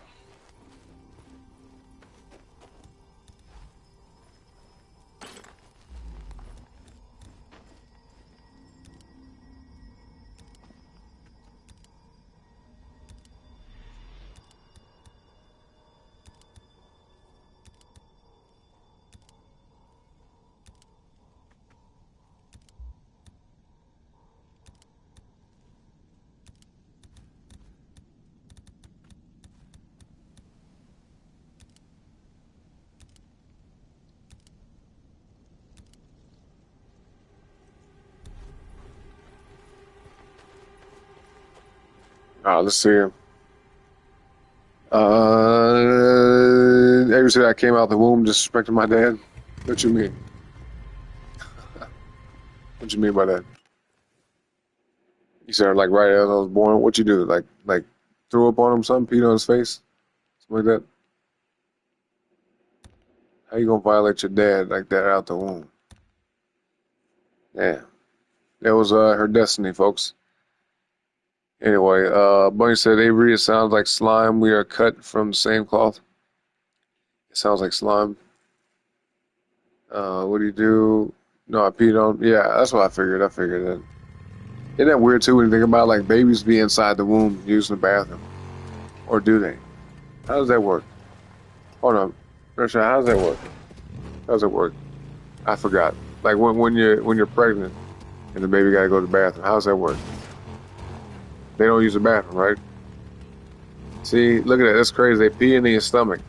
Let's see him. Ever said I came out the womb disrespecting my dad? What you mean? What you mean by that? You said like right as I was born. What you do? Like threw up on him, something, peed on his face, something like that. How you gonna violate your dad like that out the womb? Yeah, that was her destiny, folks. Anyway, Bunny said, Avery, it sounds like slime. We are cut from the same cloth. It sounds like slime. What do you do? No, I peed on. Yeah, that's what I figured. I figured that. Isn't that weird too when you think about like babies be inside the womb using the bathroom, or do they? How does that work? Hold on, Risha, how does that work? How does it work? I forgot. Like when you're pregnant and the baby gotta go to the bathroom. How does that work? They don't use the bathroom, right? See, look at that. That's crazy. They pee in your stomach.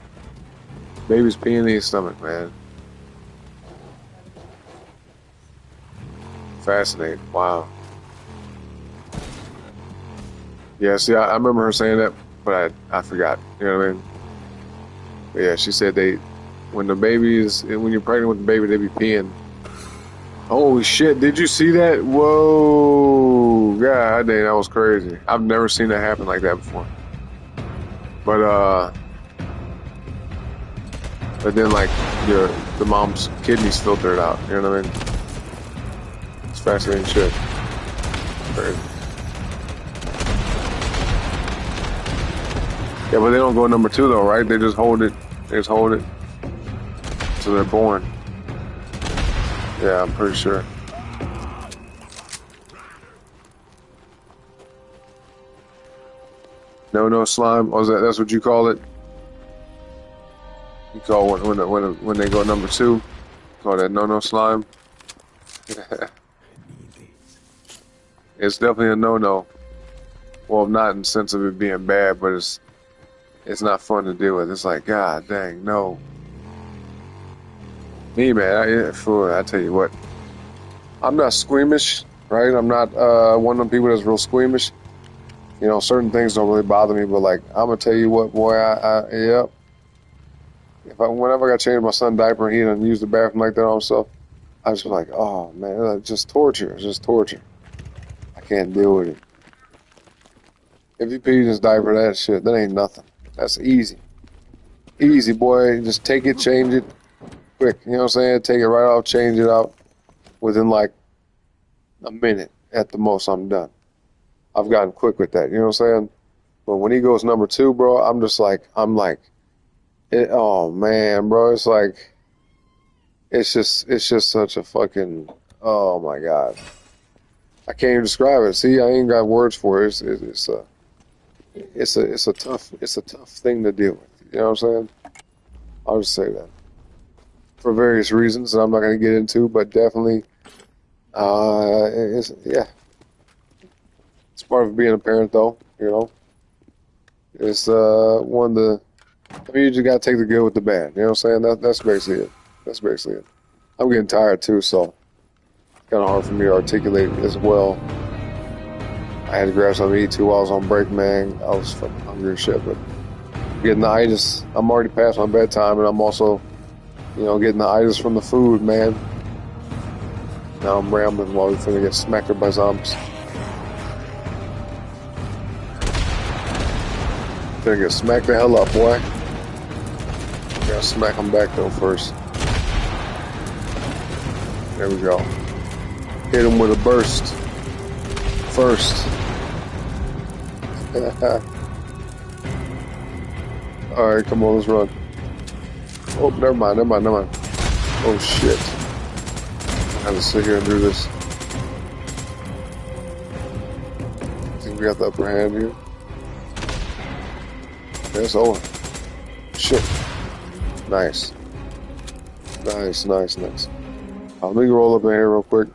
Babies pee in your stomach, man. Fascinating. Wow. Yeah, see, I remember her saying that, but I forgot. You know what I mean? But yeah, she said when you're pregnant with the baby, they be peeing. Holy shit, did you see that? Whoa. God dang, that was crazy. I've never seen that happen like that before. But then like the mom's kidneys filter it out. You know what I mean? It's fascinating shit. Crazy. Yeah, but they don't go number 2 though, right? They just hold it. They just hold it till they're born. Yeah, I'm pretty sure. No slime. Oh, that's what you call it? You call when they go number 2? Call that no slime. It's definitely a no. Well, not in the sense of it being bad, but it's not fun to deal with. It's like, God dang, no. Me, man, I tell you what, I'm not squeamish, right? I'm not one of them people that's real squeamish. You know, certain things don't really bother me, but like, I'm gonna tell you what, boy, yep. Whenever I got to change my son's diaper and he didn't use the bathroom like that on himself, I was like, oh man, it's just torture. It's just torture. I can't deal with it. If you pee in his diaper, that shit, that ain't nothing. That's easy. Easy, boy. Just take it, change it, quick. You know what I'm saying? Take it right off, change it out. Within like a minute at the most, I'm done. I've gotten quick with that. You know what I'm saying? But when he goes number 2, bro, I'm like, oh man, bro, it's like, it's just such a fucking, oh my God. I can't even describe it. See, I ain't got words for it. It's a tough thing to deal with. You know what I'm saying? I'll just say that for various reasons that I'm not going to get into, but definitely, it's part of being a parent, though. You know, it's one of the. I mean, you just got to take the good with the bad. You know what I'm saying? That's basically it. That's basically it. I'm getting tired too, so it's kind of hard for me to articulate as well. I had to grab something to eat too while I was on break, man. I was fucking hungry as shit, but getting the itis. I'm already past my bedtime, and I'm also, getting the itis from the food, man. Now I'm rambling while we're finna get smacked by zombies. Finna get smacked the hell up, boy. Gotta smack them back though first. There we go. Hit him with a burst. First. Alright, come on, let's run. Oh, never mind. Oh shit. I have to sit here and do this. I think we got the upper hand here. That's over. Shit. Nice. Nice. Let me roll up in here real quick.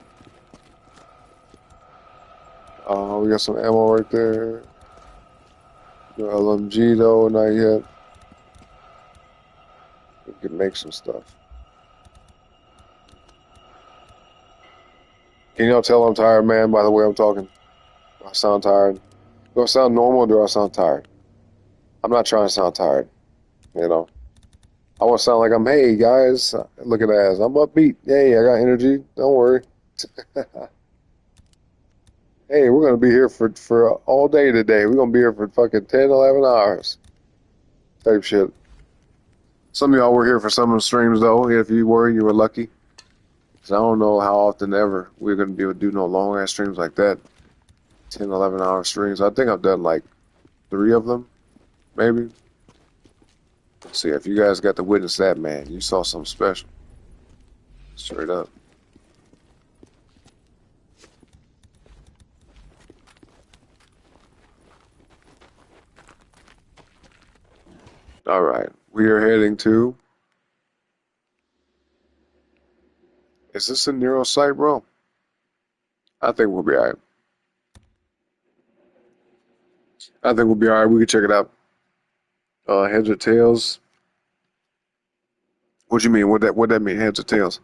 We got some ammo right there. No LMG though, not yet. We can make some stuff. Can y'all tell I'm tired, man, by the way I'm talking? I sound tired. Do I sound normal or do I sound tired? I'm not trying to sound tired, you know. I want to sound like I'm, hey guys, look at that. I'm upbeat. Hey, I got energy. Don't worry. Hey, we're gonna be here for all day today. We're gonna be here for fucking 10, 11 hours. Type shit. Some of y'all were here for some of the streams though. If you were, you were lucky. Cause I don't know how often ever we're gonna be able to do no long ass streams like that. 10, 11 hour streams. I think I've done like 3 of them, maybe. See, if you guys got to witness that, man, you saw something special. Straight up. All right, we are heading to. Is this a Nero site, bro? I think we'll be all right. I think we'll be all right. We can check it out. Heads or tails? What you mean? What that mean? Heads or tails?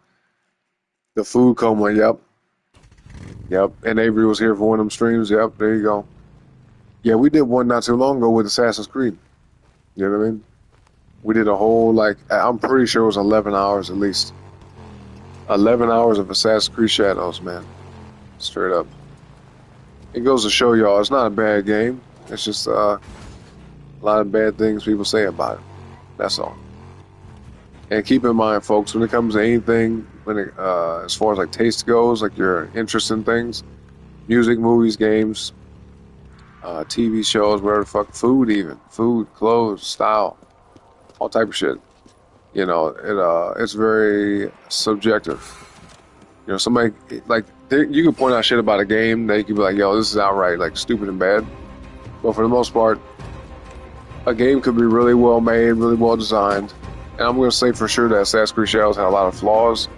The food coma. Yep. Yep. And Avery was here for one of them streams. Yep. There you go. Yeah, we did one not too long ago with Assassin's Creed. You know what I mean? We did a whole, like, I'm pretty sure it was 11 hours at least. 11 hours of Assassin's Creed Shadows, man. Straight up. It goes to show y'all it's not a bad game. It's just a lot of bad things people say about it. That's all. And keep in mind, folks, when it comes to anything, as far as like taste goes, like your interest in things, music, movies, games, TV shows, whatever the fuck, food even, food, clothes, style, all type of shit. You know, it's very subjective. You know, somebody like you can point out shit about a game that you can be like, yo, this is outright like stupid and bad. But for the most part, a game could be really well made, really well designed. And I'm going to say for sure that Assassin's Creed Shadows had a lot of flaws,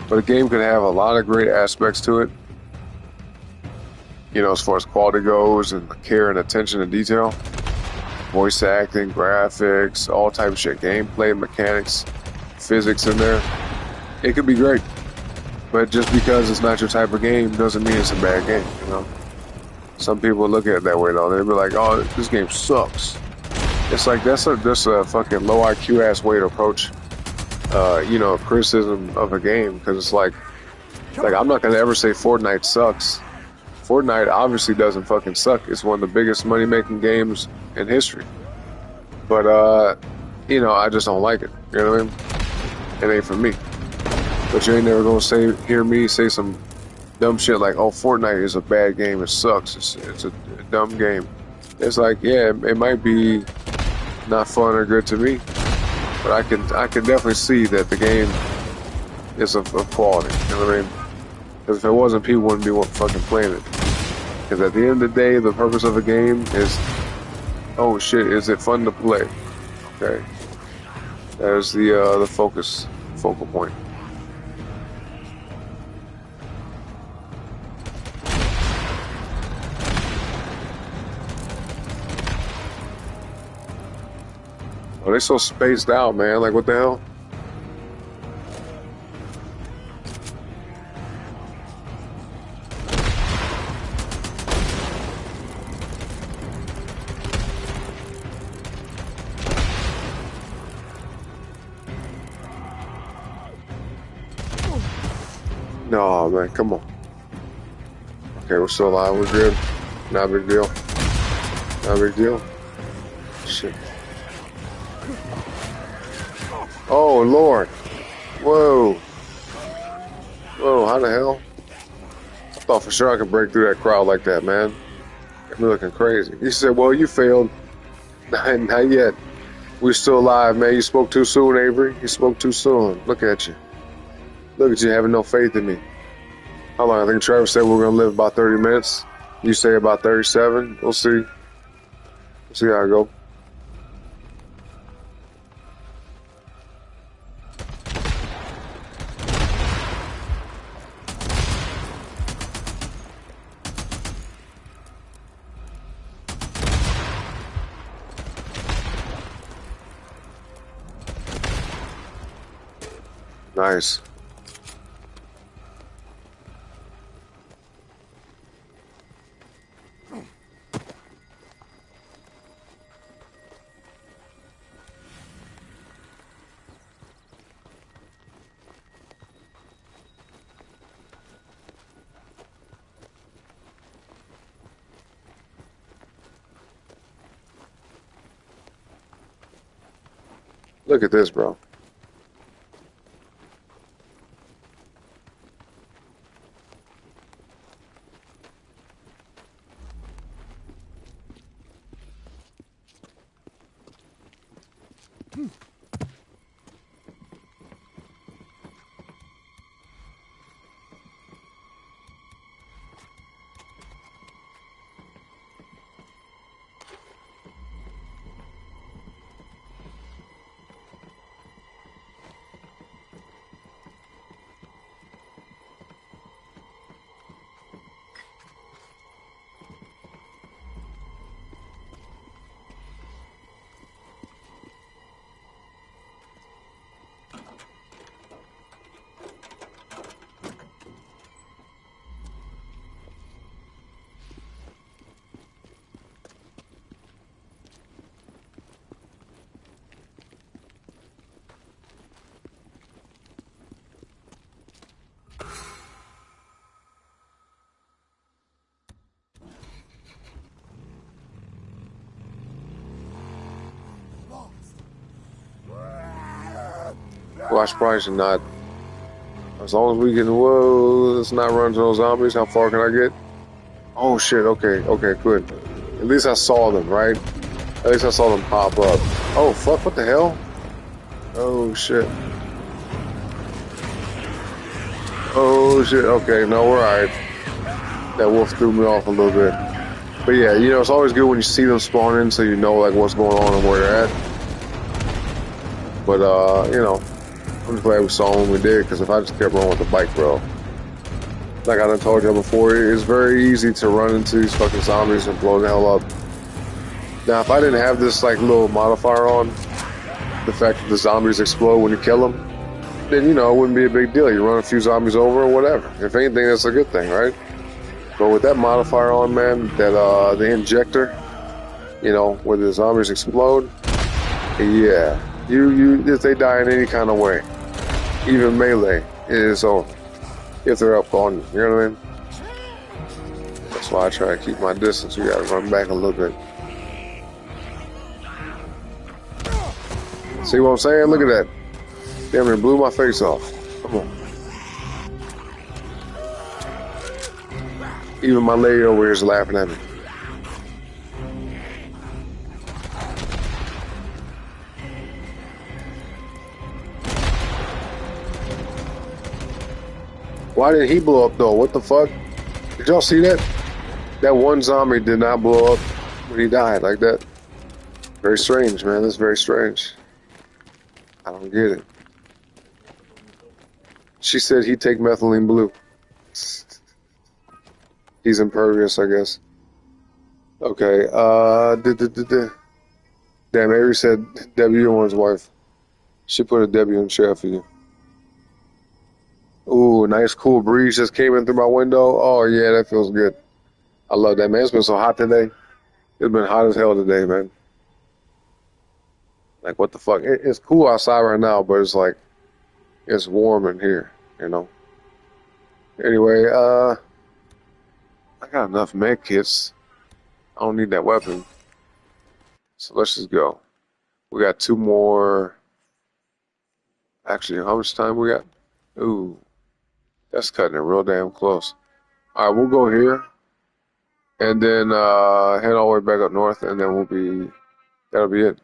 but a game could have a lot of great aspects to it. You know, as far as quality goes and care and attention to detail, voice acting, graphics, all type of shit, gameplay, mechanics, physics in there. It could be great, but just because it's not your type of game doesn't mean it's a bad game. You know, some people look at it that way though. They'll be like, "Oh, this game sucks." It's like that's a fucking low IQ ass way to approach, you know, criticism of a game, because it's like I'm not gonna ever say Fortnite sucks. Fortnite obviously doesn't fucking suck. It's one of the biggest money making games in history. But you know, I just don't like it. You know what I mean? It ain't for me. But you ain't never gonna hear me say some dumb shit like, "Oh, Fortnite is a bad game. It sucks. It's a dumb game." It's like, yeah, it might be not fun or good to me, but I can definitely see that the game is of quality. You know what I mean? Because if it wasn't, people wouldn't be fucking playing it. Because at the end of the day, the purpose of a game is, oh shit, is it fun to play? Okay, that is the focal point. Oh, they so spaced out, man. Like, what the hell? No, man, come on. Okay, we're still alive. We're good. Not a big deal. Not a big deal. Shit. Oh, Lord. Whoa. Whoa, how the hell? I thought for sure I could break through that crowd like that, man. Got me looking crazy. He said, well, you failed. Not yet. We're still alive, man. You spoke too soon, Avery. You spoke too soon. Look at you. Look at you having no faith in me. How long? I think Trevor said we're going to live about 30 minutes. You say about 37. We'll see. We'll see how I go. Nice. Look at this, bro. Well, I probably should not. As long as we can, whoa, let's not run to those zombies. How far can I get? Oh shit, okay, good. At least I saw them, right? At least I saw them pop up. Oh fuck, what the hell? Oh shit. Oh shit, okay, no, we're alright. That wolf threw me off a little bit. But yeah, you know, it's always good when you see them spawn in so you know like what's going on and where they're at. But you know, I'm just glad we saw them when we did, because if I just kept running with the bike, bro. Like I done told you before, it's very easy to run into these fucking zombies and blow the hell up. Now, if I didn't have this like little modifier on, the fact that the zombies explode when you kill them, then you know, it wouldn't be a big deal. You run a few zombies over or whatever. If anything, that's a good thing, right? But with that modifier on, man, that the injector, you know, where the zombies explode, yeah, you if they die in any kind of way, even melee, it is over. If they're up on you, you know what I mean? That's why I try to keep my distance. You gotta run back a little bit. See what I'm saying? Look at that. Damn, it blew my face off. Come on. Even my lady over here is laughing at me. Why didn't he blow up though? What the fuck? Did y'all see that? That one zombie did not blow up when he died like that. Very strange, man. That's very strange. I don't get it. She said he'd take methylene blue. He's impervious, I guess. Okay, Damn, Avery said W Owen's wife. She put a W in chair for you. Ooh, nice cool breeze just came in through my window. Oh yeah, that feels good. I love that, man. It's been so hot today. It's been hot as hell today, man. Like, what the fuck? It's cool outside right now, but it's like, it's warm in here, you know? Anyway, I got enough med kits. I don't need that weapon. So let's just go. We got 2 more. Actually, how much time we got? Ooh, that's cutting it real damn close. All right, we'll go here. And then head all the way back up north, and then that'll be it.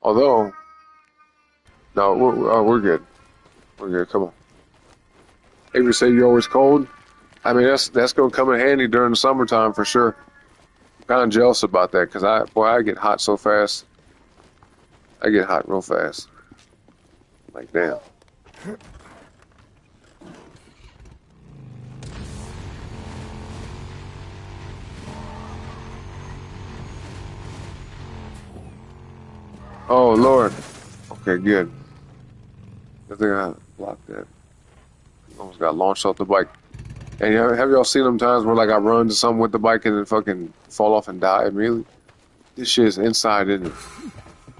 Although, no, we're good. We're good. Come on. Avery say you're always cold. I mean, that's gonna come in handy during the summertime for sure. I'm kind of jealous about that because I get hot so fast. I get hot real fast. Like damn. Oh Lord. Okay, good. I think I blocked that. Almost got launched off the bike. And have y'all seen them times where like I run to something with the bike and then fucking fall off and die immediately? This shit is inside, isn't it?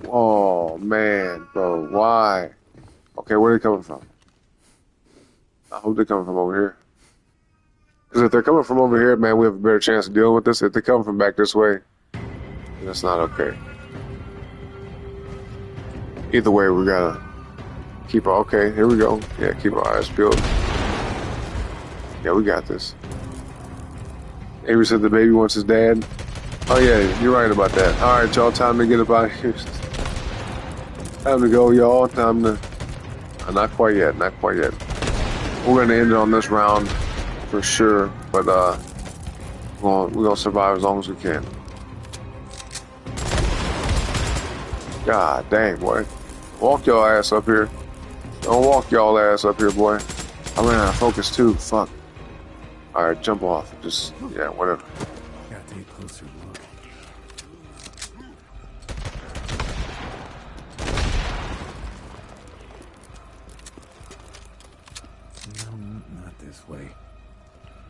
Oh man, bro, why? Okay, where are they coming from? I hope they're coming from over here. Because if they're coming from over here, man, we have a better chance of dealing with this. If they come from back this way, that's not okay. Either way, we gotta keep our, okay, here we go. Yeah, keep our eyes peeled. Yeah, we got this. Avery said the baby wants his dad. Oh yeah, you're right about that. All right, y'all, time to get up out of here. Time to go, y'all. Time to... not quite yet, not quite yet. We're gonna end it on this round for sure, but we're gonna survive as long as we can. God dang, boy. Walk your ass up here. Don't walk y'all ass up here, boy. I ran out of focus too. Fuck. Alright, jump off. Just, yeah, whatever. Gotta take a closer look. No, not this way.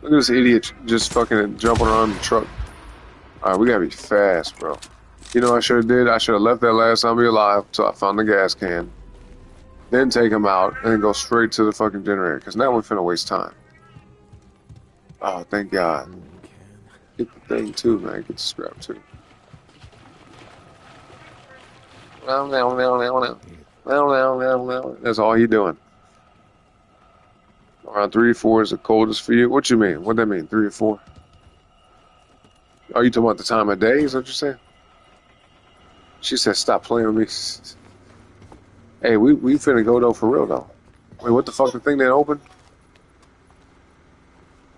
Look at this idiot just fucking jumping around the truck. Alright, we gotta be fast, bro. You know what I should have did? I should have left that last zombie alive till I found the gas can. Then take him out and then go straight to the fucking generator. Because now we're finna waste time. Oh, thank God. Get the thing too, man. Get the scrap too. That's all he doing. Around 3 or 4 is the coldest for you. What you mean? What that mean? 3 or 4? Are you talking about the time of day? Is that what you're saying? She said, "Stop playing with me." Hey, we finna go though for real though. Wait, what the fuck? The thing that opened?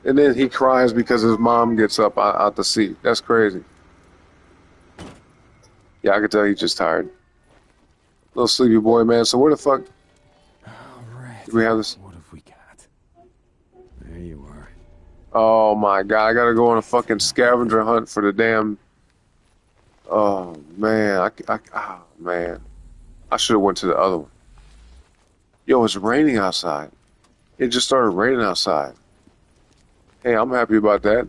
And then he cries because his mom gets up out the seat. That's crazy. Yeah, I can tell he's just tired. Little sleepy boy, man. So where the fuck All right. do we have this? What have we got? There you are. Oh my God, I gotta go on a fucking scavenger hunt for the damn... Oh man, oh man. I should have went to the other one. Yo, it's raining outside. It just started raining outside. Hey, I'm happy about that.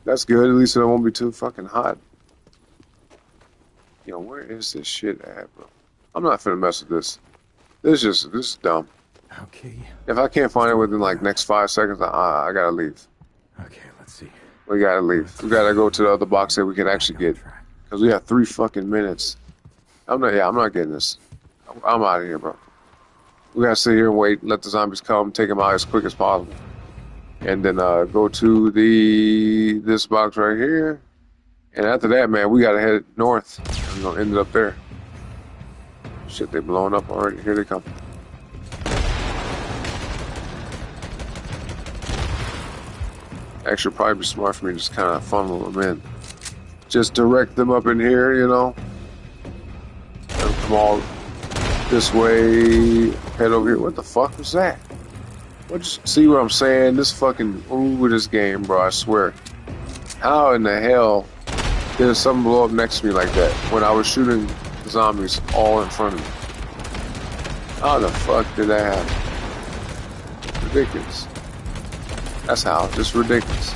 That's good. At least it won't be too fucking hot. Yo, where is this shit at, bro? I'm not finna mess with this. This is dumb. Okay. If I can't find it within like next 5 seconds, I gotta leave. Okay, let's see. We gotta leave. We gotta go to the other box that we can actually get. Because we have 3 fucking minutes. I'm not getting this. I'm out of here, bro. We gotta sit here and wait, let the zombies come, take them out as quick as possible. And then go to this box right here. And after that, man, we gotta head north. We're gonna end it up there. Shit, they blowing up already. Here they come. Actually, probably be smart for me to just kind of funnel them in. Just direct them up in here, you know. And come all this way. Head over here. What the fuck was that? What? See what I'm saying? This fucking this game, bro. I swear. How in the hell did something blow up next to me like that when I was shooting zombies all in front of me? How the fuck did that happen? Ridiculous. That's how. Just ridiculous.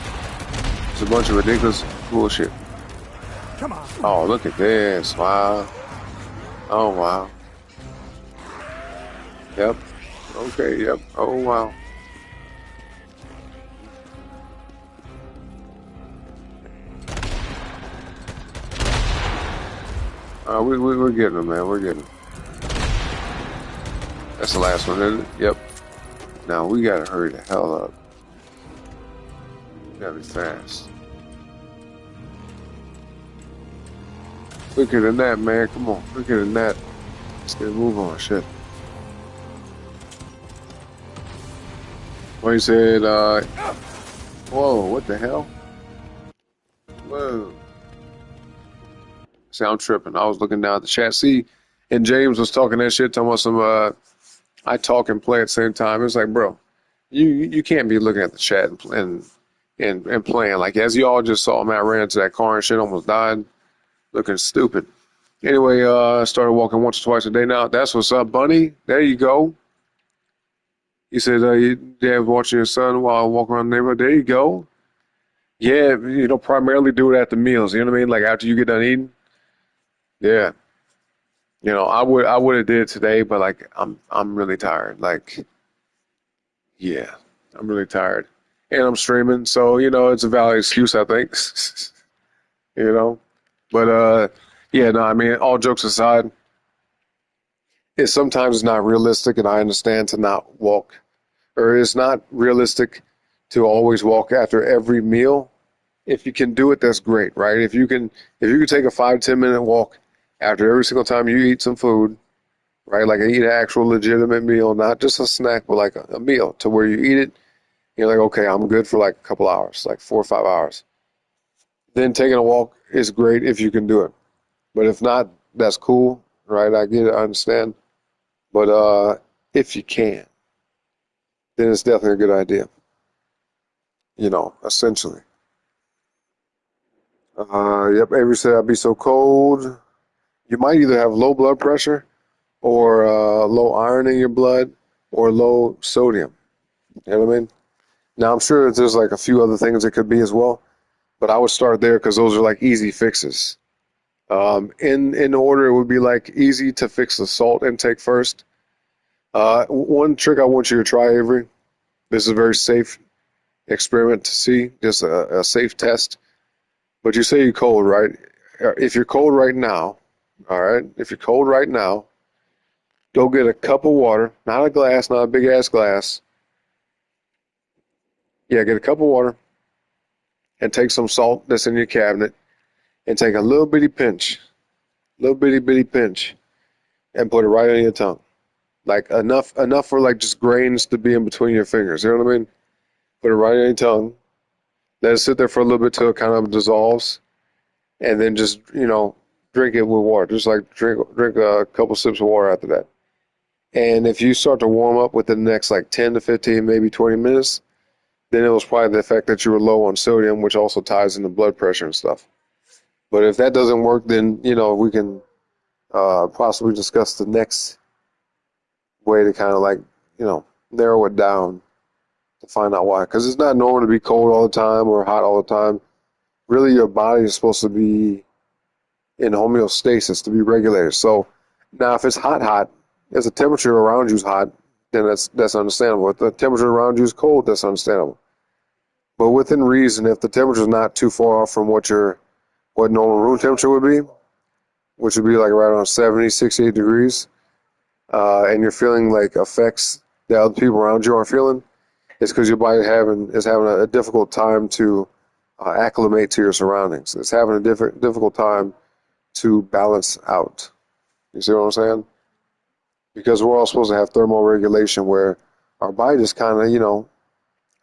It's a bunch of ridiculous bullshit. Come on. Oh, look at this. Wow. Oh, wow. Yep. Okay, yep. Oh, wow. We're getting them, man. We're getting them. That's the last one, isn't it? Yep. Now, we gotta hurry the hell up. We gotta be fast. Quicker than that, man. Come on. Quicker than that. Let's get a move on. Shit. Well, he said, whoa, what the hell? Whoa. See, I'm tripping. I was looking down at the chat. See, and James was talking that shit, talking about some, I talk and play at the same time. It's like, bro, you can't be looking at the chat and playing. Like, as you all just saw, man, I ran into that car and shit, almost died. Looking stupid. Anyway, I started walking once or twice a day now. That's what's up, Bunny. There you go. He said, your dad watching your son while I walk around the neighborhood. There you go. Yeah, primarily do it at the meals. You know what I mean? Like after you get done eating. Yeah. I would have did it today, but like I'm really tired. Like, yeah, I'm really tired. And I'm streaming, so it's a valid excuse, I think. But yeah, no, I mean, all jokes aside, It's sometimes not realistic, and I understand to not walk, or it's not realistic to always walk after every meal. If you can do it, that's great, right? If you can take a 5-10 minute walk after every single time you eat some food, right? Like eat an actual legitimate meal, not just a snack, but like a meal to where you eat it. You're like, okay, I'm good for like a couple hours, like 4 or 5 hours. Then taking a walk is great if you can do it. But if not, that's cool, right? I get it, I understand. But if you can, then it's definitely a good idea, essentially. Yep, Avery said I'd be so cold. You might either have low blood pressure or low iron in your blood or low sodium. You know what I mean? Now, I'm sure that there's like a few other things it could be as well, but I would start there because those are like easy fixes. In order, it would be like easy to fix the salt intake first. One trick I want you to try, Avery. This is a very safe experiment to see, just a safe test. But you say you're cold, right? If you're cold right now, all right. If you're cold right now, go get a cup of water, not a glass, not a big ass glass. Yeah, get a cup of water and take some salt that's in your cabinet and take a little bitty pinch, and put it right on your tongue. Like enough for like just grains to be in between your fingers. You know what I mean? Put it right on your tongue. Let it sit there for a little bit till it kind of dissolves, and then just drink it with water. Just like drink a couple sips of water after that. And if you start to warm up within the next like 10 to 15, maybe 20 minutes, then it was probably the fact that you were low on sodium, which also ties into blood pressure and stuff. But if that doesn't work, then we can possibly discuss the next way to kind of like narrow it down to find out why. Because it's not normal to be cold all the time or hot all the time. Really, your body is supposed to be in homeostasis, to be regulated. So now, if it's hot, if the temperature around you is hot, then that's understandable. If the temperature around you is cold, that's understandable. But within reason, if the temperature is not too far off from what normal room temperature would be, which would be like right around 70, 68 degrees, and you're feeling like effects that other people around you aren't feeling, it's because your body is having a difficult time to acclimate to your surroundings. It's having a difficult time to balance out. You see what I'm saying? Because we're all supposed to have thermal regulation where our body just kind of,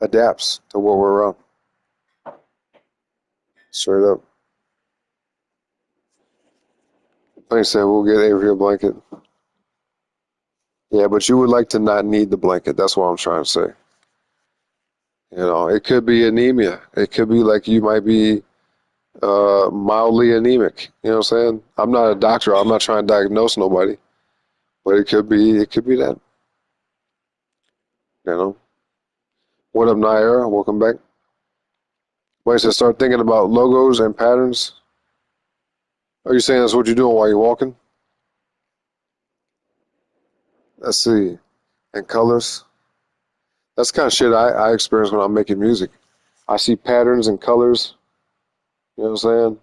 adapts to what we're around. Straight up. Like I said, we'll get Avery a blanket. Yeah, but you would like to not need the blanket. That's what I'm trying to say. It could be anemia. It could be like you might be mildly anemic. You know what I'm saying? I'm not a doctor. I'm not trying to diagnose nobody, but it could be that. What up, Naira? Welcome back. Like I said, start thinking about logos and patterns. Are you saying that's what you're doing while you're walking? Let's see. And colors. That's the kind of shit I experience when I'm making music. I see patterns and colors. You know what I'm saying?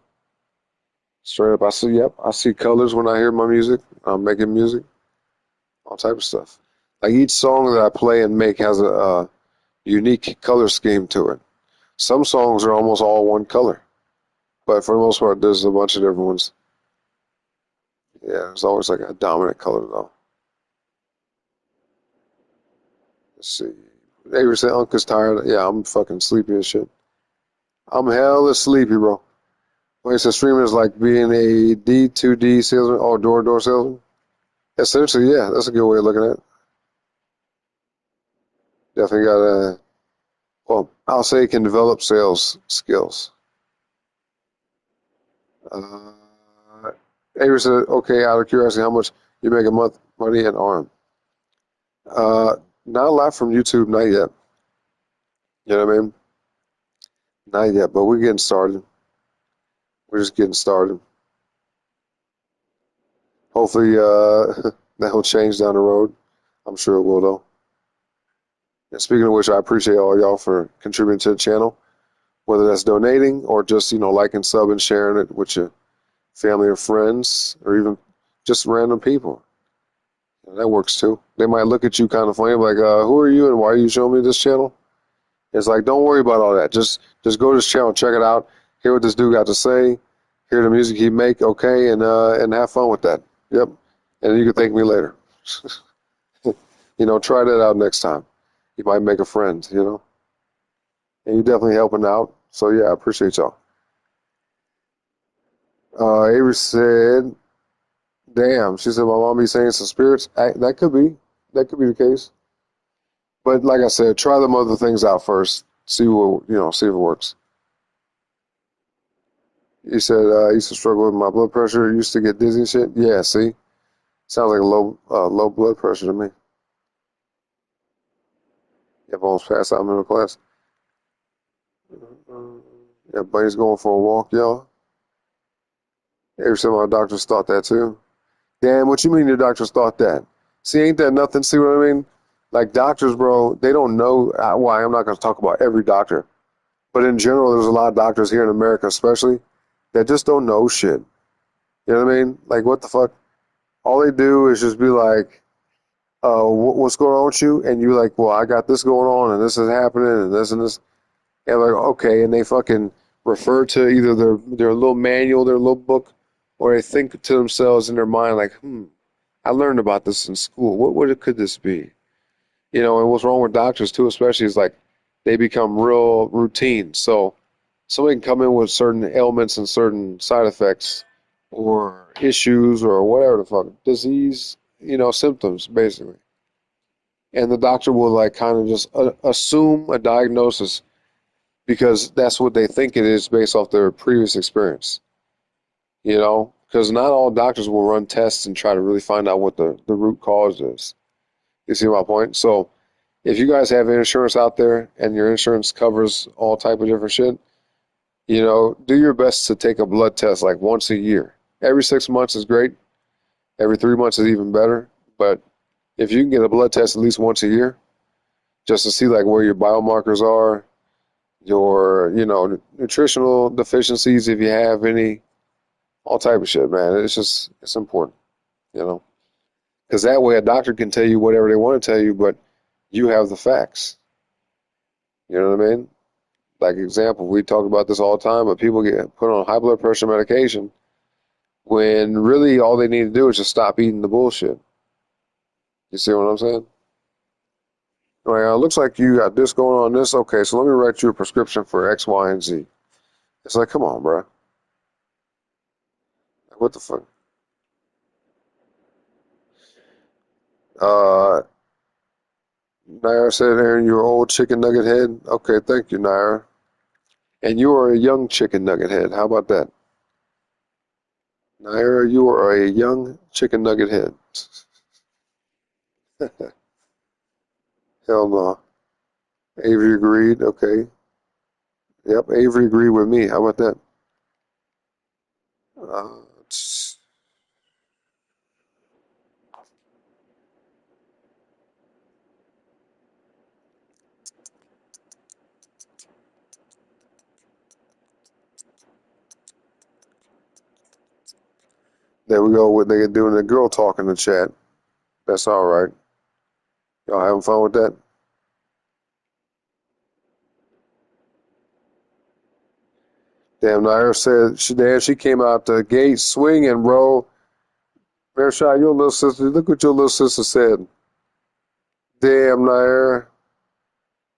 Straight up, I see colors when I hear my music. I'm making music. All type of stuff. Like each song that I play and make has a unique color scheme to it. Some songs are almost all one color, but for the most part, there's a bunch of different ones. Yeah, there's always like a dominant color though. Let's see. Avery said, Uncle's tired. Yeah, I'm fucking sleepy as shit. I'm hella sleepy, bro. Like I said, streaming is like being a D2D salesman or door-to-door salesman. Essentially, yeah, that's a good way of looking at it. Definitely got to, well, I'll say it can develop sales skills. Uh, Avery said, okay, out of curiosity, how much you make a month money in ARM? Not a lot from YouTube, not yet. You know what I mean? Not yet, but we're getting started. We're just getting started. Hopefully, that will change down the road. I'm sure it will, though. And speaking of which, I appreciate all y'all for contributing to the channel, whether that's donating or just, liking, sub, and sharing it with your family or friends, or even just random people. That works too. They might look at you kind of funny, like, who are you and why are you showing me this channel? It's like, don't worry about all that. Just go to this channel, check it out, hear what this dude got to say, hear the music he make, okay, and have fun with that. Yep. And you can thank me later. Try that out next time. You might make a friend, And you're definitely helping out. So yeah, I appreciate y'all. Avery said, damn, she said my mom be saying some spirits. That could be. That could be the case. But like I said, try them other things out first. See see if it works. He said, I used to struggle with my blood pressure. Used to get dizzy and shit. Yeah, see? Sounds like a low blood pressure to me. I've almost passed out middle class. Yeah, buddy's going for a walk, y'all. Every time my doctors thought that too. Damn, what you mean your doctors thought that? See, ain't that nothing? See what I mean? Like doctors, bro, they don't know why. I'm not going to talk about every doctor. But in general, there's a lot of doctors here in America, especially, that just don't know shit. You know what I mean? Like, what the fuck? All they do is just be like, what's going on with you? And you're like, well, I got this going on, and this is happening, and this and this. And like, okay, and they fucking refer to either their little manual, their little book, or they think to themselves in their mind, like, I learned about this in school. What could this be? And what's wrong with doctors, too, especially, is like they become real routine. So somebody can come in with certain ailments and certain side effects or issues or whatever the fuck, disease, symptoms, basically. And the doctor will, like, kind of just assume a diagnosis because that's what they think it is based off their previous experience. Because not all doctors will run tests and try to really find out what the root cause is. You see my point? So if you guys have insurance out there and your insurance covers all type of different shit, do your best to take a blood test like once a year. Every 6 months is great. Every 3 months is even better. But if you can get a blood test at least once a year, just to see like where your biomarkers are, your, nutritional deficiencies, if you have any, all type of shit, man. It's important, because that way a doctor can tell you whatever they want to tell you, but you have the facts. You know what I mean? Like example, we talk about this all the time, but people get put on high blood pressure medication when really all they need to do is just stop eating the bullshit. You see what I'm saying? All right, looks like you got this going on this. Okay, so let me write you a prescription for X, Y, and Z. It's like, come on, bro. What the fuck? Nair said, Aaron, you're an old chicken nugget head. Okay, thank you, Nair. And you are a young chicken nugget head. How about that? Nair, you are a young chicken nugget head. Hell no. Avery agreed. Okay. Yep, Avery agreed with me. How about that? Uh, there we go. What they doing the girl talk in the chat. That's all right. Y'all having fun with that? Damn, Nair said she came out the gate swinging, bro. Fairshot, your little sister. Look what your little sister said. Damn, Nair.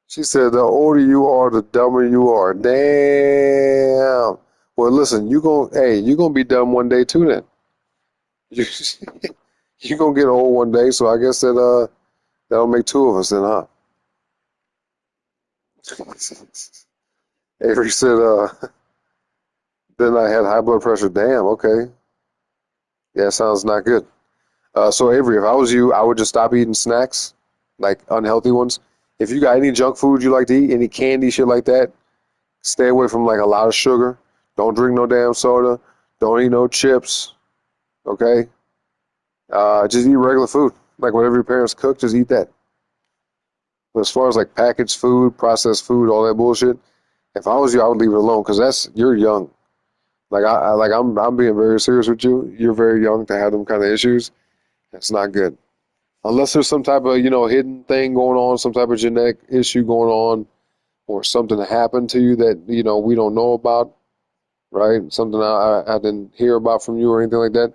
She said, the older you are, the dumber you are. Damn. Well, listen, you gonna be dumb one day too then. You you gonna get old one day, so I guess that'll make two of us then, huh? Avery said, then I had high blood pressure. Damn, okay. Yeah, sounds not good. So Avery, if I was you, I would just stop eating snacks, like unhealthy ones. If you got any junk food you like to eat, any candy, shit like that, stay away from like a lot of sugar. Don't drink no damn soda. Don't eat no chips. Okay? Just eat regular food. Like whatever your parents cook, just eat that. But as far as like packaged food, processed food, all that bullshit, if I was you, I would leave it alone because you're young. Like I'm being very serious with you. You're very young to have them kind of issues. That's not good. Unless there's some type of, hidden thing going on, some type of genetic issue going on, or something that happened to you that, we don't know about, right? Something I didn't hear about from you or anything like that.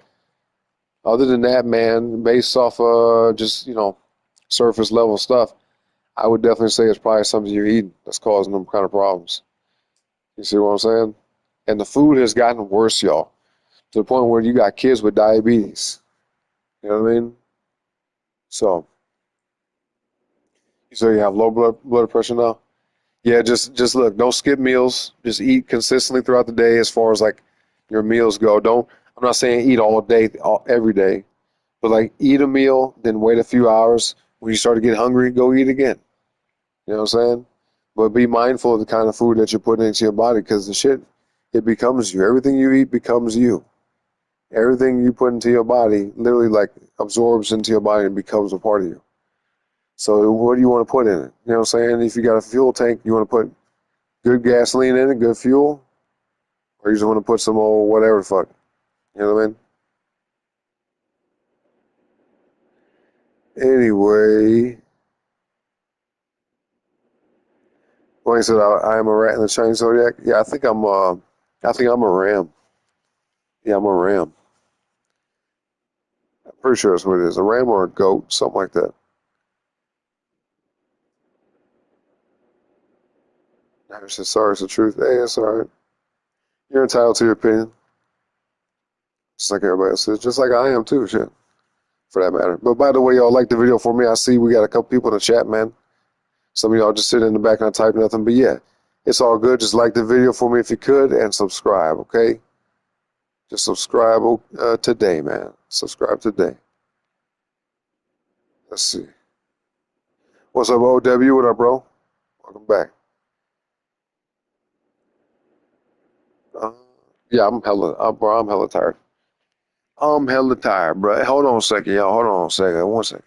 Other than that, man, based off just, surface level stuff, I would definitely say it's probably something you're eating that's causing them kind of problems. You see what I'm saying? And the food has gotten worse, y'all, to the point where you got kids with diabetes. You know what I mean? So, so you have low blood pressure now? Yeah, just look, don't skip meals. Just eat consistently throughout the day as far as like your meals go. Don't I'm not saying eat all day, every day, but like eat a meal, then wait a few hours. When you start to get hungry, go eat again. You know what I'm saying? But be mindful of the kind of food that you're putting into your body because the shit, it becomes you. Everything you eat becomes you. Everything you put into your body literally like absorbs into your body and becomes a part of you. So what do you want to put in it? You know what I'm saying? If you got a fuel tank, you want to put good gasoline in it, good fuel, or you just want to put some old whatever the fuck. You know what I mean? Anyway, like I said, I am a rat in the Chinese zodiac. Yeah, I think I'm a ram. Yeah, I'm a ram. I'm pretty sure that's what it is. A ram or a goat, something like that. I said, sorry, it's the truth. Hey, it's all right. You're entitled to your opinion, just like everybody else is, just like I am too, shit, for that matter. But by the way, y'all like the video for me. I see we got a couple people in the chat, man. Some of y'all just sitting in the back and type nothing. But yeah, it's all good. Just like the video for me if you could and subscribe, okay? Just subscribe today, man. Subscribe today. Let's see. What's up, OW? What up, bro? Welcome back. Uh, yeah, bro, I'm hella tired. I'm hella tired, bro. Hold on a second, y'all. Hold on a second. One second.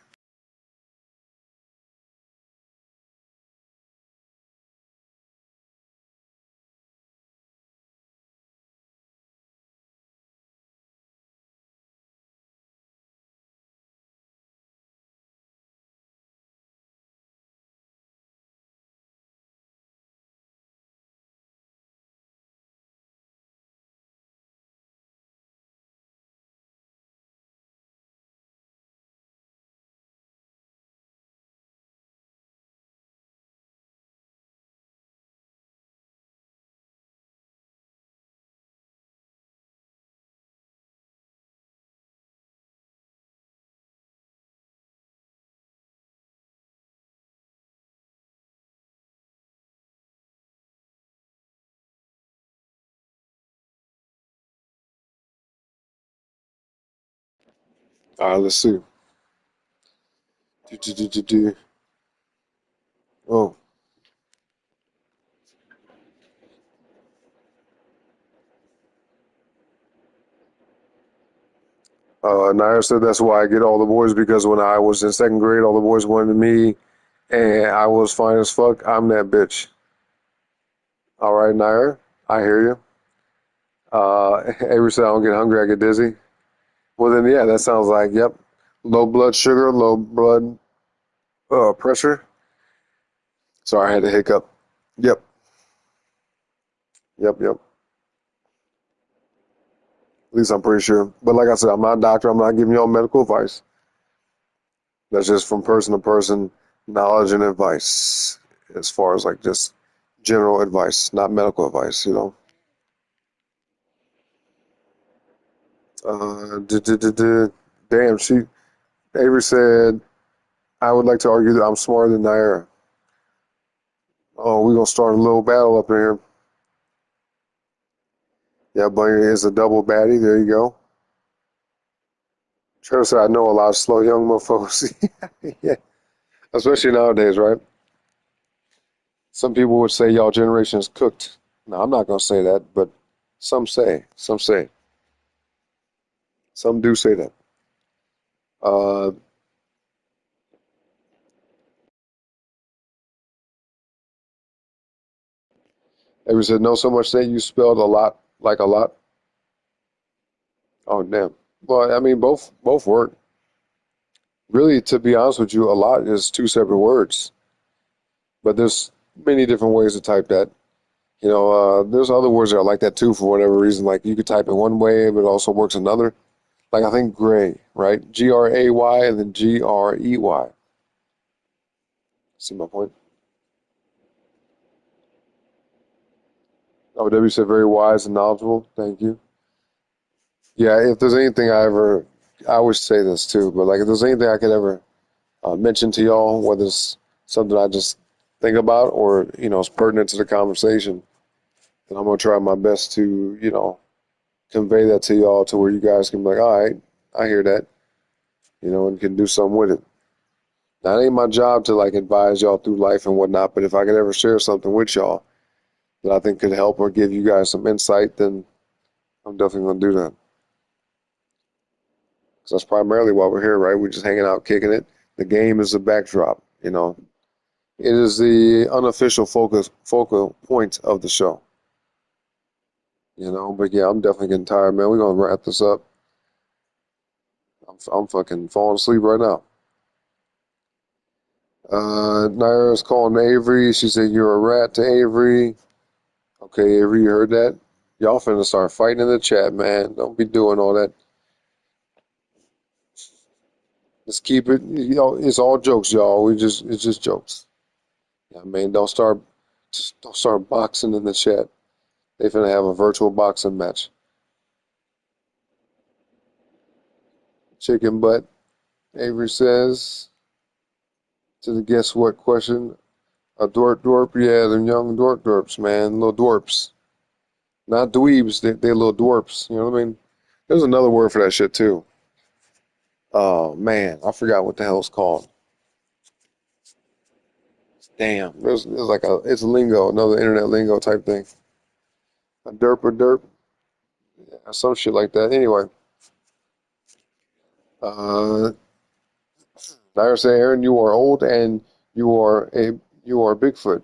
All right, let's see. Do. Oh, Nair said that's why I get all the boys because when I was in second grade, all the boys wanted me, and I was fine as fuck. I'm that bitch. All right, Nair, I hear you. Avery said I don't get hungry, I get dizzy. Well, then, yeah, that sounds like, yep. Low blood sugar, low blood pressure. Sorry, I had a hiccup. Yep, yep. At least I'm pretty sure. But like I said, I'm not a doctor. I'm not giving y'all medical advice. That's just from person to person knowledge and advice as far as like just general advice, not medical advice, you know. Uh, duh, duh, duh, duh. Damn, Avery said, I would like to argue that I'm smarter than Naira. Oh, we're going to start a little battle up in here. Yeah, Bunny is a double baddie. There you go. Trevor said, I know a lot of slow young mofos. Yeah, especially nowadays, right? Some people would say y'all generation is cooked. No, I'm not going to say that, but some say. Some say. Some do say that. Uh, Avery said, no, so much that you spelled a lot, like a lot. Oh, damn. Well, I mean, both work. Really, to be honest with you, a lot is two separate words, but there's many different ways to type that. There's other words that are like that too for whatever reason. Like you could type it one way, but it also works another. Like I think gray, right? Gray and then Grey. See my point? Oh, W said very wise and knowledgeable. Thank you. Yeah, if there's anything I always say this too, but like if there's anything I could ever mention to y'all, whether it's something I just think about or, it's pertinent to the conversation, then I'm going to try my best to, convey that to y'all to where you guys can be like, all right, I hear that, and can do something with it. Now, it ain't my job to like advise y'all through life and whatnot, but if I could ever share something with y'all that I think could help or give you guys some insight, then I'm definitely going to do that. Because that's primarily why we're here, right? We're just hanging out, kicking it. The game is the backdrop, It is the unofficial focal point of the show, But yeah, I'm definitely getting tired, man. We're going to wrap this up. I'm fucking falling asleep right now. Naira's calling Avery. She said, you're a rat to Avery. Okay, Avery, you heard that? Y'all finna start fighting in the chat, man. Don't be doing all that. Just keep it, it's all jokes, y'all. It's just jokes. Yeah, man, don't start boxing in the chat. They finna have a virtual boxing match. Chicken butt, Avery says to the guess what question. A dwarp, yeah, them young dwarps, man, little dwarps. Not dweebs, they little dwarps, you know what I mean? There's another word for that shit too. Oh man, I forgot what the hell it's called. Damn, there's like it's lingo, another internet lingo type thing. A derp, yeah, some shit like that. Anyway, uh, Nair say, Aaron, you are old and you are Bigfoot.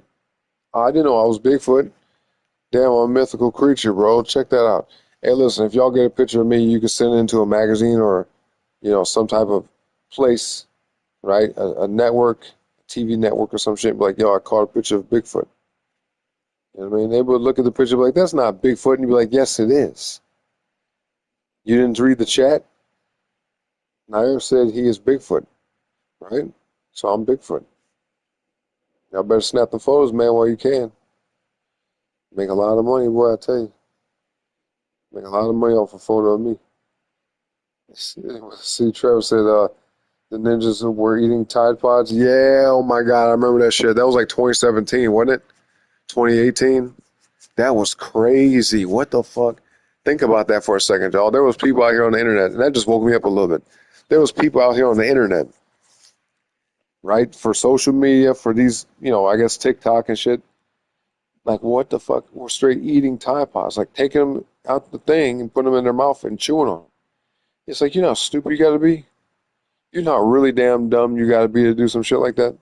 I didn't know I was Bigfoot. Damn, I'm a mythical creature, bro. Check that out. Hey, listen, if y'all get a picture of me, you can send it into a magazine or, some type of place, right? A network, TV network or some shit. Be like, yo, I caught a picture of Bigfoot. You know what I mean? They would look at the picture and be like, that's not Bigfoot. And you'd be like, yes, it is. You didn't read the chat? Nair said he is Bigfoot, right? So I'm Bigfoot. Y'all better snap the photos, man, while you can. Make a lot of money, boy, I tell you. Make a lot of money off a photo of me. See, Trevor said, the ninjas were eating Tide Pods. Yeah, oh my God, I remember that shit. That was like 2017, wasn't it? 2018? That was crazy. What the fuck? Think about that for a second, y'all. There was people out here on the internet, and that just woke me up a little bit. There was people out here on the internet, right? For social media, for these, I guess TikTok and shit. Like, what the fuck? We're straight eating Tide Pods. Like, taking them out the thing and putting them in their mouth and chewing on them. It's like, you know how stupid you gotta be? You know how really damn dumb you gotta be to do some shit like that?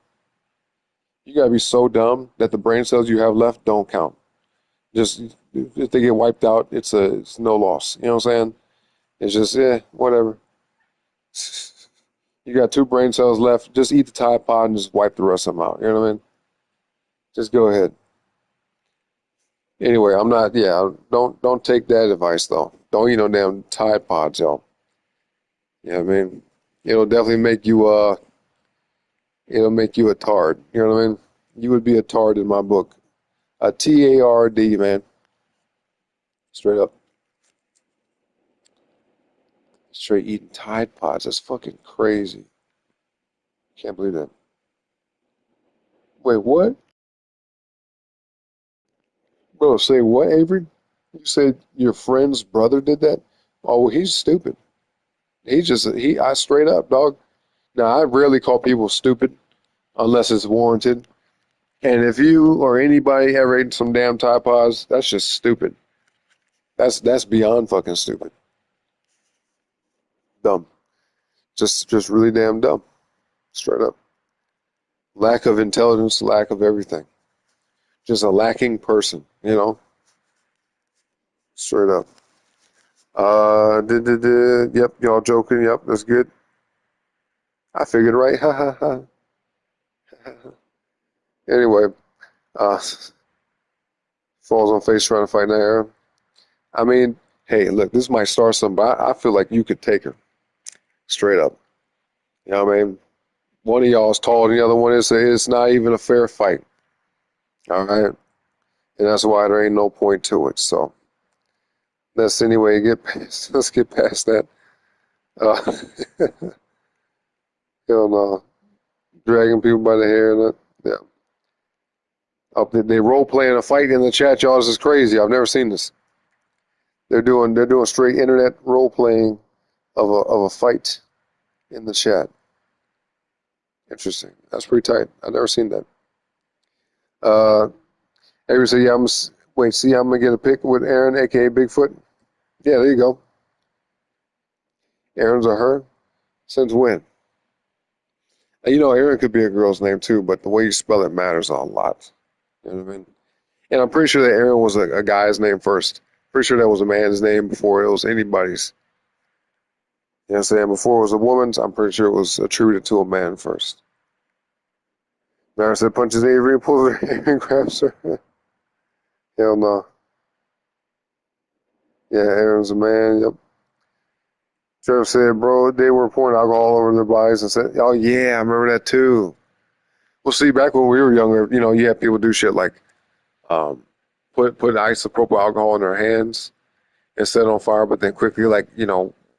You gotta be so dumb that the brain cells you have left don't count. Just, if they get wiped out, it's no loss. You know what I'm saying? It's just, whatever. You got two brain cells left. Just eat the Tide Pod and just wipe the rest of them out. You know what I mean? Just go ahead. Anyway, I'm not. Yeah, don't take that advice though. Don't eat no damn Tide Pods, y'all. Yeah, I mean, it'll definitely make you it'll make you a tard. You know what I mean? You would be a tard in my book. A TARD, man. Straight up. Straight eating Tide Pods. That's fucking crazy. Can't believe that. Wait, what? Bro, say what, Avery? You said your friend's brother did that? Oh, well, he's stupid. I straight up, dog. Now, I rarely call people stupid unless it's warranted. And if you or anybody ever ate some damn Tide Pods, that's just stupid. That's beyond fucking stupid. Dumb. Just really damn dumb. Straight up. Lack of intelligence, lack of everything. Just a lacking person, Straight up. Yep, y'all joking. Yep, that's good. I figured, right? Ha ha ha. Anyway, uh, falls on face trying to fight Nair. I mean, hey, look, this might start something, but I feel like you could take her straight up. You know what I mean? One of y'all is taller than the other one is. It's not even a fair fight. All right, and that's why there ain't no point to it. So let's anyway get past. Let's get past that. Uh, hell no, dragging people by the hair. And yeah. They role playing a fight in the chat, y'all. This is crazy. I've never seen this. They're doing straight internet role playing of a fight in the chat. Interesting. That's pretty tight. I've never seen that. Avery said, "Yeah, wait. See, I'm gonna get a pic with Aaron, aka Bigfoot. Yeah, there you go. Aaron's a her. Since when? And Aaron could be a girl's name too, but the way you spell it matters a lot. You know what I mean? And I'm pretty sure that Aaron was a guy's name first. Pretty sure that was a man's name before it was anybody's. You know what I'm saying? Before it was a woman's, I'm pretty sure it was attributed to a man first. Mara said punches Avery and pulls her hair and grabs her. Hell no. Yeah, Aaron's a man. Yep. Trevor said, bro, they were pouring alcohol all over their bodies and said, oh, yeah, I remember that too. Well, see, back when we were younger, you had people do shit like put isopropyl alcohol in their hands and set it on fire, but then quickly,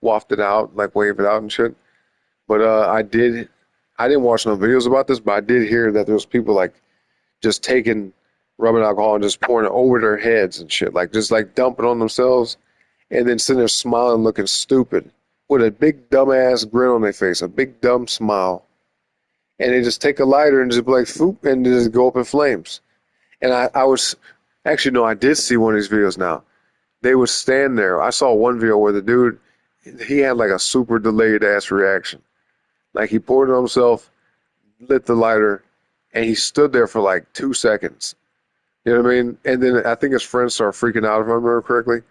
waft it out, like wave it out and shit. But I didn't watch no videos about this, but I did hear that there was people like just taking rubbing alcohol and just pouring it over their heads and shit, like just like dumping on themselves and then sitting there smiling, looking stupid with a big dumbass grin on their face, a big dumb smile. And they just take a lighter and just be like, foop, and just go up in flames. And I was, actually, no, I did see one of these videos now. They would stand there. I saw one video where the dude, he had like a super delayed ass reaction. Like he poured it on himself, lit the lighter, and he stood there for like 2 seconds. You know what I mean? And then I think his friends started freaking out, if I remember correctly.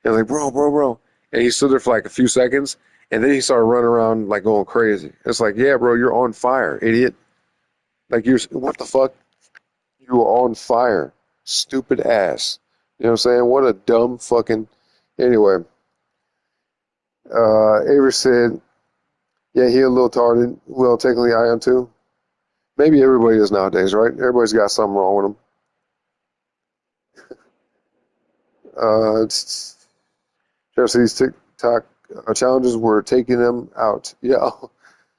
And like, bro. And he stood there for like a few seconds, and then he started running around like going crazy. It's like, yeah, bro, you're on fire, idiot. Like, what the fuck? You are on fire. Stupid ass. You know what I'm saying? What a dumb fucking... Anyway. Avery said, yeah, he a little retarded. Well, technically I am too. Maybe everybody is nowadays, right? Everybody's got something wrong with them. Jeff said these TikTok challenges were taking them out. Yeah.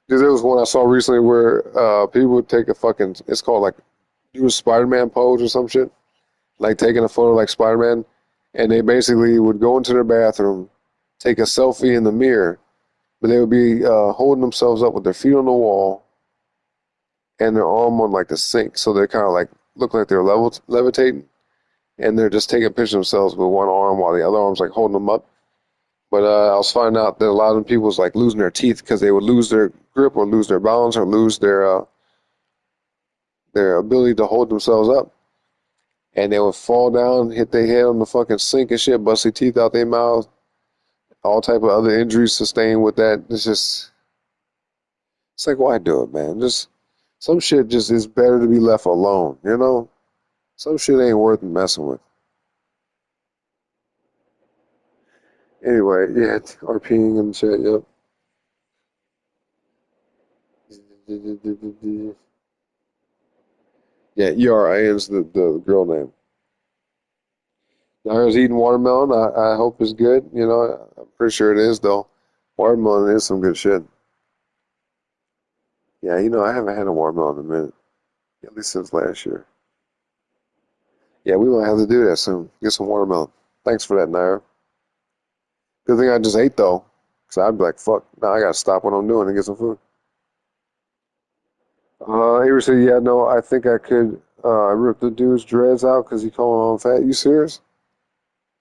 Dude, there was one I saw recently where people would take a fucking... It's called like... Do a Spider-Man pose or some shit. Like taking a photo like Spider-Man. And they basically would go into their bathroom, take a selfie in the mirror, but they would be holding themselves up with their feet on the wall and their arm on like the sink, so they kind of like look like they're levitating, and they're just taking pictures of themselves with one arm while the other arm's like holding them up. But I was finding out that a lot of them people was like losing their teeth because they would lose their grip or lose their balance or lose their ability to hold themselves up. And they would fall down, hit their head on the fucking sink and shit, bust their teeth out their mouth, all type of other injuries sustained with that. It's like, why do it, man? Just some shit just is better to be left alone, you know? Some shit ain't worth messing with. Anyway, yeah, RPing and shit, yep. Yeah, ERA is the girl name. Naira's eating watermelon. I hope it's good. I'm pretty sure it is, though. Watermelon is some good shit. Yeah, I haven't had a watermelon in a minute. At least since last year. Yeah, we might have to do that soon. Get some watermelon. Thanks for that, Naira. Good thing I just ate, though. Because I'd be like, fuck, now I got to stop what I'm doing and get some food. Avery said, yeah, no, I think I could rip the dude's dreads out because he called him fat. You serious?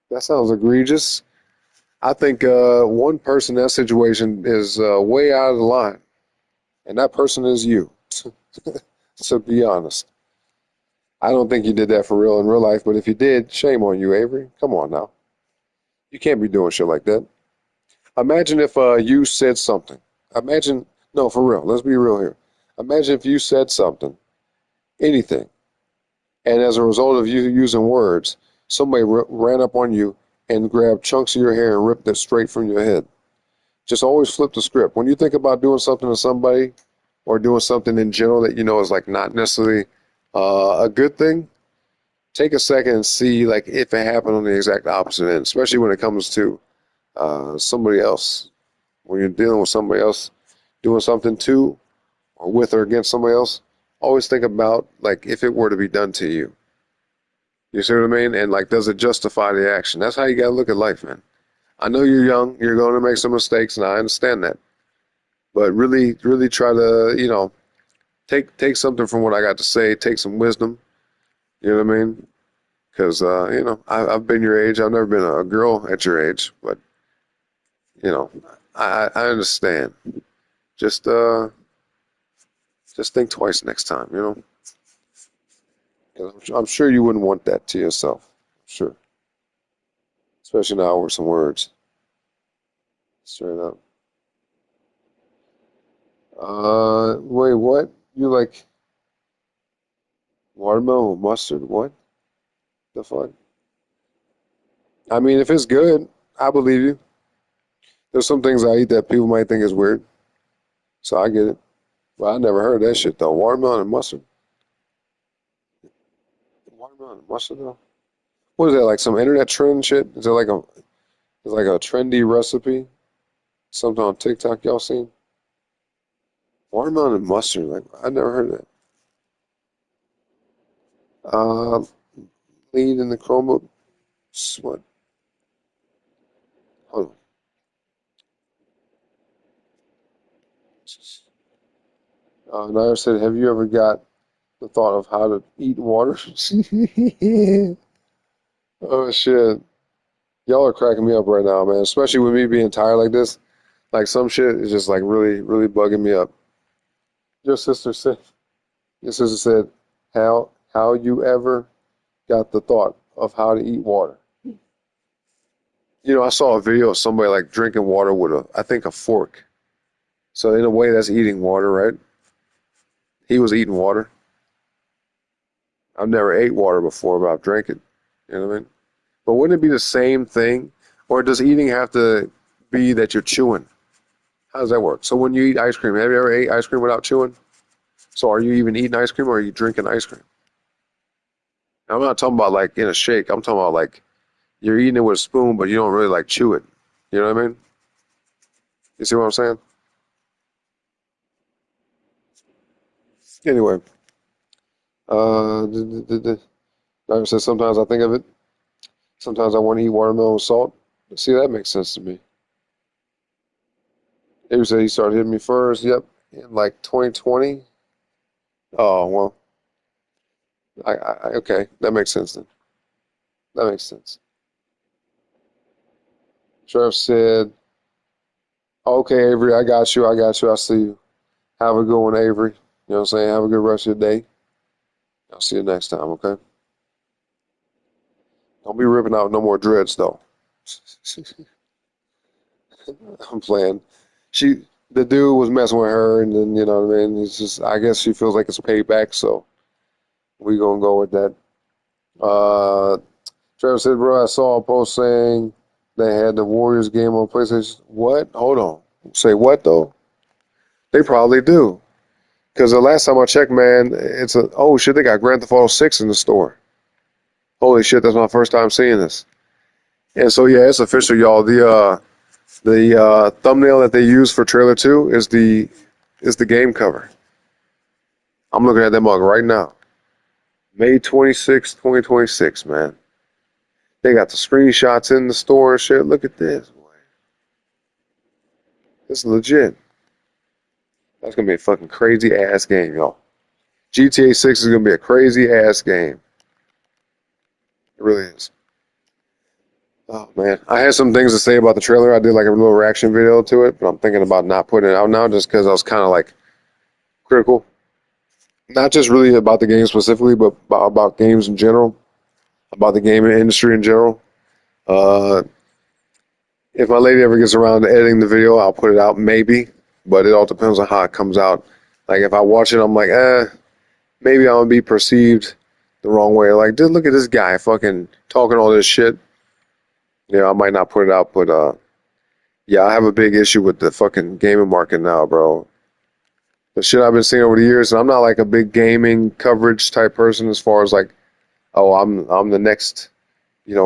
That sounds egregious. I think one person in that situation is way out of the line. And that person is you. To be honest. I don't think you did that for real in real life, but if you did, shame on you, Avery. Come on now. You can't be doing shit like that. Imagine if you said something. Imagine No, for real. Let's be real here. Imagine if you said something, anything, and as a result of you using words, somebody ran up on you and grabbed chunks of your hair and ripped it straight from your head. Just always flip the script. When you think about doing something to somebody or doing something in general that you know is like not necessarily a good thing, take a second and see like if it happened on the exact opposite end, especially when it comes to somebody else. When you're dealing with somebody else doing something to or with or against somebody else, always think about like if it were to be done to you. You see what I mean? And like, does it justify the action? That's how you gotta look at life, man. I know you're young, you're going to make some mistakes, and I understand that. But really, really try to, take something from what I got to say, take some wisdom. You know what I mean? Because I've been your age. I've never been a girl at your age, but you know, I understand. Just just think twice next time. 'Cause I'm sure you wouldn't want that to yourself. Sure, especially now with some words. Straight up. Wait, what? You like watermelon with mustard? What the fuck? I mean, if it's good, I believe you. There's some things I eat that people might think is weird, so I get it. But I never heard that shit though. Watermelon and mustard. Watermelon and mustard though. What is that? Like some internet trend shit? Is it like a trendy recipe? Something on TikTok y'all seen? Watermelon and mustard. Like I never heard of that. Uh, lead in the Chromebook. What? Hold on. Nair said, "Have you ever got the thought of how to eat water?" Oh shit. Y'all are cracking me up right now, man. Especially with me being tired like this. Like some shit is just like really, really bugging me up. Your sister said, your sister said, how you ever got the thought of how to eat water? I saw a video of somebody like drinking water with I think a fork. So in a way, that's eating water, right? He was eating water. I've never ate water before, but I've drank it. You know what I mean? But wouldn't it be the same thing? Or does eating have to be that you're chewing? How does that work? So when you eat ice cream, have you ever ate ice cream without chewing? So are you even eating ice cream or are you drinking ice cream? I'm not talking about like in a shake. I'm talking about like you're eating it with a spoon, but you don't really like chew it. You know what I mean? You see what I'm saying? Anyway, like I said, sometimes I think of it. Sometimes I want to eat watermelon with salt. See, that makes sense to me. He said he started hitting me first. Yep, in like 2020. Oh well, okay, that makes sense then. That makes sense. Trev said, "Okay, Avery, I got you. I got you. I see you. Have a good one, Avery. You know what I'm saying? Have a good rest of your day. I'll see you next time. Okay? Don't be ripping out no more dreads though." I'm playing. The dude was messing with her, and then you know what I mean. It's just, I guess she feels like it's payback, so we gonna go with that. Uh, Trevor said, "Bro, I saw a post saying they had the Warriors game on PlayStation." What? Hold on. Say what though? They probably do. Because the last time I checked, man, oh shit, they got Grand Theft Auto 6 in the store. Holy shit, that's my first time seeing this. And so yeah, it's official, y'all. The thumbnail that they use for trailer 2 is the game cover. I'm looking at that mug right now. May 26th, 2026, man. They got the screenshots in the store and shit. Look at this. This is legit. That's gonna be a fucking crazy ass game, y'all. GTA 6 is gonna be a crazy ass game. It really is. Oh man, I had some things to say about the trailer. I did like a little reaction video to it, but I'm thinking about not putting it out now just because I was kind of like critical. Not just really about the game specifically, but about games in general, about the gaming industry in general. Uh, if my lady ever gets around to editing the video, I'll put it out maybe. but it all depends on how it comes out. Like if I watch it, I'm like, maybe I'm gonna be perceived the wrong way. Like, dude, look at this guy fucking talking all this shit. Yeah, I might not put it out, but yeah, I have a big issue with the fucking gaming market now, bro. The shit I've been seeing over the years, and I'm not like a big gaming coverage type person as far as like, oh, I'm the next,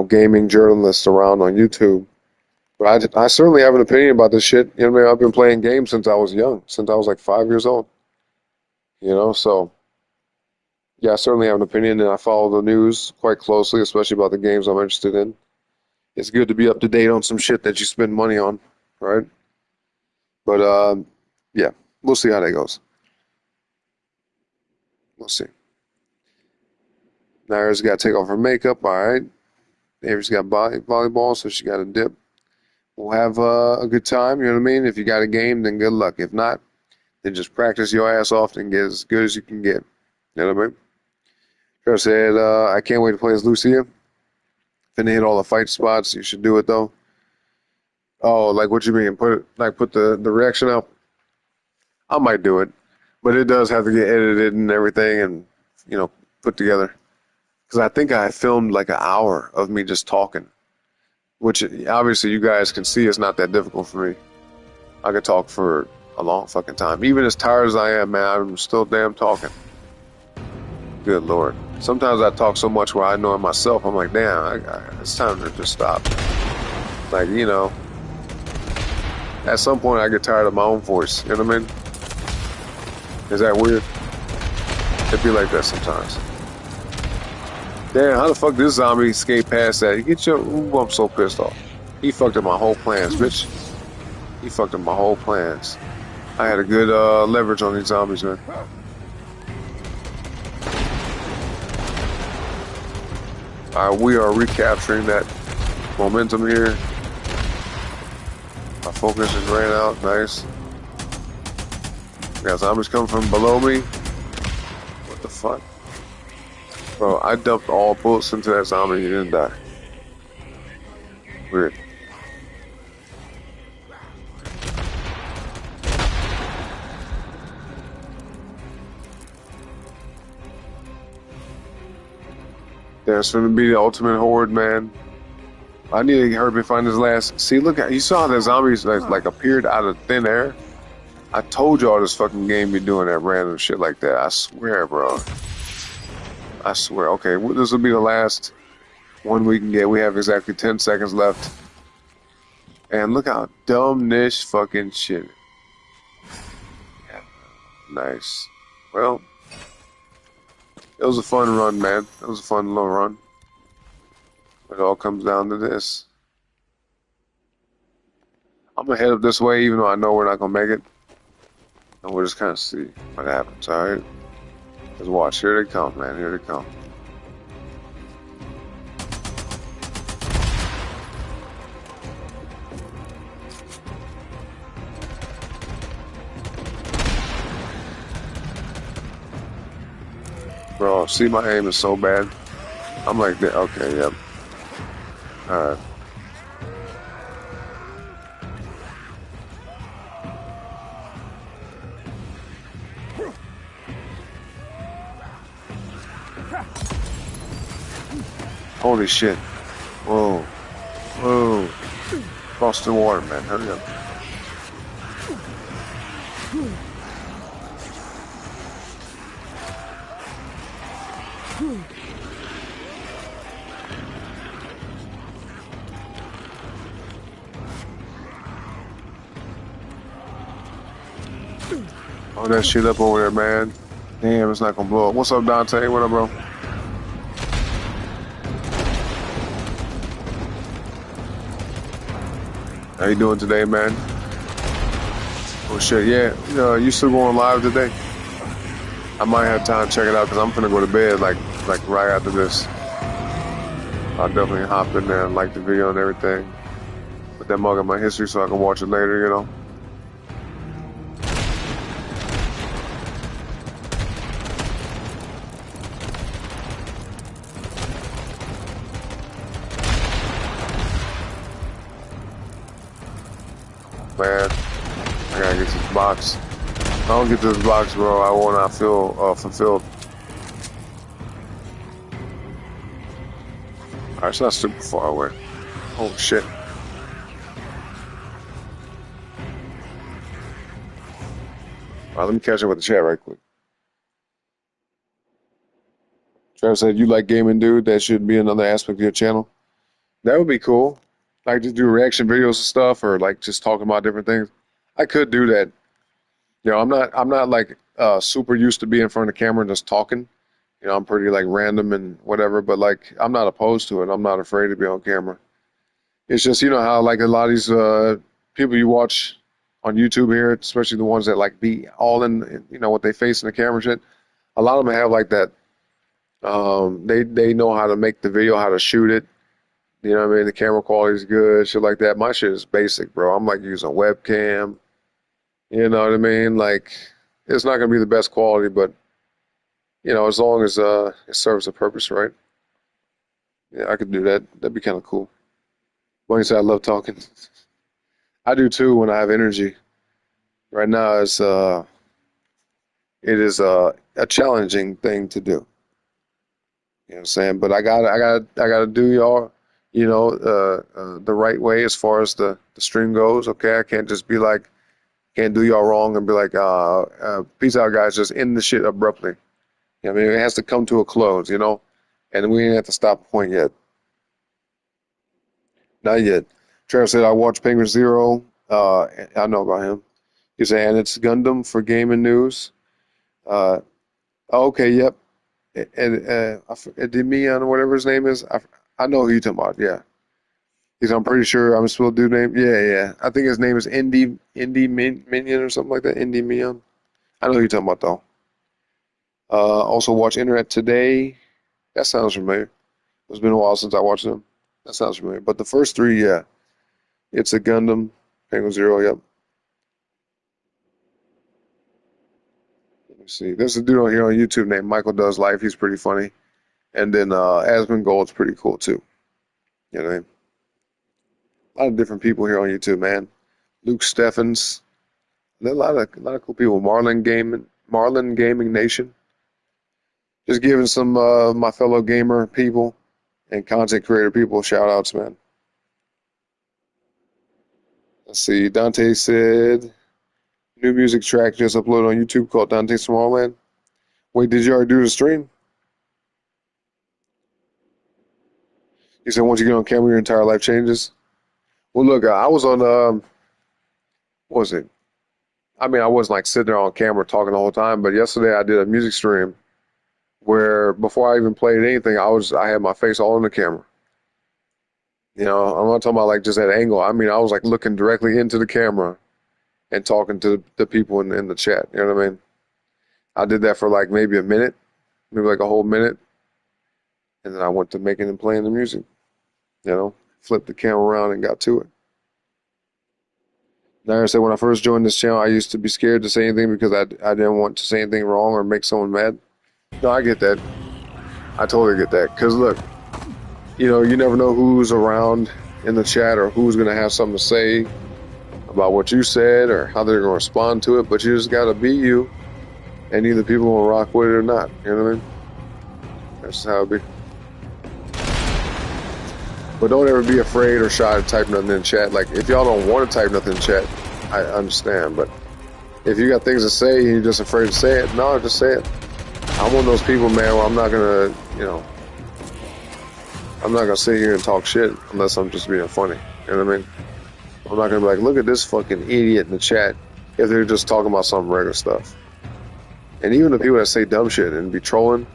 gaming journalist around on YouTube. But I certainly have an opinion about this shit. You know what I mean? I've been playing games since I was young, since I was like 5 years old. So yeah, I certainly have an opinion, and I follow the news quite closely, especially about the games I'm interested in. It's good to be up to date on some shit that you spend money on, right? But yeah, we'll see how that goes. We'll see. Naira's got to take off her makeup. All right. Avery's got volleyball, so she got a dip. We'll have a good time. You know what I mean? If you got a game, then good luck. If not, then just practice your ass off and get as good as you can get. You know what I mean? Trevor said, I can't wait to play as Lucia. Finna hit all the fight spots. You should do it though. Oh, like what you mean? Put the reaction out. I might do it, but it does have to get edited and everything, and put together. Because I think I filmed like an hour of me just talking, which obviously you guys can see it's not that difficult for me. I could talk for a long fucking time. Even as tired as I am, man, I'm still damn talking. Good Lord. Sometimes I talk so much where I know it myself, I'm like, damn, it's time to just stop. Like, at some point I get tired of my own voice. You know what I mean? Is that weird? It'd be like that sometimes. Damn, how the fuck this zombie escaped past that? Ooh, I'm so pissed off. He fucked up my whole plans, bitch. He fucked up my whole plans. I had a good leverage on these zombies, man. Alright, we are recapturing that momentum here. My focus just ran out. Nice. We got zombies coming from below me. What the fuck? Bro, I dumped all bullets into that zombie. He didn't die. Weird. That's gonna be the ultimate horde, man. I need to hurry find his last. See, look at you saw the zombies like appeared out of thin air. I told y'all this fucking game be doing that random shit like that. I swear, bro. I swear. Okay, this will be the last one we can get. We have exactly 10 seconds left. And look how dumb this fucking shit. Yeah. Nice. Well, it was a fun run, man. It was a fun little run. It all comes down to this. I'm gonna head up this way, even though I know we're not gonna make it. And we'll just kind of see what happens, alright? Let's watch. Here they come, man. Here they come. Bro, see, my aim is so bad. I'm like, okay, yep. Alright. Holy shit. Whoa. Whoa. Cross the water, man. Hurry up. Oh, that shit up over there, man. Damn, it's not gonna blow up. What's up, Dante? What up, bro? How you doing today, man? Oh shit, yeah. You still going live today? I might have time to check it out because I'm finna go to bed like right after this. I'll definitely hop in there and like the video and everything. Put that mug in my history so I can watch it later, you know. Man, I gotta get to this box. If I don't get to this box, bro, I will not feel fulfilled. Alright, it's not super far away. Oh shit. Alright, let me catch up with the chat right quick. Travis said, you like gaming, dude? That should be another aspect of your channel. That would be cool. Like just do reaction videos and stuff, or like just talking about different things. I could do that. You know, I'm not like super used to being in front of the camera and just talking. You know, I'm pretty like random and whatever, but like I'm not opposed to it. I'm not afraid to be on camera. It's just, you know how like a lot of these people you watch on YouTube here, especially the ones that like be all in, you know, what they face in the camera shit. A lot of them have like that. They know how to make the video, how to shoot it. You know what I mean? The camera quality is good, shit like that. My shit is basic, bro. I'm like using a webcam. You know what I mean? Like, it's not gonna be the best quality, but you know, as long as it serves a purpose, right? Yeah, I could do that. That'd be kind of cool. Like I said, I love talking. I do too when I have energy. Right now, it is a challenging thing to do. You know what I'm saying? But I gotta do y'all, you know, the right way as far as the stream goes. Okay, I can't just be like, can't do y'all wrong and be like, peace out, guys. Just end the shit abruptly. You know what I mean, it has to come to a close, you know, and we ain't have to stop the point yet. Not yet. Trevor said I watched Penguin Zero. I know about him. He said, and it's Gundam for gaming news. Okay, yep. And Demian or whatever his name is. I know who you're talking about. Yeah, I'm pretty sure I'm supposed to do name. Yeah. I think his name is Indy Minion or something like that. Indy Minion. I know who you're talking about though. Also watch Internet Today. That sounds familiar. It's been a while since I watched them. That sounds familiar. But the first three, yeah, it's a Gundam, Penguin Zero. Yep. Let me see. There's a dude on here on YouTube named Michael Does Life. He's pretty funny. And then Asmongold's pretty cool too. You know what I mean? A lot of different people here on YouTube, man. Luke Steffens. There's a lot of cool people. Marlin Gaming Nation. Just giving some my fellow gamer people and content creator people shout outs, man. Let's see. Dante said new music track just uploaded on YouTube called Dante Smallland. Wait, did you already do the stream? He said once you get on camera, your entire life changes. Well, look, I was on what was it? I mean, I wasn't like sitting there on camera talking the whole time, but yesterday I did a music stream where before I even played anything, I had my face all in the camera. You know, I'm not talking about like just that angle. I mean, I was like looking directly into the camera and talking to the people in the chat. You know what I mean? I did that for like maybe a minute, maybe like a whole minute, and then I went to making and playing the music. You know, flipped the camera around and got to it. Nair said, when I first joined this channel, I used to be scared to say anything because I didn't want to say anything wrong or make someone mad. No, I get that. I totally get that. Because look, you know, you never know who's around in the chat or who's going to have something to say about what you said or how they're going to respond to it. But you just got to be you, and either people will rock with it or not. You know what I mean? That's how it be. But don't ever be afraid or shy to type nothing in chat. Like, if y'all don't want to type nothing in chat, I understand. But if you got things to say and you're just afraid to say it, no, just say it. I'm one of those people, man, where I'm not going to, you know, I'm not going to sit here and talk shit unless I'm just being funny. You know what I mean? I'm not going to be like, look at this fucking idiot in the chat if they're just talking about some regular stuff. And even the people that say dumb shit and be trolling,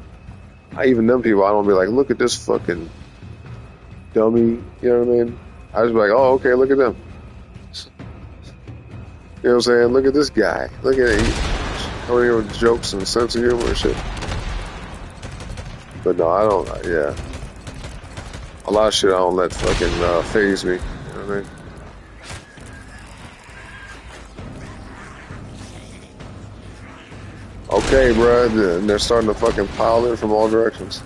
even them people, I don't be like, look at this fucking dummy, you know what I mean? I just be like, oh, okay, look at them. You know what I'm saying? Look at this guy. Look at it. Coming here with jokes and sense of humor and shit. But no, I don't, yeah. A lot of shit I don't let fucking faze me. You know what I mean? Okay, bro. They're starting to fucking pile in from all directions.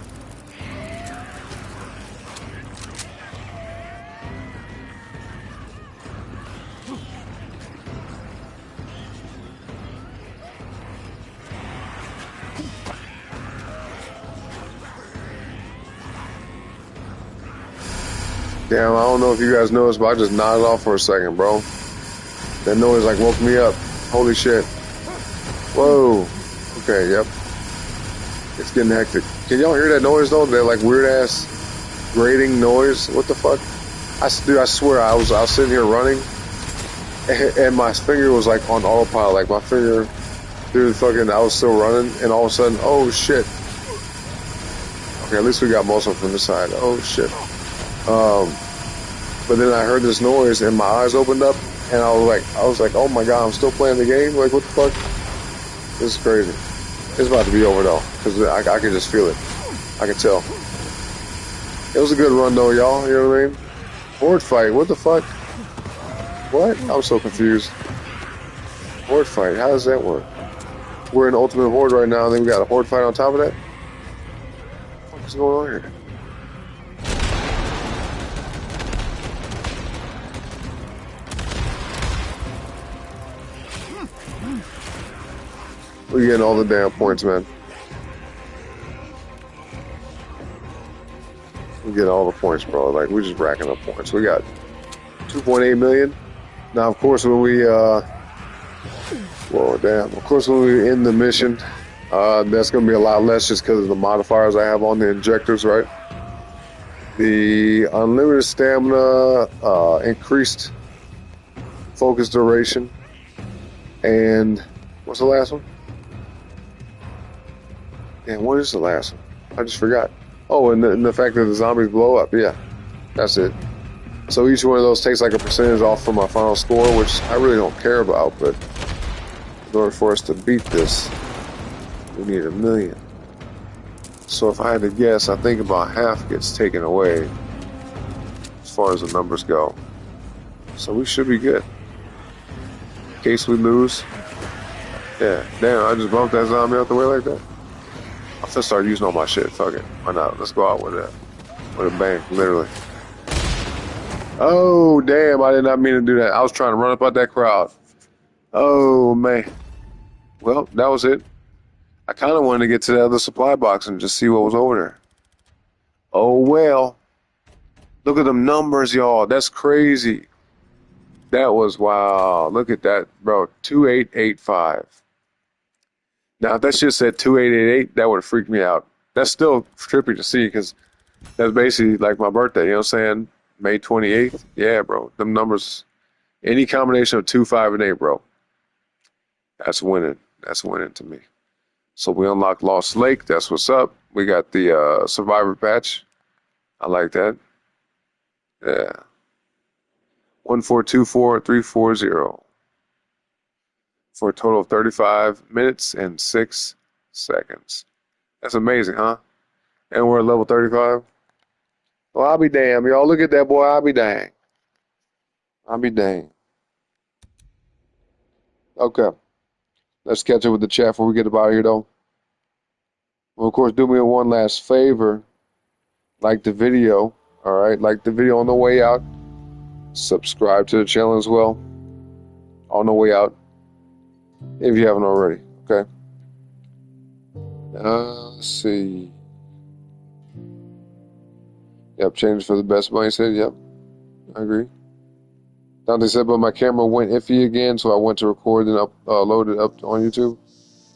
Damn, I don't know if you guys noticed, but I just nodded off for a second, bro. That noise like woke me up. Holy shit. Whoa. Okay, yep. It's getting hectic. Can y'all hear that noise though? That like weird ass grating noise. What the fuck? Dude, I swear I was sitting here running, and my finger was like on autopilot. Like my finger, dude, fucking, I was still running, and all of a sudden, oh shit. Okay, at least we got most of them from this side. Oh shit. But then I heard this noise, and my eyes opened up, and I was like, oh my god, I'm still playing the game. Like, what the fuck? This is crazy. It's about to be over though, because I can just feel it. I can tell. It was a good run though, y'all. You know what I mean? Horde fight. What the fuck? What? I'm so confused. Horde fight. How does that work? We're in Ultimate Horde right now, and then we got a Horde fight on top of that? What the fuck is going on here? We're getting all the damn points, man. We get all the points, bro. Like, we're just racking up points. We got 2.8 million. Now, of course, when we, whoa, damn. Of course, when we end the mission, that's going to be a lot less just because of the modifiers I have on the injectors, right? The unlimited stamina, increased focus duration, and what's the last one? Damn, what is the last one? I just forgot. Oh, and the fact that the zombies blow up. Yeah, that's it. So each one of those takes like a percentage off from my final score, which I really don't care about, but in order for us to beat this, we need 1 million. So if I had to guess, I think about half gets taken away as far as the numbers go. So we should be good. In case we lose. Yeah, damn, I just bumped that zombie out the way like that. I'm gonna start using all my shit. Fuck it. Why not? Let's go out with a bang, literally. Oh, damn. I did not mean to do that. I was trying to run up out that crowd. Oh, man. Well, that was it. I kind of wanted to get to the other supply box and just see what was over there. Oh, well. Look at them numbers, y'all. That's crazy. That was, wow. Look at that, bro. 2885. Now, if that shit said 2888, that would have freaked me out. That's still trippy to see because that's basically like my birthday, you know what I'm saying? May 28th. Yeah, bro. Them numbers, any combination of 2, 5, and 8, bro. That's winning. That's winning to me. So we unlocked Lost Lake. That's what's up. We got the Survivor patch. I like that. Yeah. 1424340. For a total of 35 minutes and 6 seconds. That's amazing, huh? And we're at level 35. Well, I'll be damned, y'all. Look at that boy. I'll be dang. I'll be dang. Okay. Let's catch up with the chat before we get up out of here, though. Well, of course, do me one last favor. Like the video. All right? Like the video on the way out. Subscribe to the channel as well. On the way out. If you haven't already, okay? Let's see. Yep, change for the best, Bunny said. Yep, I agree. Dante said, but my camera went iffy again, so I went to record and load it up on YouTube.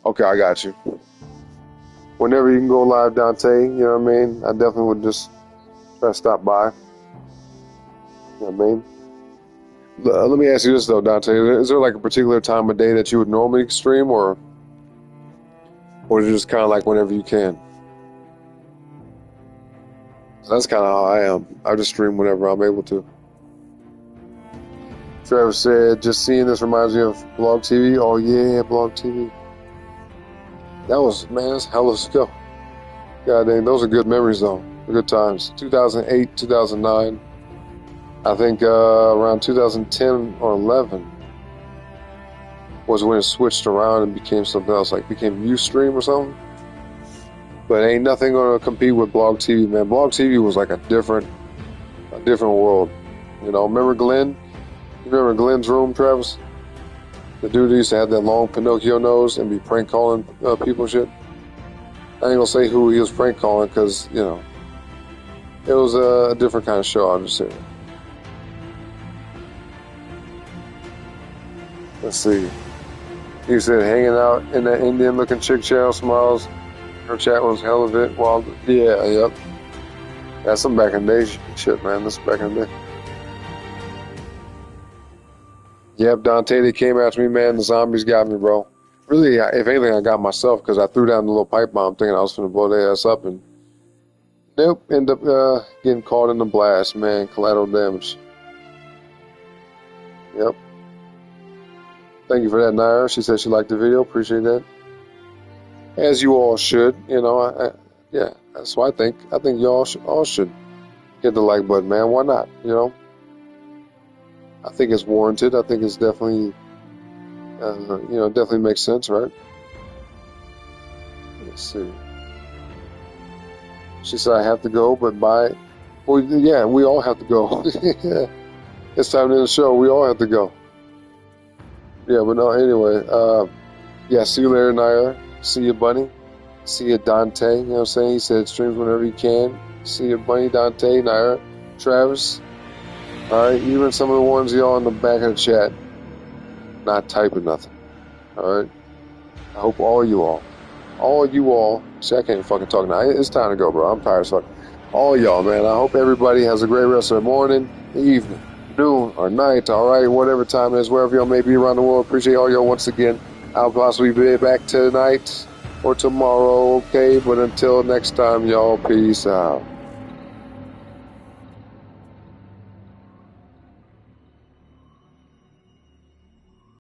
Okay, I got you. Whenever you can go live, Dante, you know what I mean? I definitely would just try to stop by. You know what I mean? Let me ask you this though, Dante. Is there like a particular time of day that you would normally stream, or is it just kind of like whenever you can? That's kind of how I am. I just stream whenever I'm able to. Trevor said, just seeing this reminds me of Blog TV. Oh yeah, Blog TV. That was, man, that's hell of a go. God dang, those are good memories though. Good times. 2008, 2009. I think around 2010 or 11 was when it switched around and became something else, like became Ustream or something. But ain't nothing gonna compete with Blog TV, man. Blog TV was like a different world. You know, remember Glenn? You remember Glenn's room, Travis? The dude used to have that long Pinocchio nose and be prank calling people and shit. I ain't gonna say who he was prank calling because, you know, it was a different kind of show, I'll just say. Let's see. He said hanging out in that Indian looking chick channel smiles. Her chat was hell of it. Well, yeah, yep. That's some back in the day shit, man. This is back in the day. Yep, Dante, they came after me, man. The zombies got me, bro. Really, if anything, I got myself because I threw down the little pipe bomb thinking I was going to blow their ass up. And nope, end up getting caught in the blast, man. Collateral damage. Yep. Thank you for that, Nair. She said she liked the video. Appreciate that. As you all should, you know. Yeah, that's what I think. I think y'all all should hit the like button, man. Why not? You know. I think it's warranted. I think it's definitely, definitely makes sense, right? Let's see. She said I have to go, but bye. Well, yeah, we all have to go. It's time to end the show. We all have to go. Yeah, but no, anyway. Yeah, see you later, Nair. See you, Bunny. See you, Dante. You know what I'm saying? He said streams whenever you can. See you, Bunny, Dante, Nair, Travis. Alright, even some of the ones y'all in the back of the chat not typing nothing. Alright? I hope all you all, see, I can't fucking talk now. It's time to go, bro. I'm tired as fuck. All y'all, man. I hope everybody has a great rest of the morning, evening, noon, or night, alright? Whatever time it is, wherever y'all may be around the world. Appreciate all y'all once again. I'll possibly be back tonight or tomorrow, okay? But until next time, y'all, peace out.